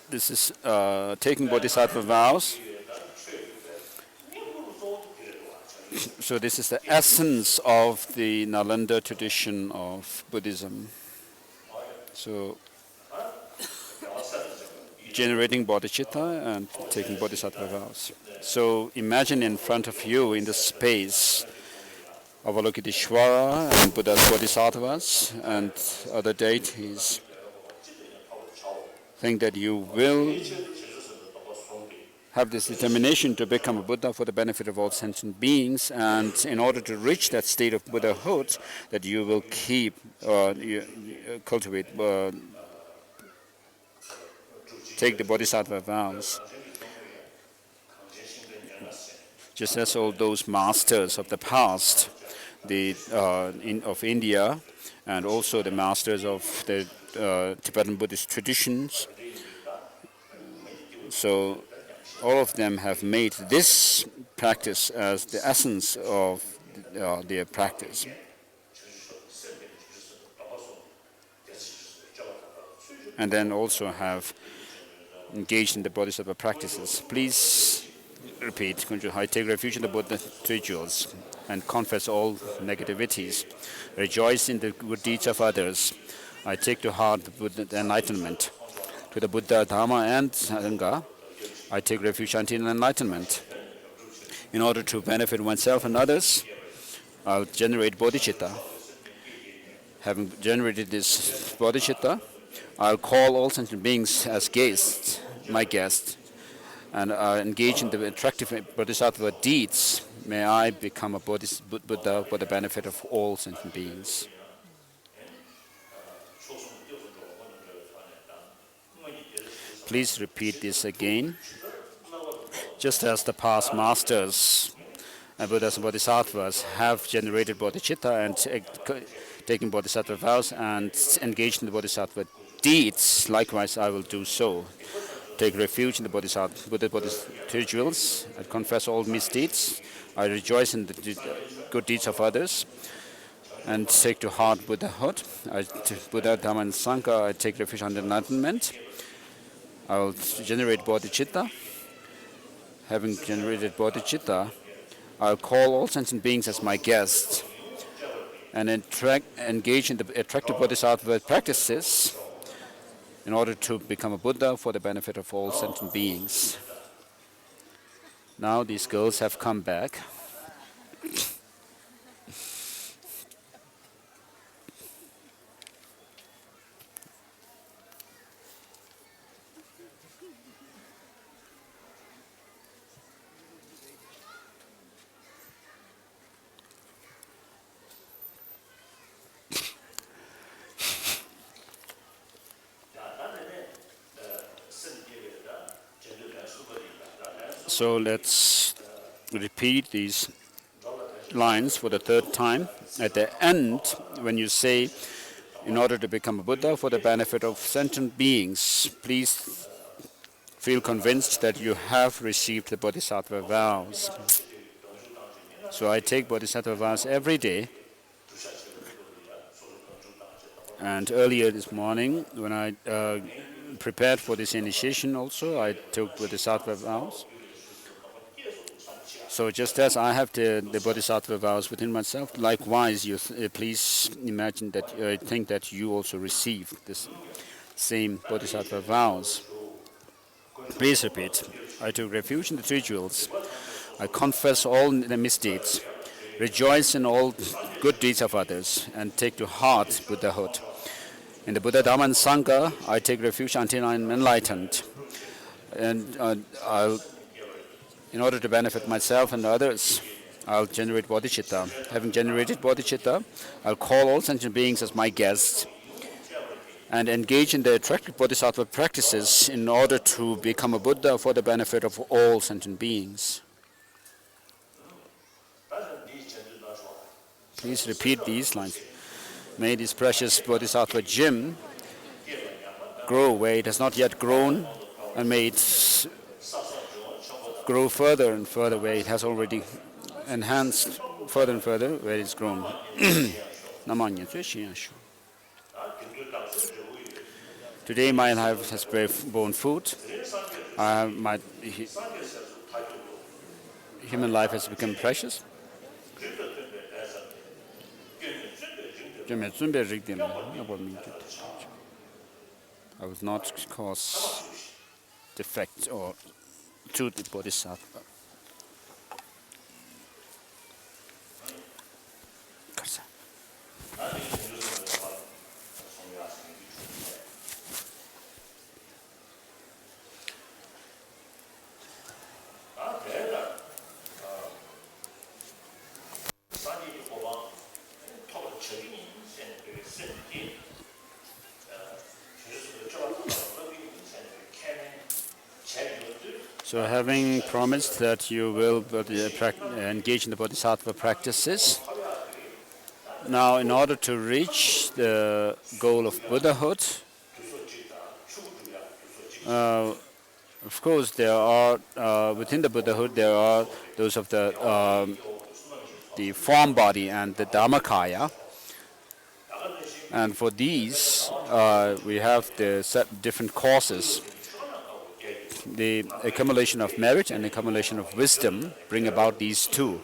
this is taking bodhisattva vows. So this is the essence of the Nalanda tradition of Buddhism. So generating bodhicitta and taking bodhisattva vows. So imagine in front of you in the space Avalokiteshvara and Buddha's bodhisattvas and other deities. Think that you will have this determination to become a Buddha for the benefit of all sentient beings, and in order to reach that state of Buddhahood, that you will cultivate, take the bodhisattva vows. Just as all those masters of the past, of India, and also the masters of the Tibetan Buddhist traditions. So all of them have made this practice as the essence of their practice. And then also have engaged in the bodhisattva practices. Please repeat, I take refuge in the Buddha rituals and confess all negativities. Rejoice in the good deeds of others. I take to heart the Buddha enlightenment. To the Buddha, Dharma, and Sangha, I take refuge until enlightenment. In order to benefit oneself and others, I'll generate bodhicitta. Having generated this bodhicitta, I'll call all sentient beings as guests, my guests, and engage in the attractive bodhisattva deeds. May I become a Buddha for the benefit of all sentient beings. Please repeat this again. Just as the past masters and Buddhas and Bodhisattvas have generated bodhicitta and taken bodhisattva vows and engaged in the bodhisattva deeds, likewise I will do so. Take refuge in the Buddha rituals and confess all misdeeds. I rejoice in the good deeds of others and take to heart Buddhahood. Buddha, Dhamma, and Sangha, I take refuge on enlightenment. I will generate bodhicitta. Having generated bodhicitta, I'll call all sentient beings as my guests and engage in the attractive bodhisattva practices in order to become a Buddha for the benefit of all sentient beings. Now these girls have come back. So let's repeat these lines for the third time. At the end, when you say, in order to become a Buddha for the benefit of sentient beings, please feel convinced that you have received the bodhisattva vows. So I take bodhisattva vows every day. And earlier this morning, when I prepared for this initiation also, I took bodhisattva vows. So just as I have the bodhisattva vows within myself, likewise, you please imagine that, think that you also receive this same bodhisattva vows. Please repeat. I took refuge in the rituals. I confess all the misdeeds, rejoice in all good deeds of others, and take to heart Buddhahood. In the Buddha, Dhamma, and Sangha, I take refuge until I am enlightened. And in order to benefit myself and others, I'll generate bodhicitta. Having generated bodhicitta, I'll call all sentient beings as my guests and engage in the attractive bodhisattva practices in order to become a Buddha for the benefit of all sentient beings. Please repeat these lines. May this precious bodhisattva gem grow where it has not yet grown, and may it grow further and further where it has already enhanced, further and further where it's grown. Today my life has borne fruit. My human life has become precious. I will not cause defect or to the bodhisattva. So having promised that you will engage in the bodhisattva practices, now in order to reach the goal of Buddhahood, of course there are, within the Buddhahood there are those of the form body and the Dharmakaya. And for these, we have the different courses. The accumulation of merit and accumulation of wisdom bring about these two.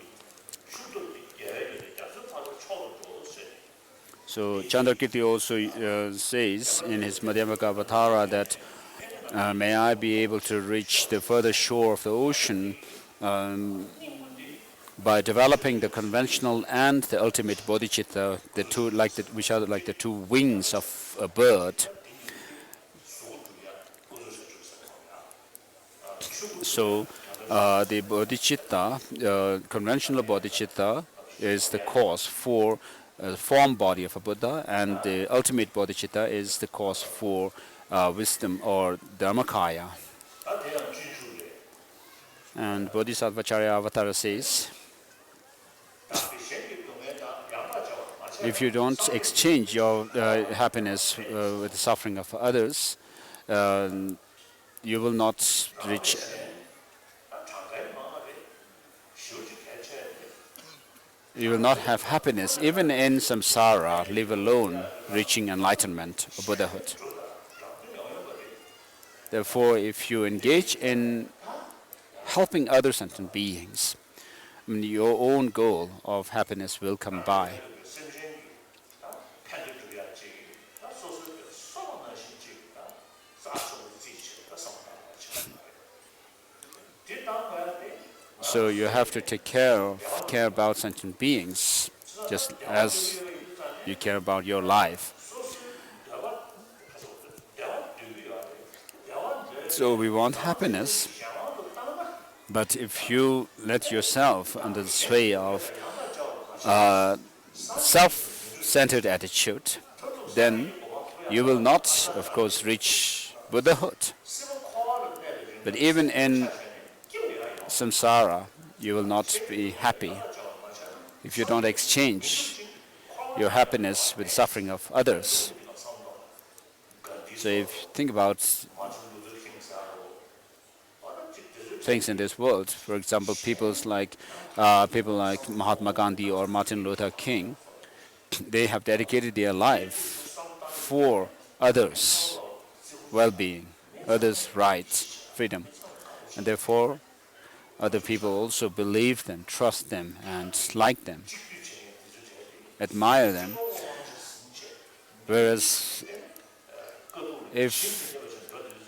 So Chandrakirti also says in his Madhyamaka Avatara that may I be able to reach the further shore of the ocean by developing the conventional and the ultimate bodhicitta, the two which are like the two wings of a bird. So the bodhicitta, conventional bodhicitta, is the cause for the form body of a Buddha, and the ultimate bodhicitta is the cause for wisdom or Dharmakaya. And Bodhisattvacharya Avatara says, if you don't exchange your happiness with the suffering of others, you will not reach. You will not have happiness, even in samsara, live alone, reaching enlightenment or Buddhahood. Therefore, if you engage in helping other sentient beings, your own goal of happiness will come by. So you have to take care about sentient beings, just as you care about your life. So we want happiness, but if you let yourself under the sway of self-centered attitude, then you will not, of course, reach Buddhahood. But even in samsara, you will not be happy if you don't exchange your happiness with suffering of others. So if you think about things in this world, for example, people like Mahatma Gandhi or Martin Luther King, they have dedicated their life for others' well-being, others' rights, freedom, and therefore other people also believe them, trust them, and like them, admire them. Whereas if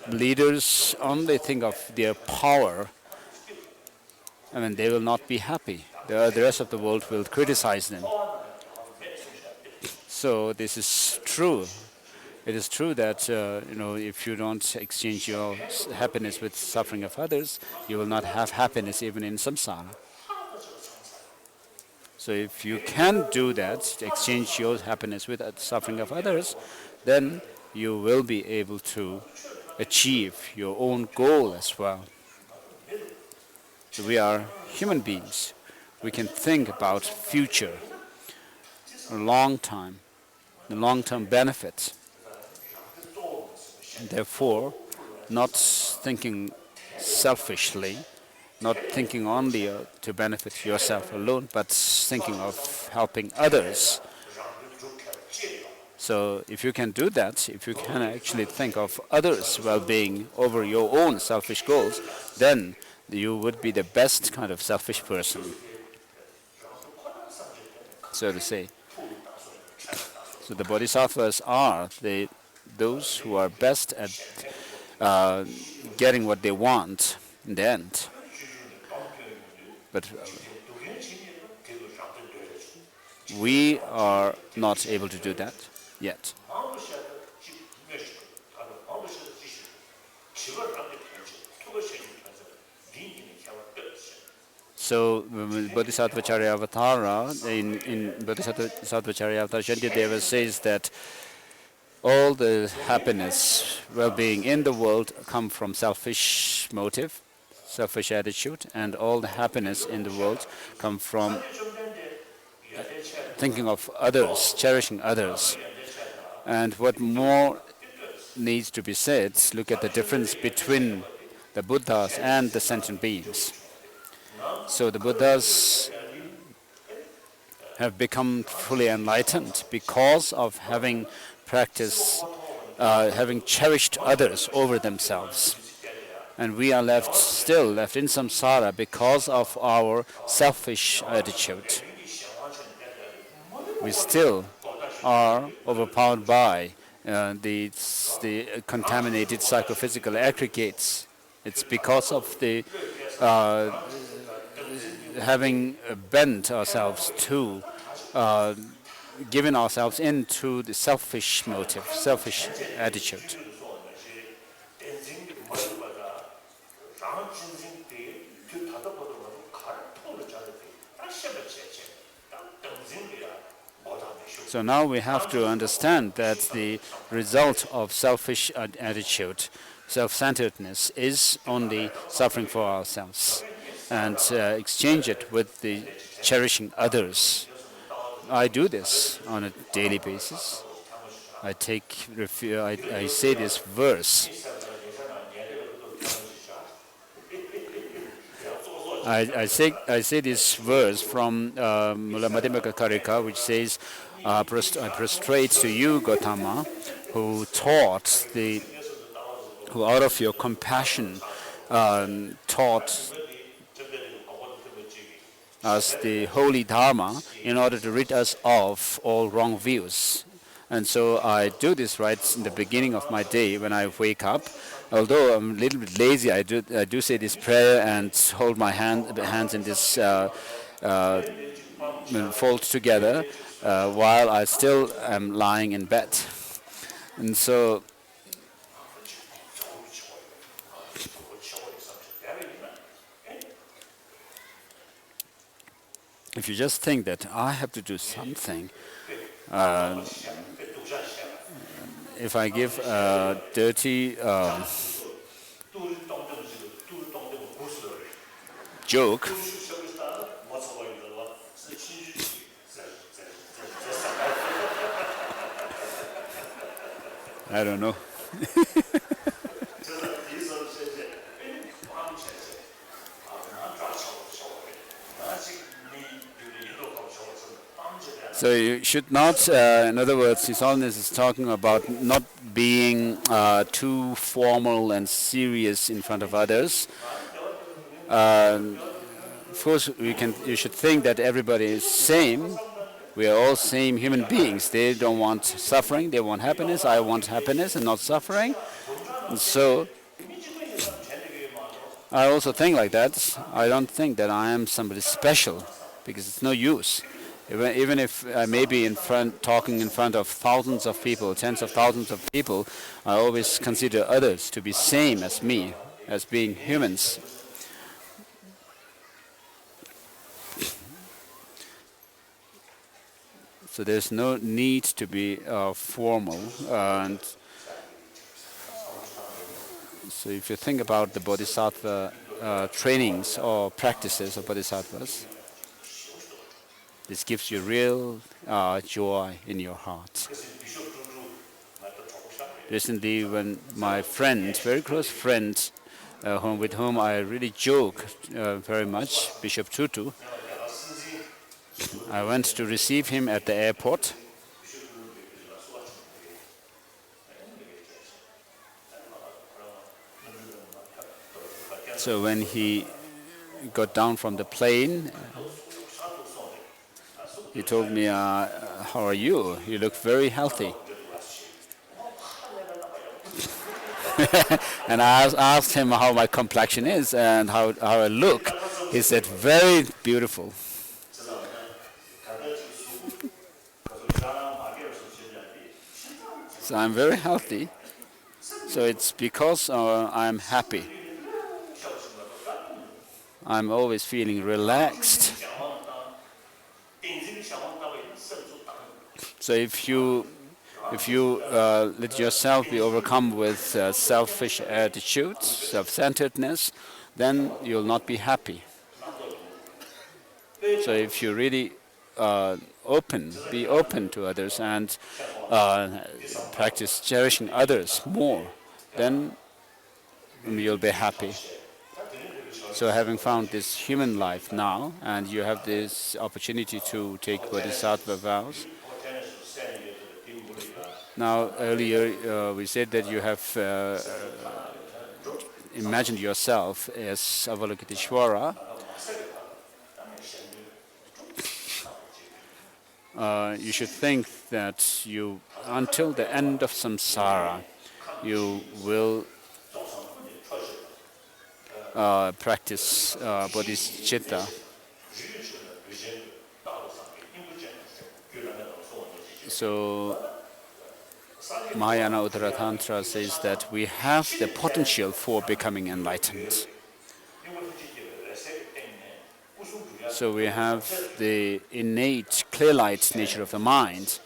leaders only think of their power, they will not be happy. The rest of the world will criticize them. So this is true. It is true that if you don't exchange your happiness with suffering of others, you will not have happiness even in samsara. So if you can do that, exchange your happiness with the suffering of others, then you will be able to achieve your own goal as well. So we are human beings. We can think about future, a long time, the long-term benefits. Therefore, not thinking selfishly, not thinking only to benefit yourself alone, but thinking of helping others. So if you can do that, if you can actually think of others' well-being over your own selfish goals, then you would be the best kind of selfish person, so to say. So the bodhisattvas are those who are best at getting what they want in the end. But we are not able to do that yet. So Bodhisattva Charyavatara, in Bodhisattva Charyavatara, Shantideva says that all the happiness, well-being in the world come from selfish motive, selfish attitude, and all the happiness in the world come from thinking of others, cherishing others. And what more needs to be said, look at the difference between the Buddhas and the sentient beings. So the Buddhas have become fully enlightened because of having practiced, having cherished others over themselves. And we are still left in samsara because of our selfish attitude. We still are overpowered by the contaminated psychophysical aggregates. It's because of the having bent ourselves to giving ourselves into the selfish motive, selfish attitude. So now we have to understand that the result of selfish attitude, self-centeredness, is only suffering for ourselves, and exchange it with the cherishing others. I do this on a daily basis. I say this verse. I say this verse from Mula Madhyamaka Karika, which says, I prostrate to you, Gautama, who out of your compassion taught us the holy Dharma in order to rid us of all wrong views. And so I do this right in the beginning of my day when I wake up. Although I'm a little bit lazy, I do say this prayer and hold my hands in this fold together while I still am lying in bed. And so if you just think that I have to do something, if I give a dirty joke, I don't know. So you should not, in other words, His Holiness is talking about not being too formal and serious in front of others. Of course, you should think that everybody is same. We are all same human beings. They don't want suffering, they want happiness. I want happiness and not suffering. And so I also think like that. I don't think that I am somebody special, because it's no use. Even if I may be talking in front of thousands of people, tens of thousands of people, I always consider others to be same as me, as being humans. So there's no need to be formal. And so if you think about the bodhisattva trainings or practices of bodhisattvas, this gives you real joy in your heart. Recently, when my friend, very close friend, with whom I really joke very much, Bishop Tutu, I went to receive him at the airport. So when he got down from the plane, he told me, how are you? You look very healthy. And I asked him how my complexion is and how I look. He said, very beautiful. So I'm very healthy. So it's because I'm happy. I'm always feeling relaxed. So if you let yourself be overcome with selfish attitudes, self-centeredness, then you'll not be happy. So if you really be open to others and practice cherishing others more, then you'll be happy. So having found this human life now, and you have this opportunity to take bodhisattva vows. Now, earlier we said that you have imagined yourself as Avalokiteshvara. You should think that until the end of samsara, you will practice bodhicitta. So Mahayana Uttara Tantra says that we have the potential for becoming enlightened. So we have the innate clear light nature of the mind,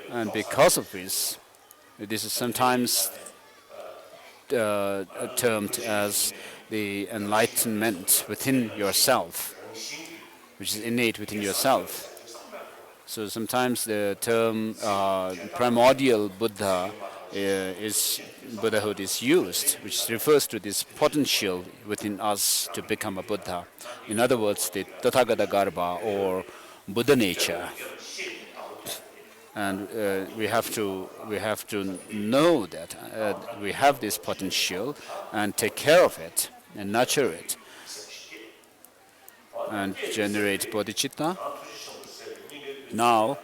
and because of this is sometimes termed as the enlightenment within yourself, which is innate within yourself. So sometimes the term primordial Buddha Buddhahood is used, which refers to this potential within us to become a Buddha. In other words, the Tathagata Garbha or Buddha nature. And we have to know that we have this potential and take care of it and nurture it and generate bodhicitta. Now,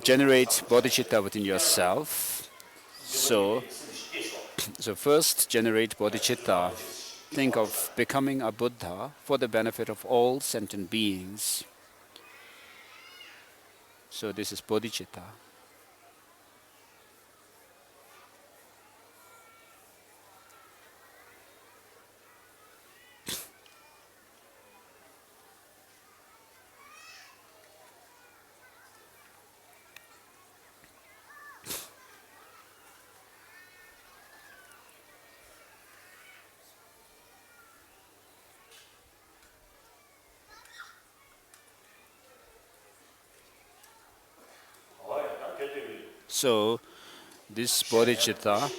generate bodhicitta within yourself. So first generate bodhicitta. Think of becoming a Buddha for the benefit of all sentient beings. So this is bodhicitta. So this bodhicitta,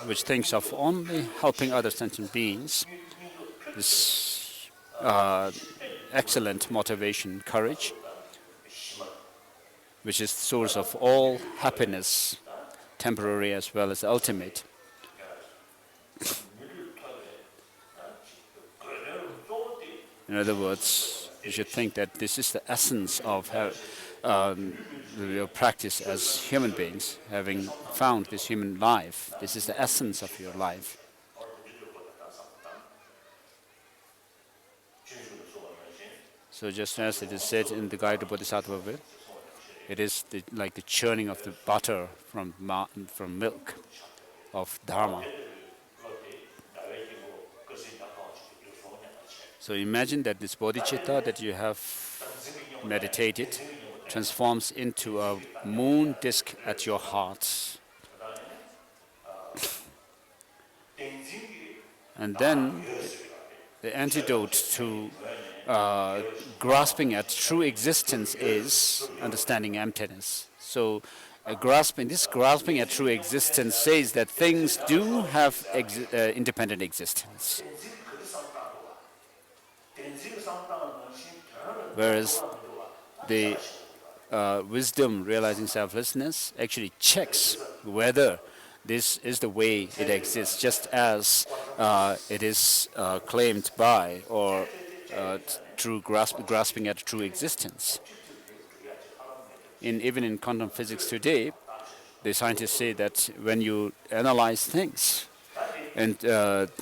which thinks of only helping other sentient beings, this excellent motivation, courage, which is the source of all happiness, temporary as well as ultimate. In other words, you should think that this is the essence of your practice as human beings, having found this human life. This is the essence of your life. So just as it is said in the Guide to Bodhisattva Way, it is like the churning of the butter from milk of Dharma. So imagine that this bodhicitta that you have meditated transforms into a moon disk at your heart. And then the antidote to grasping at true existence is understanding emptiness. So grasping at true existence says that things do have independent existence. Whereas the wisdom realizing selflessness actually checks whether this is the way it exists, just as it is claimed by or through grasping at true existence. Even in quantum physics today, the scientists say that when you analyze things, and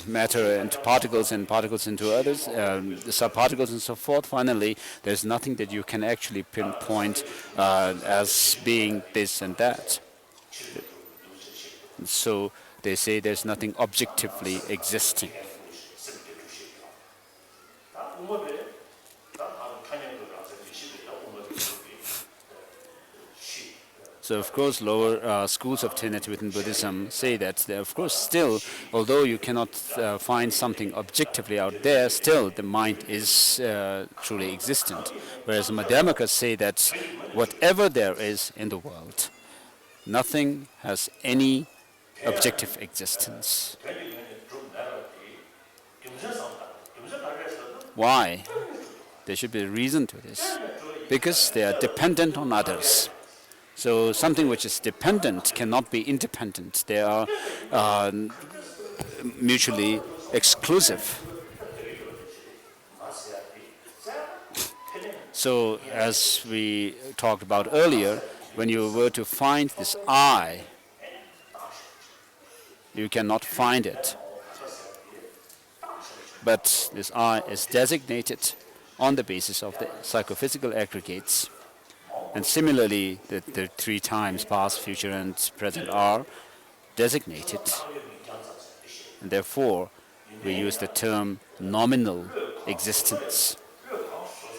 matter into particles and particles into others, the subparticles and so forth, finally, there's nothing that you can actually pinpoint as being this and that. And so they say there's nothing objectively existing. So of course lower schools of Tibetan Buddhism say that of course still, although you cannot find something objectively out there, still the mind is truly existent. Whereas Madhyamakas say that whatever there is in the world, nothing has any objective existence. Why? There should be a reason to this. Because they are dependent on others. So something which is dependent cannot be independent. They are mutually exclusive. So as we talked about earlier, when you were to find this I, you cannot find it. But this I is designated on the basis of the psychophysical aggregates. And similarly, the three times, past, future, and present, are designated. And therefore, we use the term nominal existence.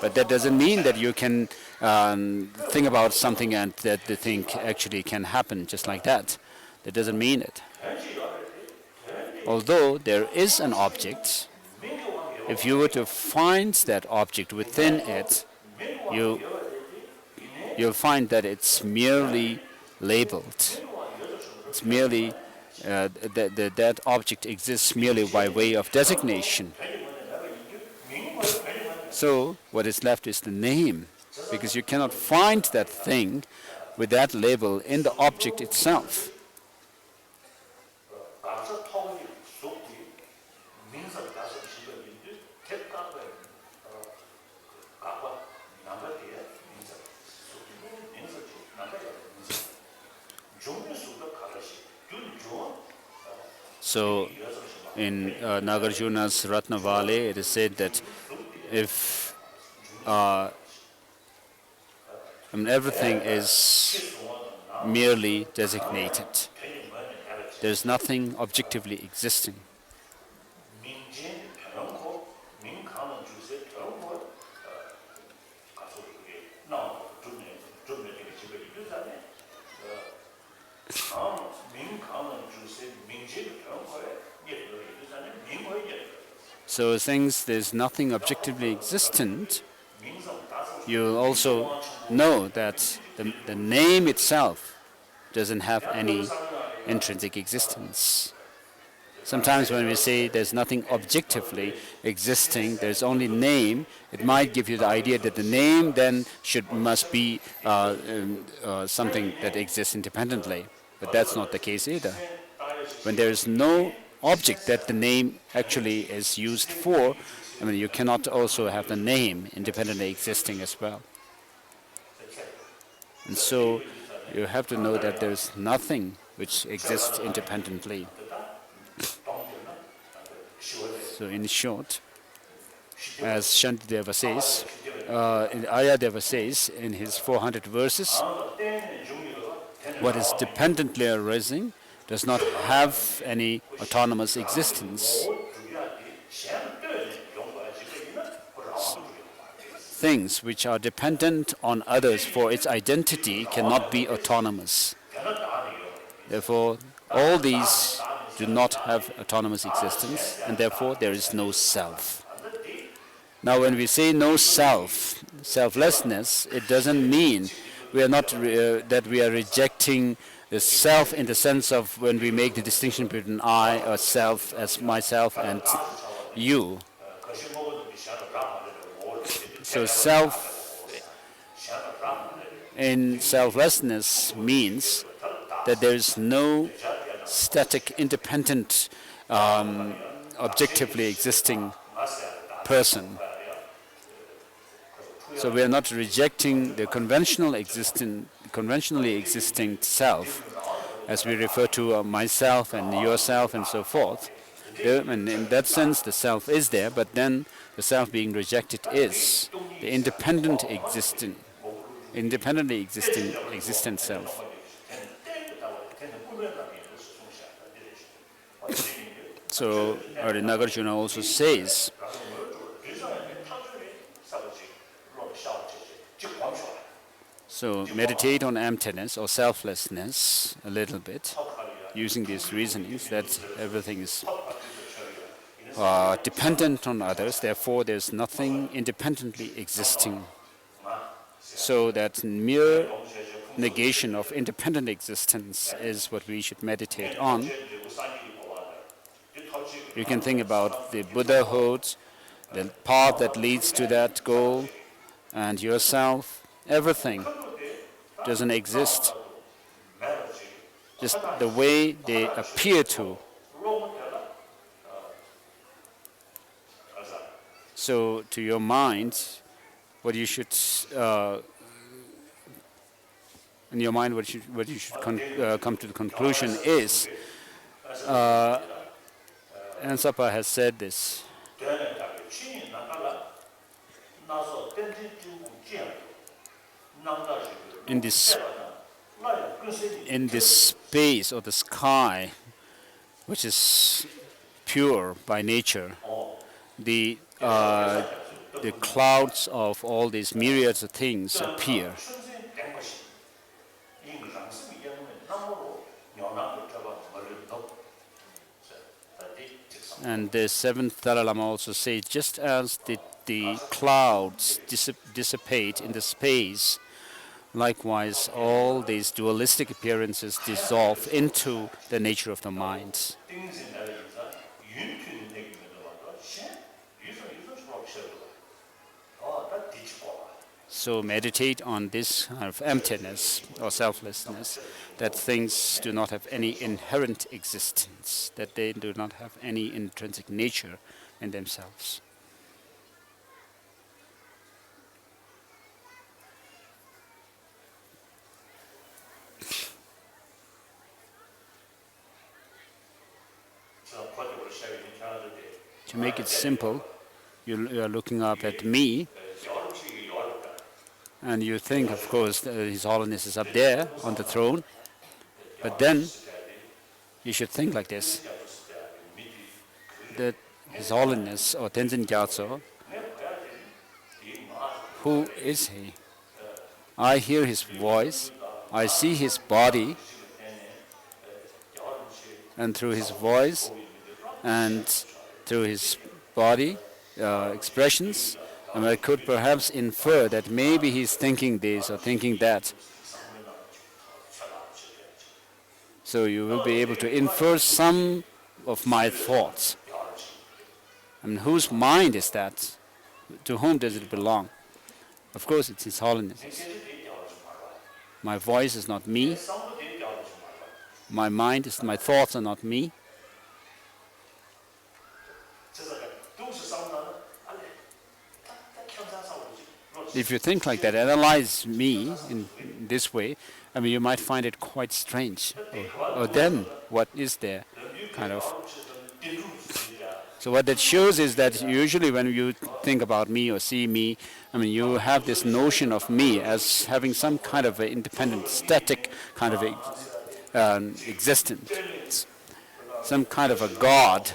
But that doesn't mean that you can think about something and that the thing actually can happen just like that. That doesn't mean it. Although there is an object, if you were to find that object within it, you'll find that it's merely labeled. It's merely that object exists merely by way of designation. So what is left is the name, because you cannot find that thing with that label in the object itself. So in Nagarjuna's Ratnavale, it is said that if everything is merely designated, there's nothing objectively existing. So since there's nothing objectively existent, you also know that the name itself doesn't have any intrinsic existence. Sometimes when we say there's nothing objectively existing, there's only name, it might give you the idea that the name then must be something that exists independently. But that's not the case either. When there is no object that the name actually is used for, you cannot also have the name independently existing as well. And so you have to know that there is nothing which exists independently. So in short, as Shantideva says, Ayadeva says in his 400 verses, what is dependently arising does not have any autonomous existence. Things which are dependent on others for its identity cannot be autonomous. Therefore, all these do not have autonomous existence, and therefore there is no self. Now, when we say no self, selflessness, it doesn't mean we are not that we are rejecting the self in the sense of when we make the distinction between I or self as myself and you. So self in selflessness means that there is no static, independent, objectively existing person. So we are not rejecting the conventionally existing self, as we refer to myself and yourself and so forth. And in that sense, the self is there, but then the self being rejected is the independently existent self. So Nagarjuna also says, so meditate on emptiness or selflessness a little bit, using these reasonings that everything is dependent on others, therefore there's nothing independently existing. So that mere negation of independent existence is what we should meditate on. You can think about the Buddhahood, the path that leads to that goal, and yourself. Everything doesn't exist. Just the way they appear to. So to your mind, what you should in your mind, what you should come to the conclusion is, Ansapa has said this. In this space or the sky, which is pure by nature, the clouds of all these myriads of things appear. And the seventh Dalai Lama also says, just as the clouds dissipate in the space, likewise all these dualistic appearances dissolve into the nature of the mind. So meditate on this kind of emptiness or selflessness, that things do not have any inherent existence, that they do not have any intrinsic nature in themselves. To make it simple, you are looking up at me, and you think, of course, His Holiness is up there on the throne, but then you should think like this, that His Holiness or Tenzin Gyatso, who is He? I hear His voice, I see His body, and through His voice and through His body expressions, and I could perhaps infer that maybe he's thinking this or thinking that. So you will be able to infer some of my thoughts. I mean, whose mind is that? To whom does it belong? Of course, it's His Holiness's. My voice is not me. My mind is, my thoughts are not me. If you think like that, analyze me in this way, I mean, you might find it quite strange. Or then, what is there? Kind of. So what that shows is that usually when you think about me or see me, you have this notion of me as having some kind of an independent, static kind of existence, some kind of a God.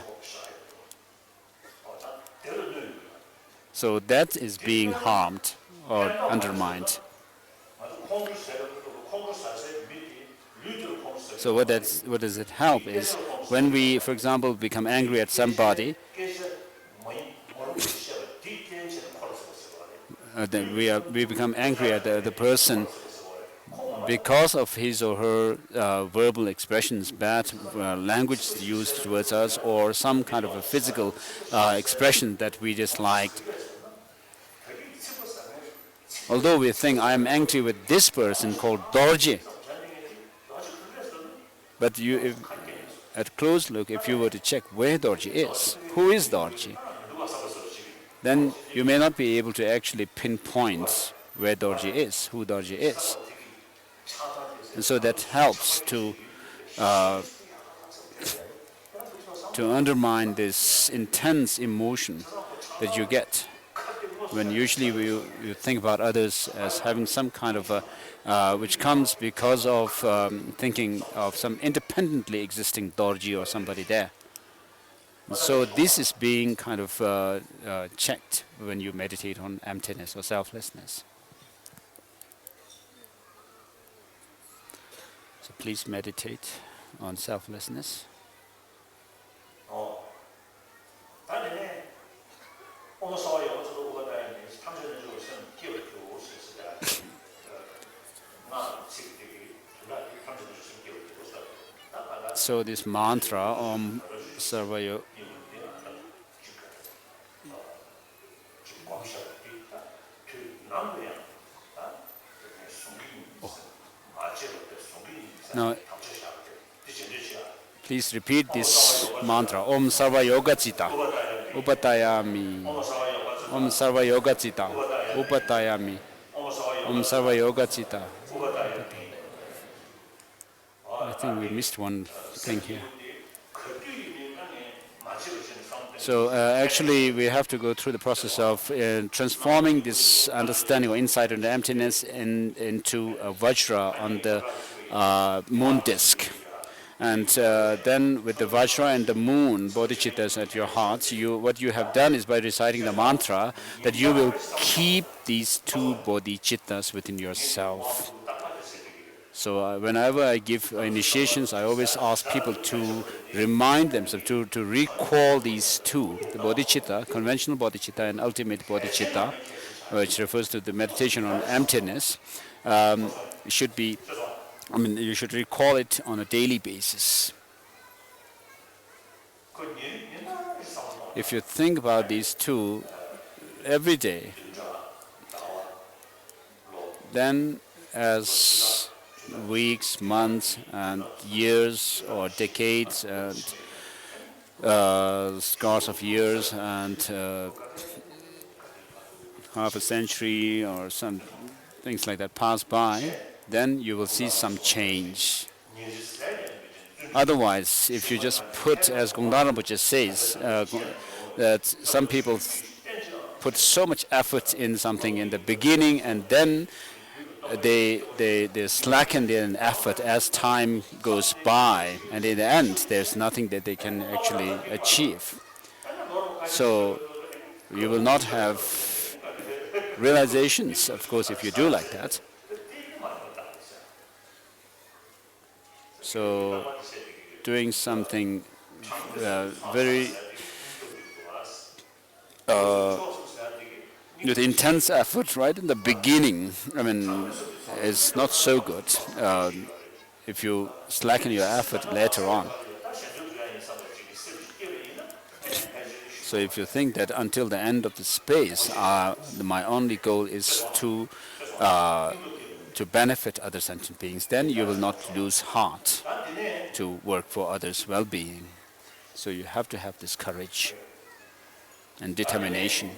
So that is being harmed or undermined. So what does it help is when we, for example, become angry at somebody, then we become angry at the person because of his or her verbal expressions, bad language used towards us, or some kind of a physical expression that we disliked. Although we think I am angry with this person called Dorji, but at close look, if you were to check where Dorji is, who is Dorji, then you may not be able to actually pinpoint where Dorji is, who Dorji is. And so that helps to undermine this intense emotion that you get when usually you think about others as having some kind of a, which comes because of thinking of some independently existing Dorji or somebody there. So this is being kind of checked when you meditate on emptiness or selflessness. So please meditate on selflessness. So this mantra, Om Sarvayo. Now, please repeat this mantra. Om Sarva Yoga Chitta Upatayami. Om Sarva Yoga Chitta Upatayami. Om Sarva Yoga Chitta. I think we missed one thing here. So actually we have to go through the process of transforming this understanding or insight into emptiness into a Vajra on the moon disk. And then with the Vajra and the moon bodhicittas at your hearts, what you have done is by reciting the mantra that you will keep these two bodhicittas within yourself. So whenever I give initiations, I always ask people to remind themselves, to recall these two, the bodhicitta, conventional bodhicitta and ultimate bodhicitta, which refers to the meditation on emptiness. Should be, you should recall it on a daily basis. If you think about these two every day, then as weeks, months, and years, or decades, and scores of years, and half a century, or some things like that pass by, then you will see some change. Otherwise, if you just put, as Gongdara Rinpoche says, that some people put so much effort in something in the beginning, and then they slacken their effort as time goes by, and in the end there's nothing that they can actually achieve. So you will not have realizations, of course, if you do like that. So doing something very with intense effort right in the beginning, is not so good. If you slacken your effort later on. So if you think that until the end of the space, my only goal is to benefit other sentient beings, then you will not lose heart to work for others' well-being. So you have to have this courage and determination.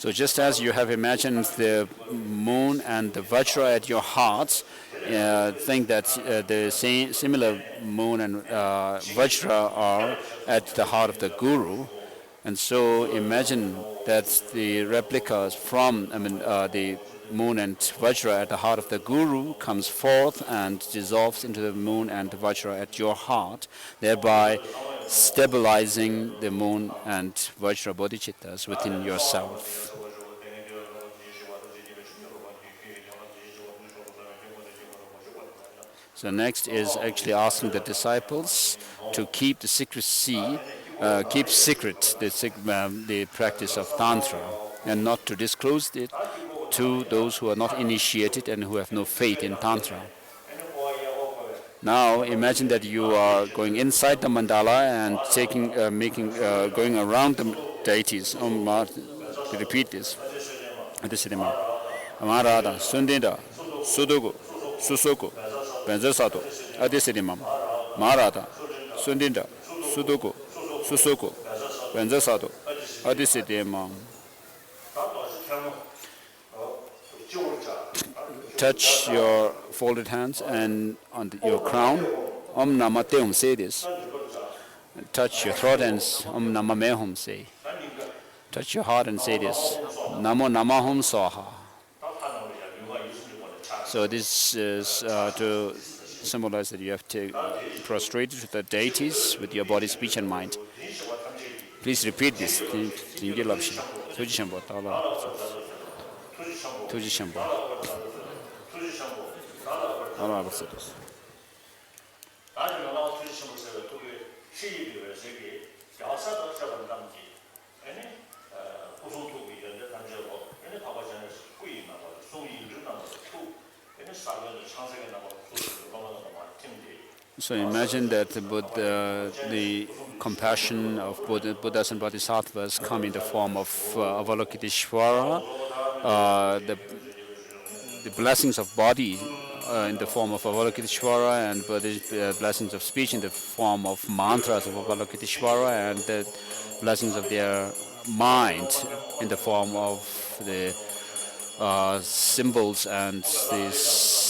So just as you have imagined the moon and the Vajra at your heart, think that the same similar moon and Vajra are at the heart of the Guru. And so imagine that the replicas from, the moon and Vajra at the heart of the Guru comes forth and dissolves into the moon and Vajra at your heart, thereby stabilizing the moon and Vajra bodhicittas within yourself. So next is actually asking the disciples to keep the secrecy, keep secret the practice of Tantra and not to disclose it to those who are not initiated and who have no faith in Tantra. Now imagine that you are going inside the mandala and going around the deities. Repeat this. Amarada, Sundinda, Sudogo, Susoko, Benzasato, Adisirimam, Marada, Sundinda, Sudogo, Susoko, Benzasato, Adisirimam. Touch your folded hands and on your crown. Om Namate Hum, say this. Touch your throat and Om Namame Hum, say. Touch your heart and say this. Namo Namahum Swaha. So this is to symbolize that you have to prostrate to the deities with your body, speech and mind. Please repeat this. So imagine that the compassion of Buddhas and Bodhisattvas come in the form of Avalokiteshvara, the blessings of body in the form of Avalokiteshvara, and blessings of speech in the form of mantras of Avalokiteshvara, and the blessings of their mind in the form of the symbols and these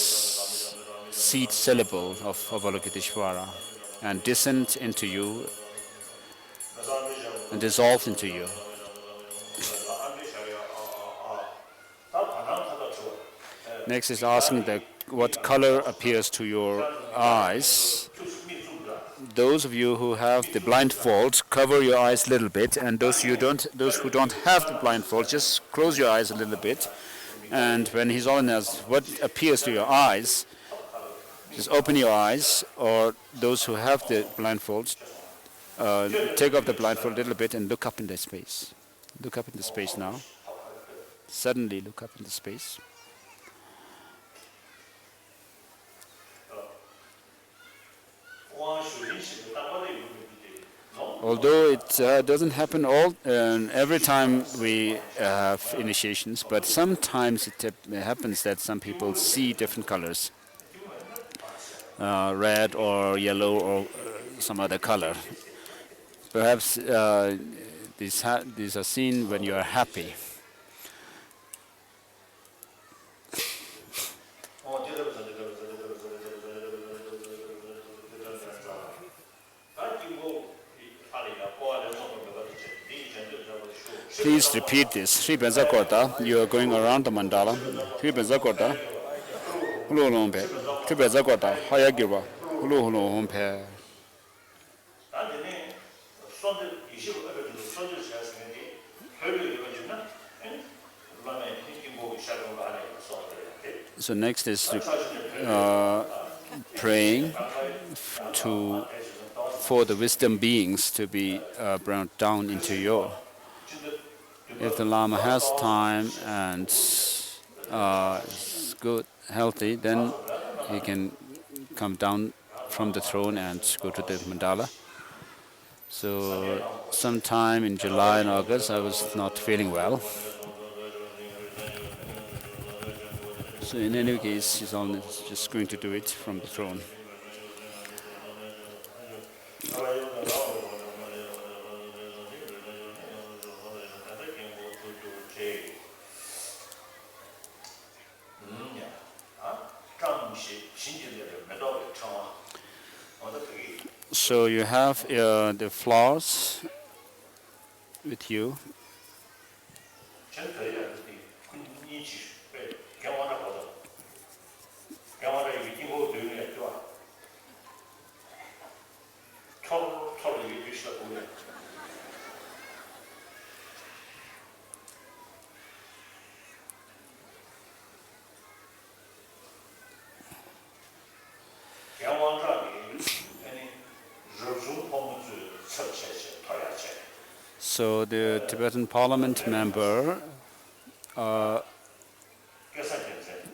seed syllable of Avalokiteshvara, and descend into you and dissolve into you. Next is asking what color appears to your eyes. Those of you who have the blindfold, cover your eyes a little bit, and those who don't have the blindfold, just close your eyes a little bit. And when he's on us, what appears to your eyes, just open your eyes, or those who have the blindfolds, take off the blindfold a little bit and look up in the space. Look up in the space now. Suddenly look up in the space. Although it doesn't happen every time we have initiations, but sometimes it happens that some people see different colors, red or yellow or some other color. Perhaps these are seen when you are happy. Please repeat this. Sri Benzakorta, you are going around the mandala. Sri Benzakorta, hulu hulumpe. Sri Benzakorta, hayagirwa, hulu hulumpe. So next is praying for the wisdom beings to be brought down into you. If the Lama has time and is good, healthy, then he can come down from the throne and go to the mandala. So sometime in July and August, I was not feeling well. So in any case, he's only just going to do it from the throne. So you have the flowers with you. So the Tibetan parliament member,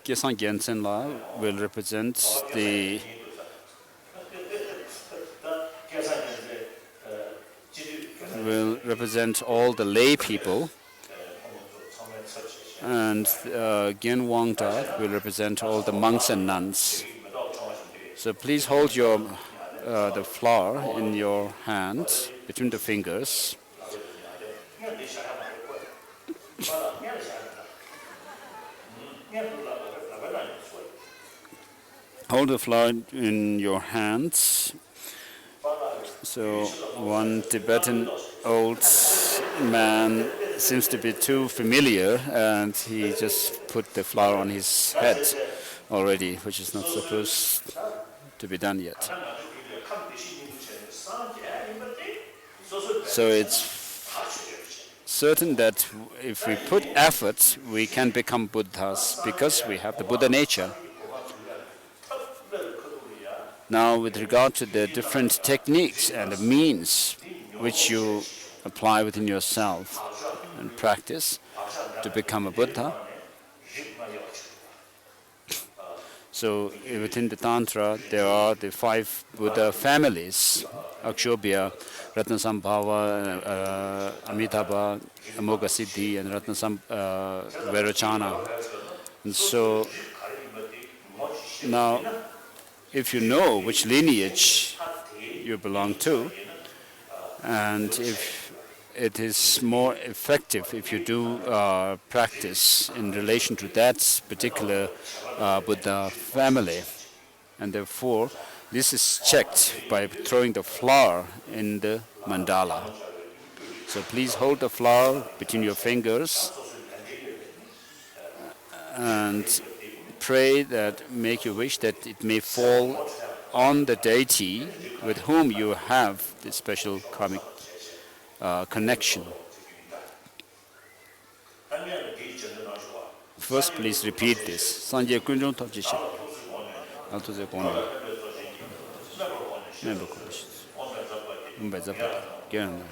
Gesang Gyaltsen La, will represent all the lay people, and Gyen Wangda will represent all the monks and nuns. So please hold the flower in your hand between the fingers. Hold the flower in your hands. So one Tibetan old man seems to be too familiar, and he just put the flower on his head already, which is not supposed to be done yet. So it's certain that if we put effort, we can become Buddhas because we have the Buddha nature. Now, with regard to the different techniques and the means which you apply within yourself and practice to become a Buddha. So within the Tantra, there are the 5 Buddha families: Akshobhya, Ratnasambhava, Amitabha, Amoghasiddhi, and Vairocana. And so now, if you know which lineage you belong to, and if it is more effective if you do practice in relation to that particular Buddha family, and therefore this is checked by throwing the flower in the mandala. So please hold the flower between your fingers and pray that, make your wish that it may fall on the deity with whom you have this special karmic connection. First, please repeat this. Sanje kunjung tabjishi. Altuze kono. Member kono. Mbeza Gyan.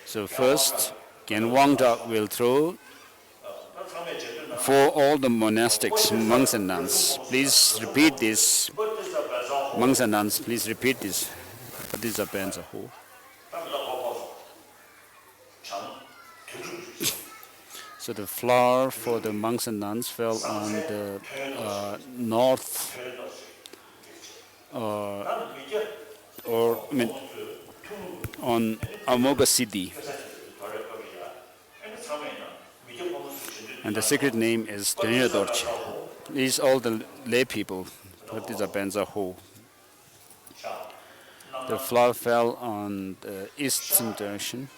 So first, Gyen Wangda will throw for all the monastics, monks and nuns. Please repeat this. Monks and nuns, please repeat this. So the flower for the monks and nuns fell on the north on Amoghasiddhi. And the secret name is Denya Dorje. These all the lay people, Patizabenza Ho. The flower fell on the eastern direction.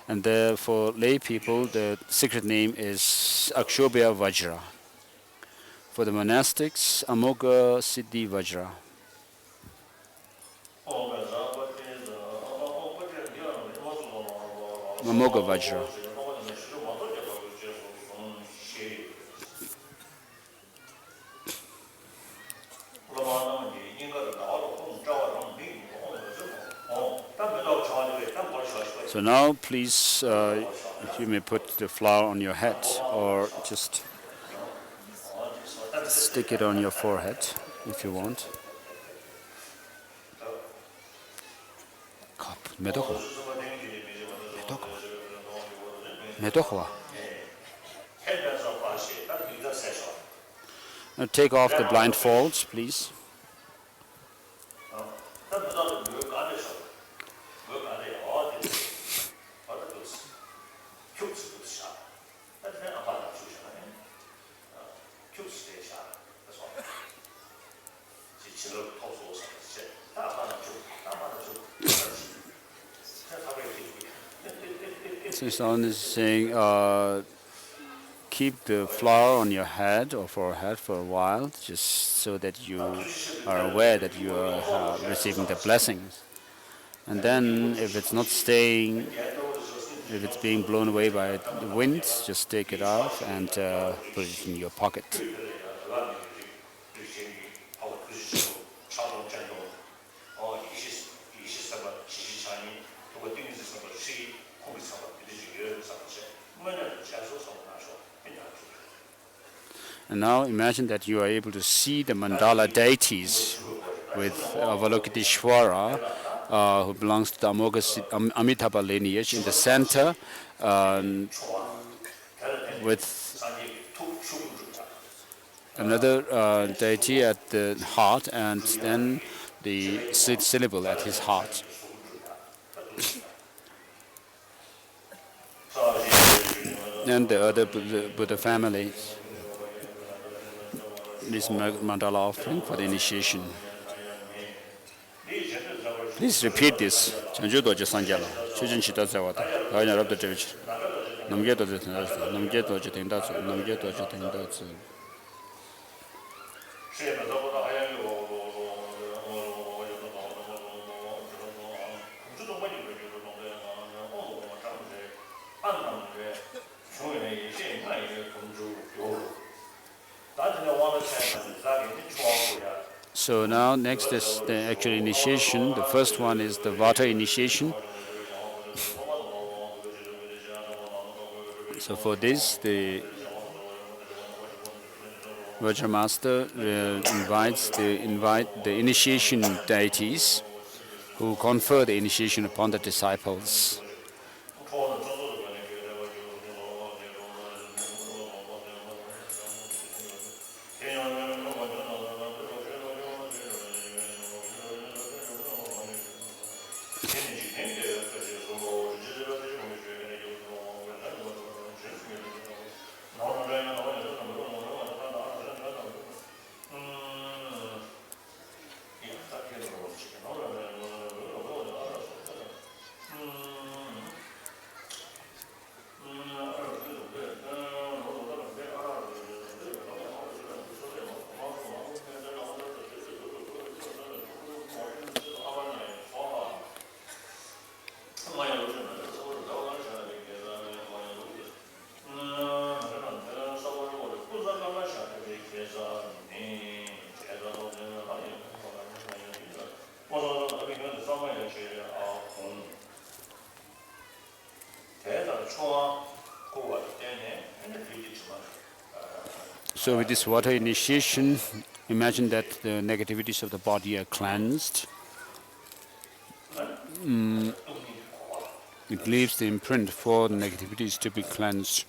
And for lay people, the secret name is Akshobhya Vajra. For the monastics, Amoghasiddhi Vajra. Amogha Vajra. So now, please, you may put the flower on your head or just stick it on your forehead if you want. Now take off the blindfolds, please. So someone is saying, keep the flower on your head or forehead for a while, just so that you are aware that you are receiving the blessings. And then, if it's not staying, if it's being blown away by the wind, just take it off and put it in your pocket. And now imagine that you are able to see the mandala deities with Avalokiteshvara, who belongs to the Amitabha lineage, in the center, with another deity at the heart, and then the syllable at his heart. And the other Buddha families. This mandala offering for the initiation. Please repeat this. So now next is the actual initiation. The first one is the water initiation. So for this, the Vajra Master invites the initiation deities who confer the initiation upon the disciples. So with this water initiation, imagine that the negativities of the body are cleansed. It leaves the imprint for the negativities to be cleansed.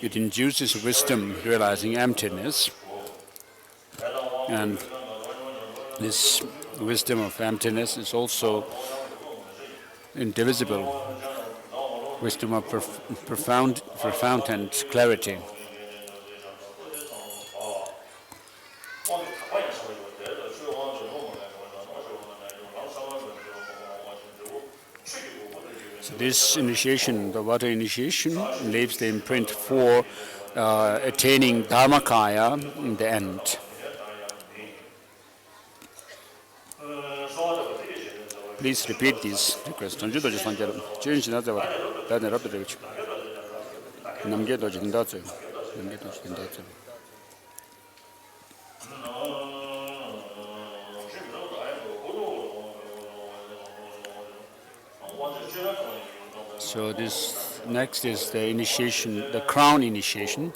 It induces wisdom, realizing emptiness. And this wisdom of emptiness is also indivisible, wisdom of profound and clarity. So this initiation, the water initiation, leaves the imprint for attaining Dharmakaya in the end. Please repeat these requests. So this next is the initiation, the crown initiation.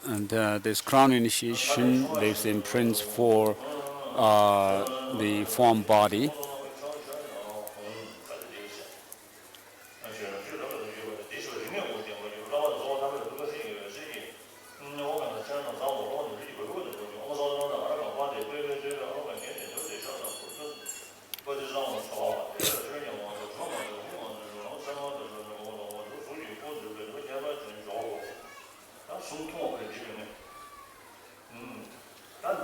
And this crown initiation leaves the imprints for the form body.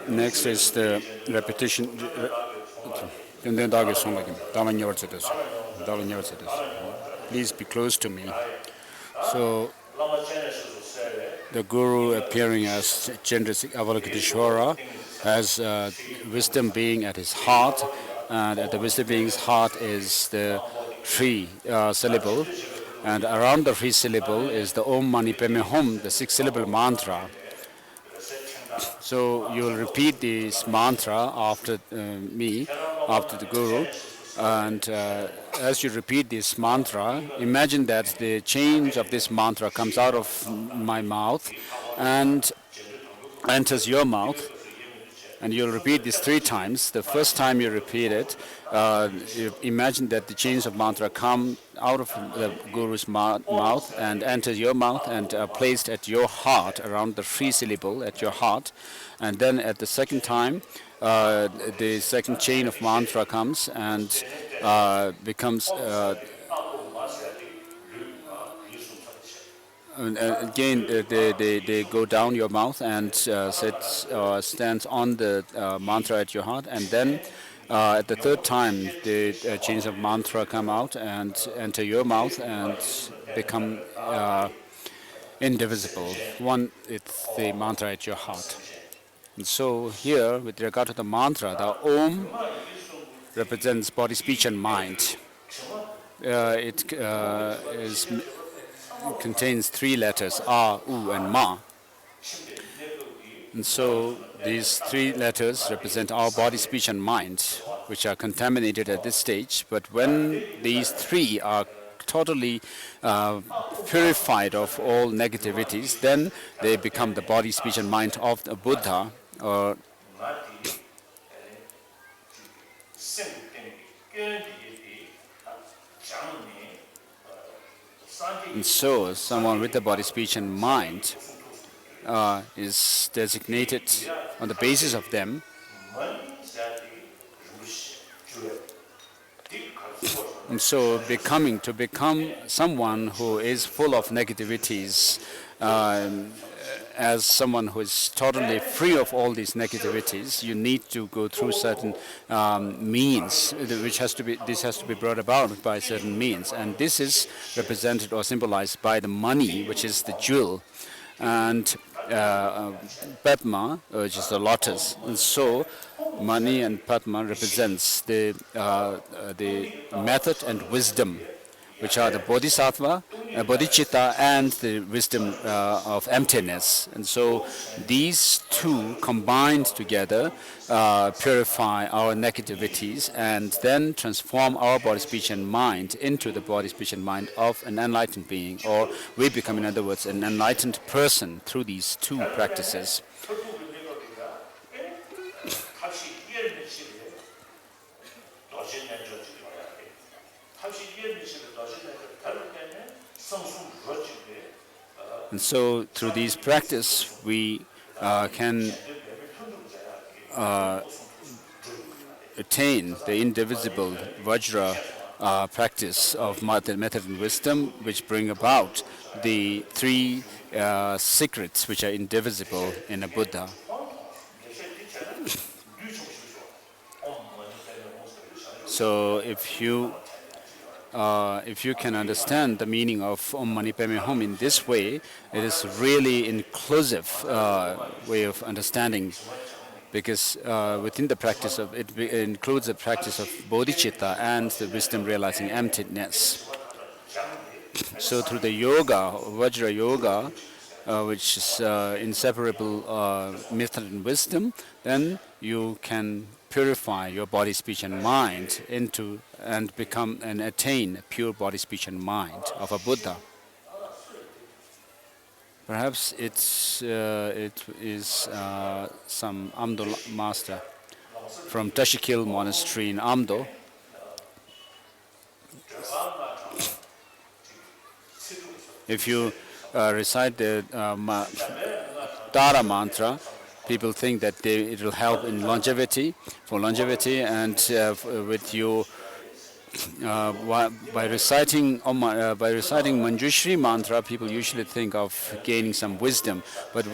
Next is the repetition. Please be close to me. So the Guru appearing as Chandra Avalokiteshvara has wisdom being at his heart, and at the wisdom being's heart is the Shri syllable, and around the Shri syllable is the Om Mani Padme Hum, the 6-syllable mantra. So you will repeat this mantra after me, after the Guru, and as you repeat this mantra, imagine that the change of this mantra comes out of my mouth and enters your mouth. And you'll repeat this 3 times. The first time you repeat it, you imagine that the chains of mantra come out of the Guru's mouth and enters your mouth and are placed at your heart, around the Shri syllable at your heart. And then at the second time, the second chain of mantra comes and becomes again, they go down your mouth and stands on the mantra at your heart, and then at the third time, the chains of mantra come out and enter your mouth and become indivisible. One, it's the mantra at your heart. And so here, with regard to the mantra, the Om represents body, speech, and mind. It contains 3 letters, A, U, and Ma. And so these 3 letters represent our body, speech, and mind, which are contaminated at this stage. But when these 3 are totally purified of all negativities, then they become the body, speech, and mind of the Buddha. And so someone with the body, speech, and mind is designated on the basis of them. And so to become someone who is full of negativities, as someone who is totally free of all these negativities, you need to go through certain means, this has to be brought about by certain means. And this is represented or symbolized by the money, which is the jewel, and Padma, which is the lotus. And so money and Padma represents the method and wisdom, which are the bodhisattva, bodhicitta, and the wisdom of emptiness. And so these 2 combined together purify our negativities and then transform our body, speech, and mind into the body, speech, and mind of an enlightened being, or we become, in other words, an enlightened person through these 2 practices. And so through these practice, we can attain the indivisible Vajra practice of method and wisdom, which bring about the 3 secrets which are indivisible in a Buddha. So if you can understand the meaning of Om Mani Padme Hum in this way, it is really inclusive way of understanding, because within the practice of it includes the practice of bodhicitta and the wisdom realizing emptiness. So through the yoga, Vajra yoga, which is inseparable method and wisdom, then you can purify your body, speech, and mind into and become and attain pure body, speech, and mind of a Buddha. Perhaps it is some Amdo master from Tashikil monastery in Amdo. If you recite the Tara mantra, people think that it will help in longevity, and with you by reciting Manjushri mantra, people usually think of gaining some wisdom. But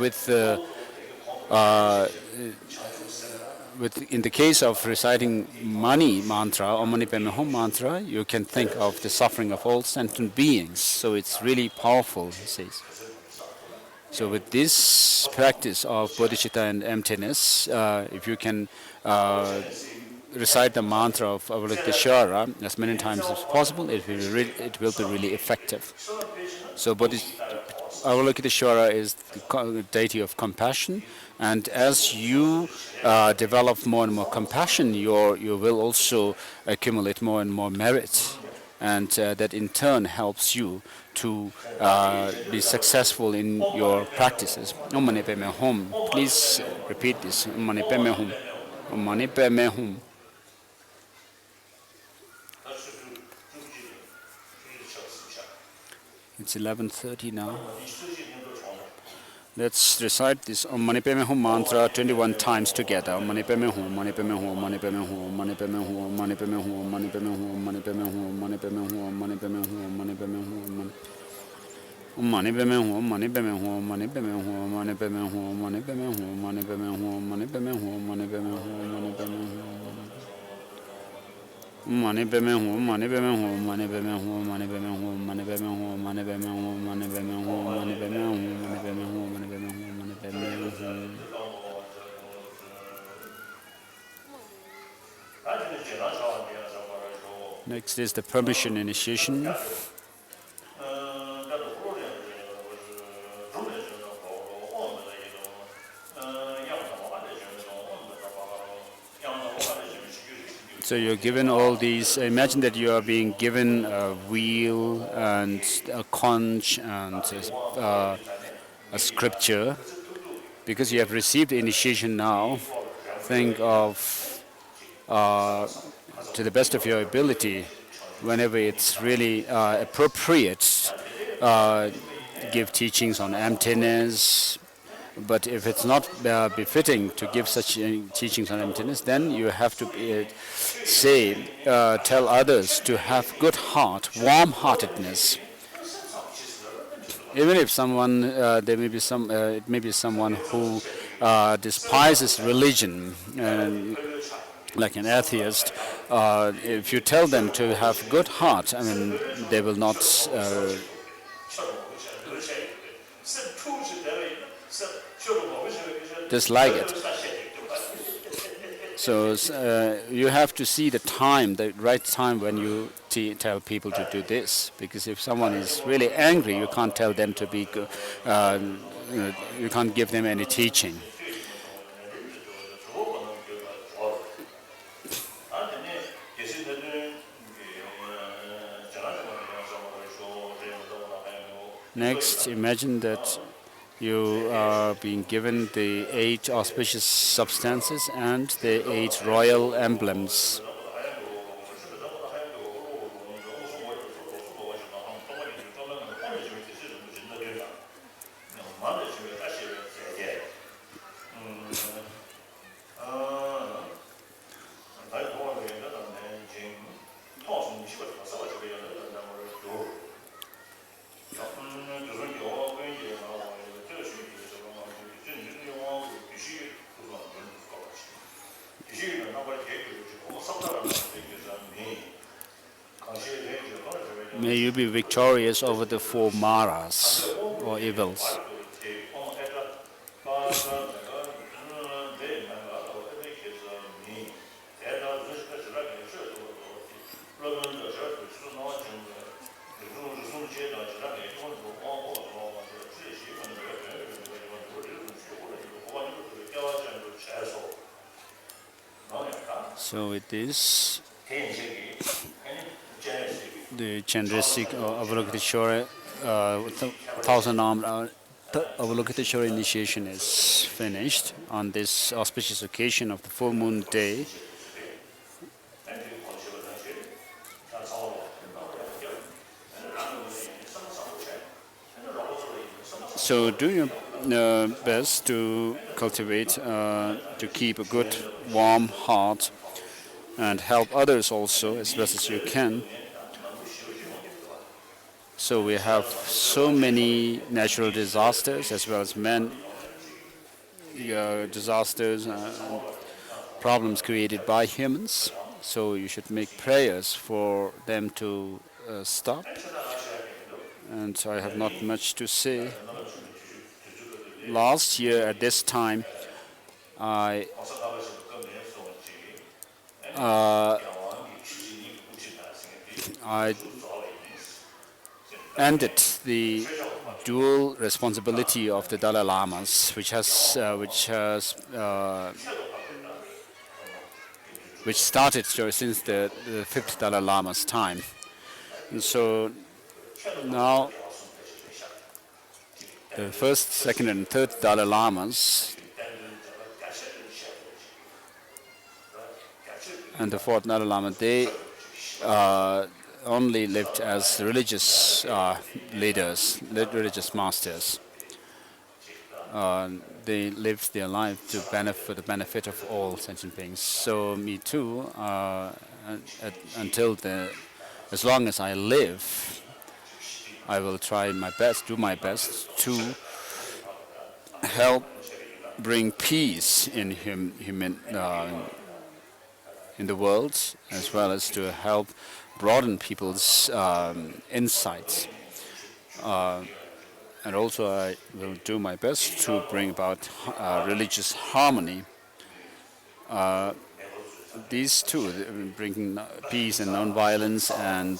in the case of reciting Mani mantra or Mani Padme Hum mantra, you can think of the suffering of all sentient beings. So it's really powerful, he says. So with this practice of bodhicitta and emptiness, if you can recite the mantra of Avalokiteshvara as many times as possible, it will be really effective. So Avalokiteshvara is the deity of compassion, and as you develop more and more compassion, you will also accumulate more and more merit, and that in turn helps you to be successful in your practices. Om Mani Padme Hum. Please repeat this. Om Mani Padme Hum. Om Mani Padme Hum. It's 11:30 now. Let's recite this Om Mani Padme Hum mantra 21 times together. Om Mani Padme Hum, Mani Padme Hum, Mani Padme Hum, Mani Padme Hum, Mani Padme Hum, Mani Padme Hum, Mani Padme Hum, Mani Padme Hum, Mani Padme Hum, Mani Padme Hum, Mani Padme Hum, Mani Padme Hum, Mani Padme Hum, Mani Padme Hum, Mani Padme Hum, Mani Padme Hum, Mani Padme Hum, Mani Padme Hum, Mani Padme Hum. Mani Padme Hum, Mani Padme Hum, Mani Padme Hum, Mani Padme Hum, Mani Padme Hum, Mani Padme Hum, Mani Padme Hum, Mani Padme Hum, Mani Padme Hum, Mani Padme Hum, Mani Padme Hum. Next is the permission initiation. So you're given all these. Imagine that you are being given a wheel and a conch and a scripture. Because you have received the initiation now, think of, to the best of your ability, whenever it's really appropriate, give teachings on emptiness. But if it's not befitting to give such teachings on emptiness, then you have to tell others to have good heart, warm-heartedness. Even if someone, it may be someone who despises religion, like an atheist. If you tell them to have good heart, I mean, they will not dislike it. So you have to see the time, the right time when you tell people to do this. Because if someone is really angry, you can't tell them to be, you can't give them any teaching. Next, imagine that you are being given the 8 auspicious substances and the 8 royal emblems. May you be victorious over the four maras or evils. So with this, the Chandristic Avalokiteshvara, thousand armed Avalokiteshvara initiation is finished on this auspicious occasion of the full moon day. So do your best to cultivate, to keep a good, warm heart and help others also as best as you can. So we have so many natural disasters as well as disasters and problems created by humans. So you should make prayers for them to stop. And I have not much to say. Last year at this time, I ended the dual responsibility of the Dalai Lamas, which started since the fifth Dalai Lama's time. And so now the first, second, and third Dalai Lamas and the fourth Dalai Lama, they only lived as religious leaders, religious masters. They lived their life for the benefit of all sentient beings. So me too, as long as I live, I will try my best, do my best to help bring peace in in the world, as well as to help broaden people's insights. And also I will do my best to bring about religious harmony. These two, bringing peace and non-violence and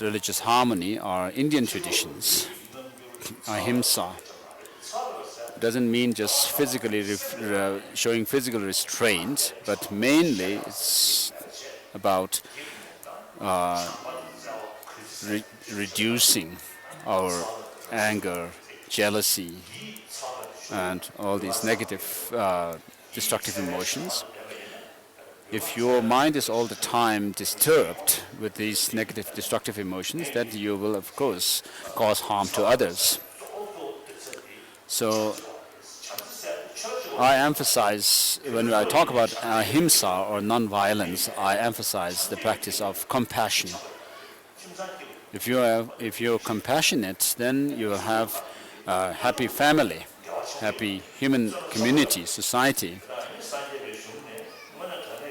religious harmony, are Indian traditions. Ahimsa doesn't mean just physically showing physical restraint, but mainly it's about reducing our anger, jealousy, and all these negative, destructive emotions. If your mind is all the time disturbed with these negative, destructive emotions, then you will, of course, cause harm to others. So I emphasize, when I talk about ahimsa or non-violence, I emphasize the practice of compassion. If you're compassionate, then you will have a happy family, happy human community, society.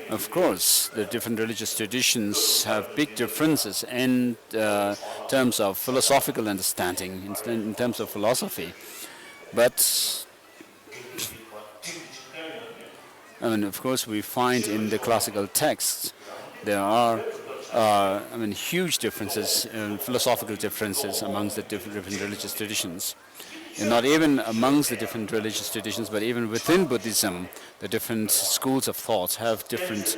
Of course, the different religious traditions have big differences in terms of philosophical understanding, in terms of philosophy. But, I mean, of course, we find in the classical texts there are, huge differences, philosophical differences amongst the different religious traditions. And not even amongst the different religious traditions, but even within Buddhism, the different schools of thought have different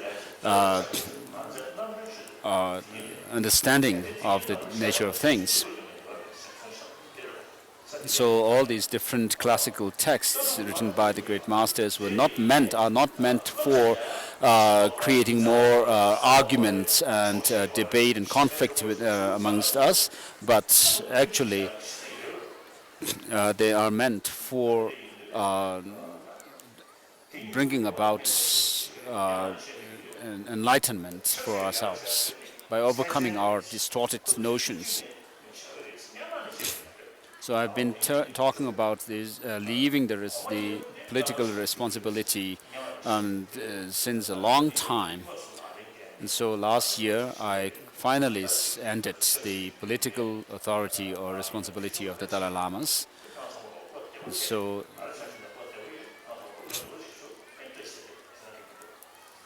understanding of the nature of things. So all these different classical texts written by the great masters are not meant for creating more arguments and debate and conflict amongst us, but actually they are meant for bringing about enlightenment for ourselves by overcoming our distorted notions. So I've been talking about this, leaving the political responsibility since a long time. And so last year, I finally ended the political authority or responsibility of the Dalai Lamas. And so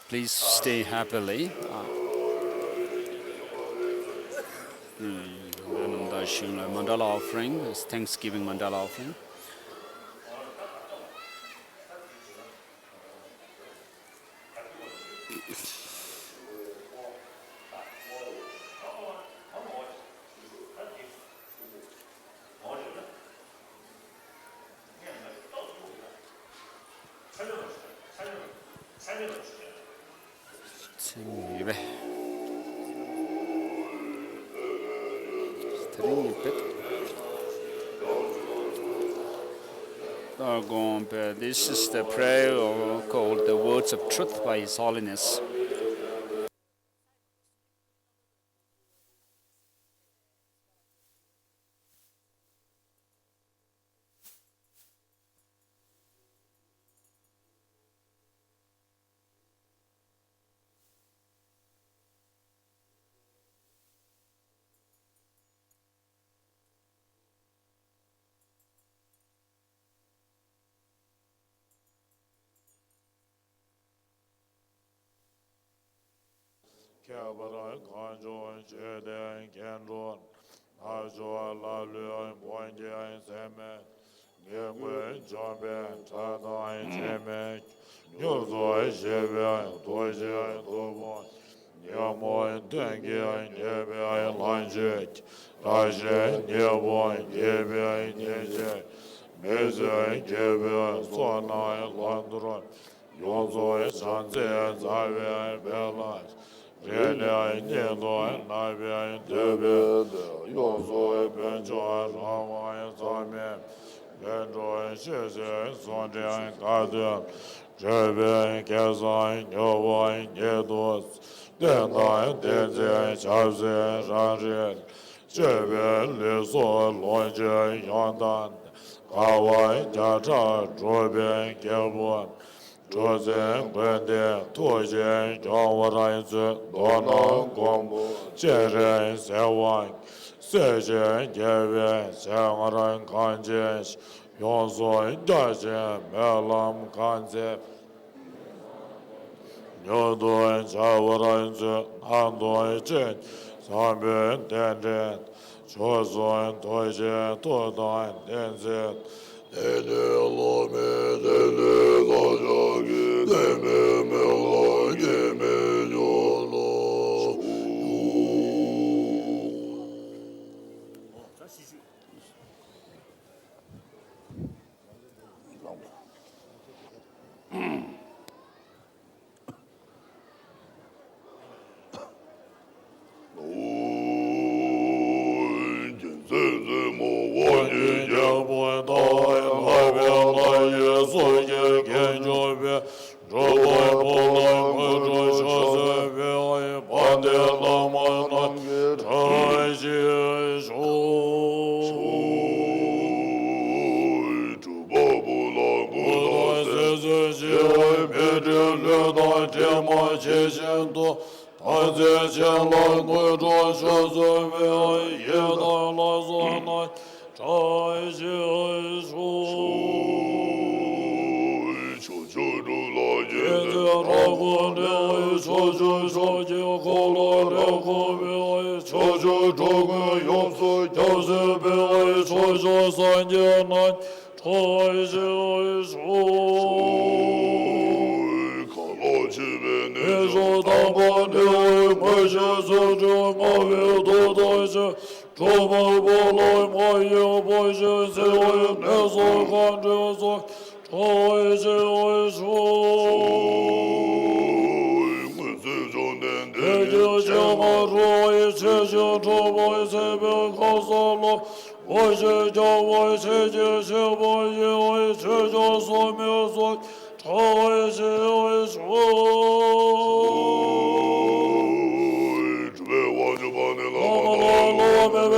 please stay happily. Mandala offering, is Thanksgiving mandala offering. This is the prayer called the Words of Truth by His Holiness.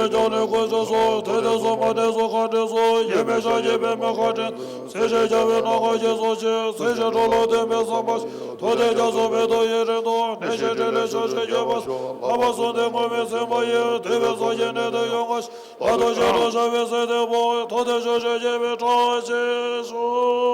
Jane Koso, Tedeso Madeso Kadeso, Yemesha Yebeme Kaden, Seja Javena Kajeso, Seja Rolo de Mesamas, Tode Jaso Medo Yeredo, Neshe Jele Shoshe Yevas, Amason de Gomesemaye, Teveso Yene de Yongas, Ado Jero Javese de Boy, Tode Shoshe Yeve Trajeso.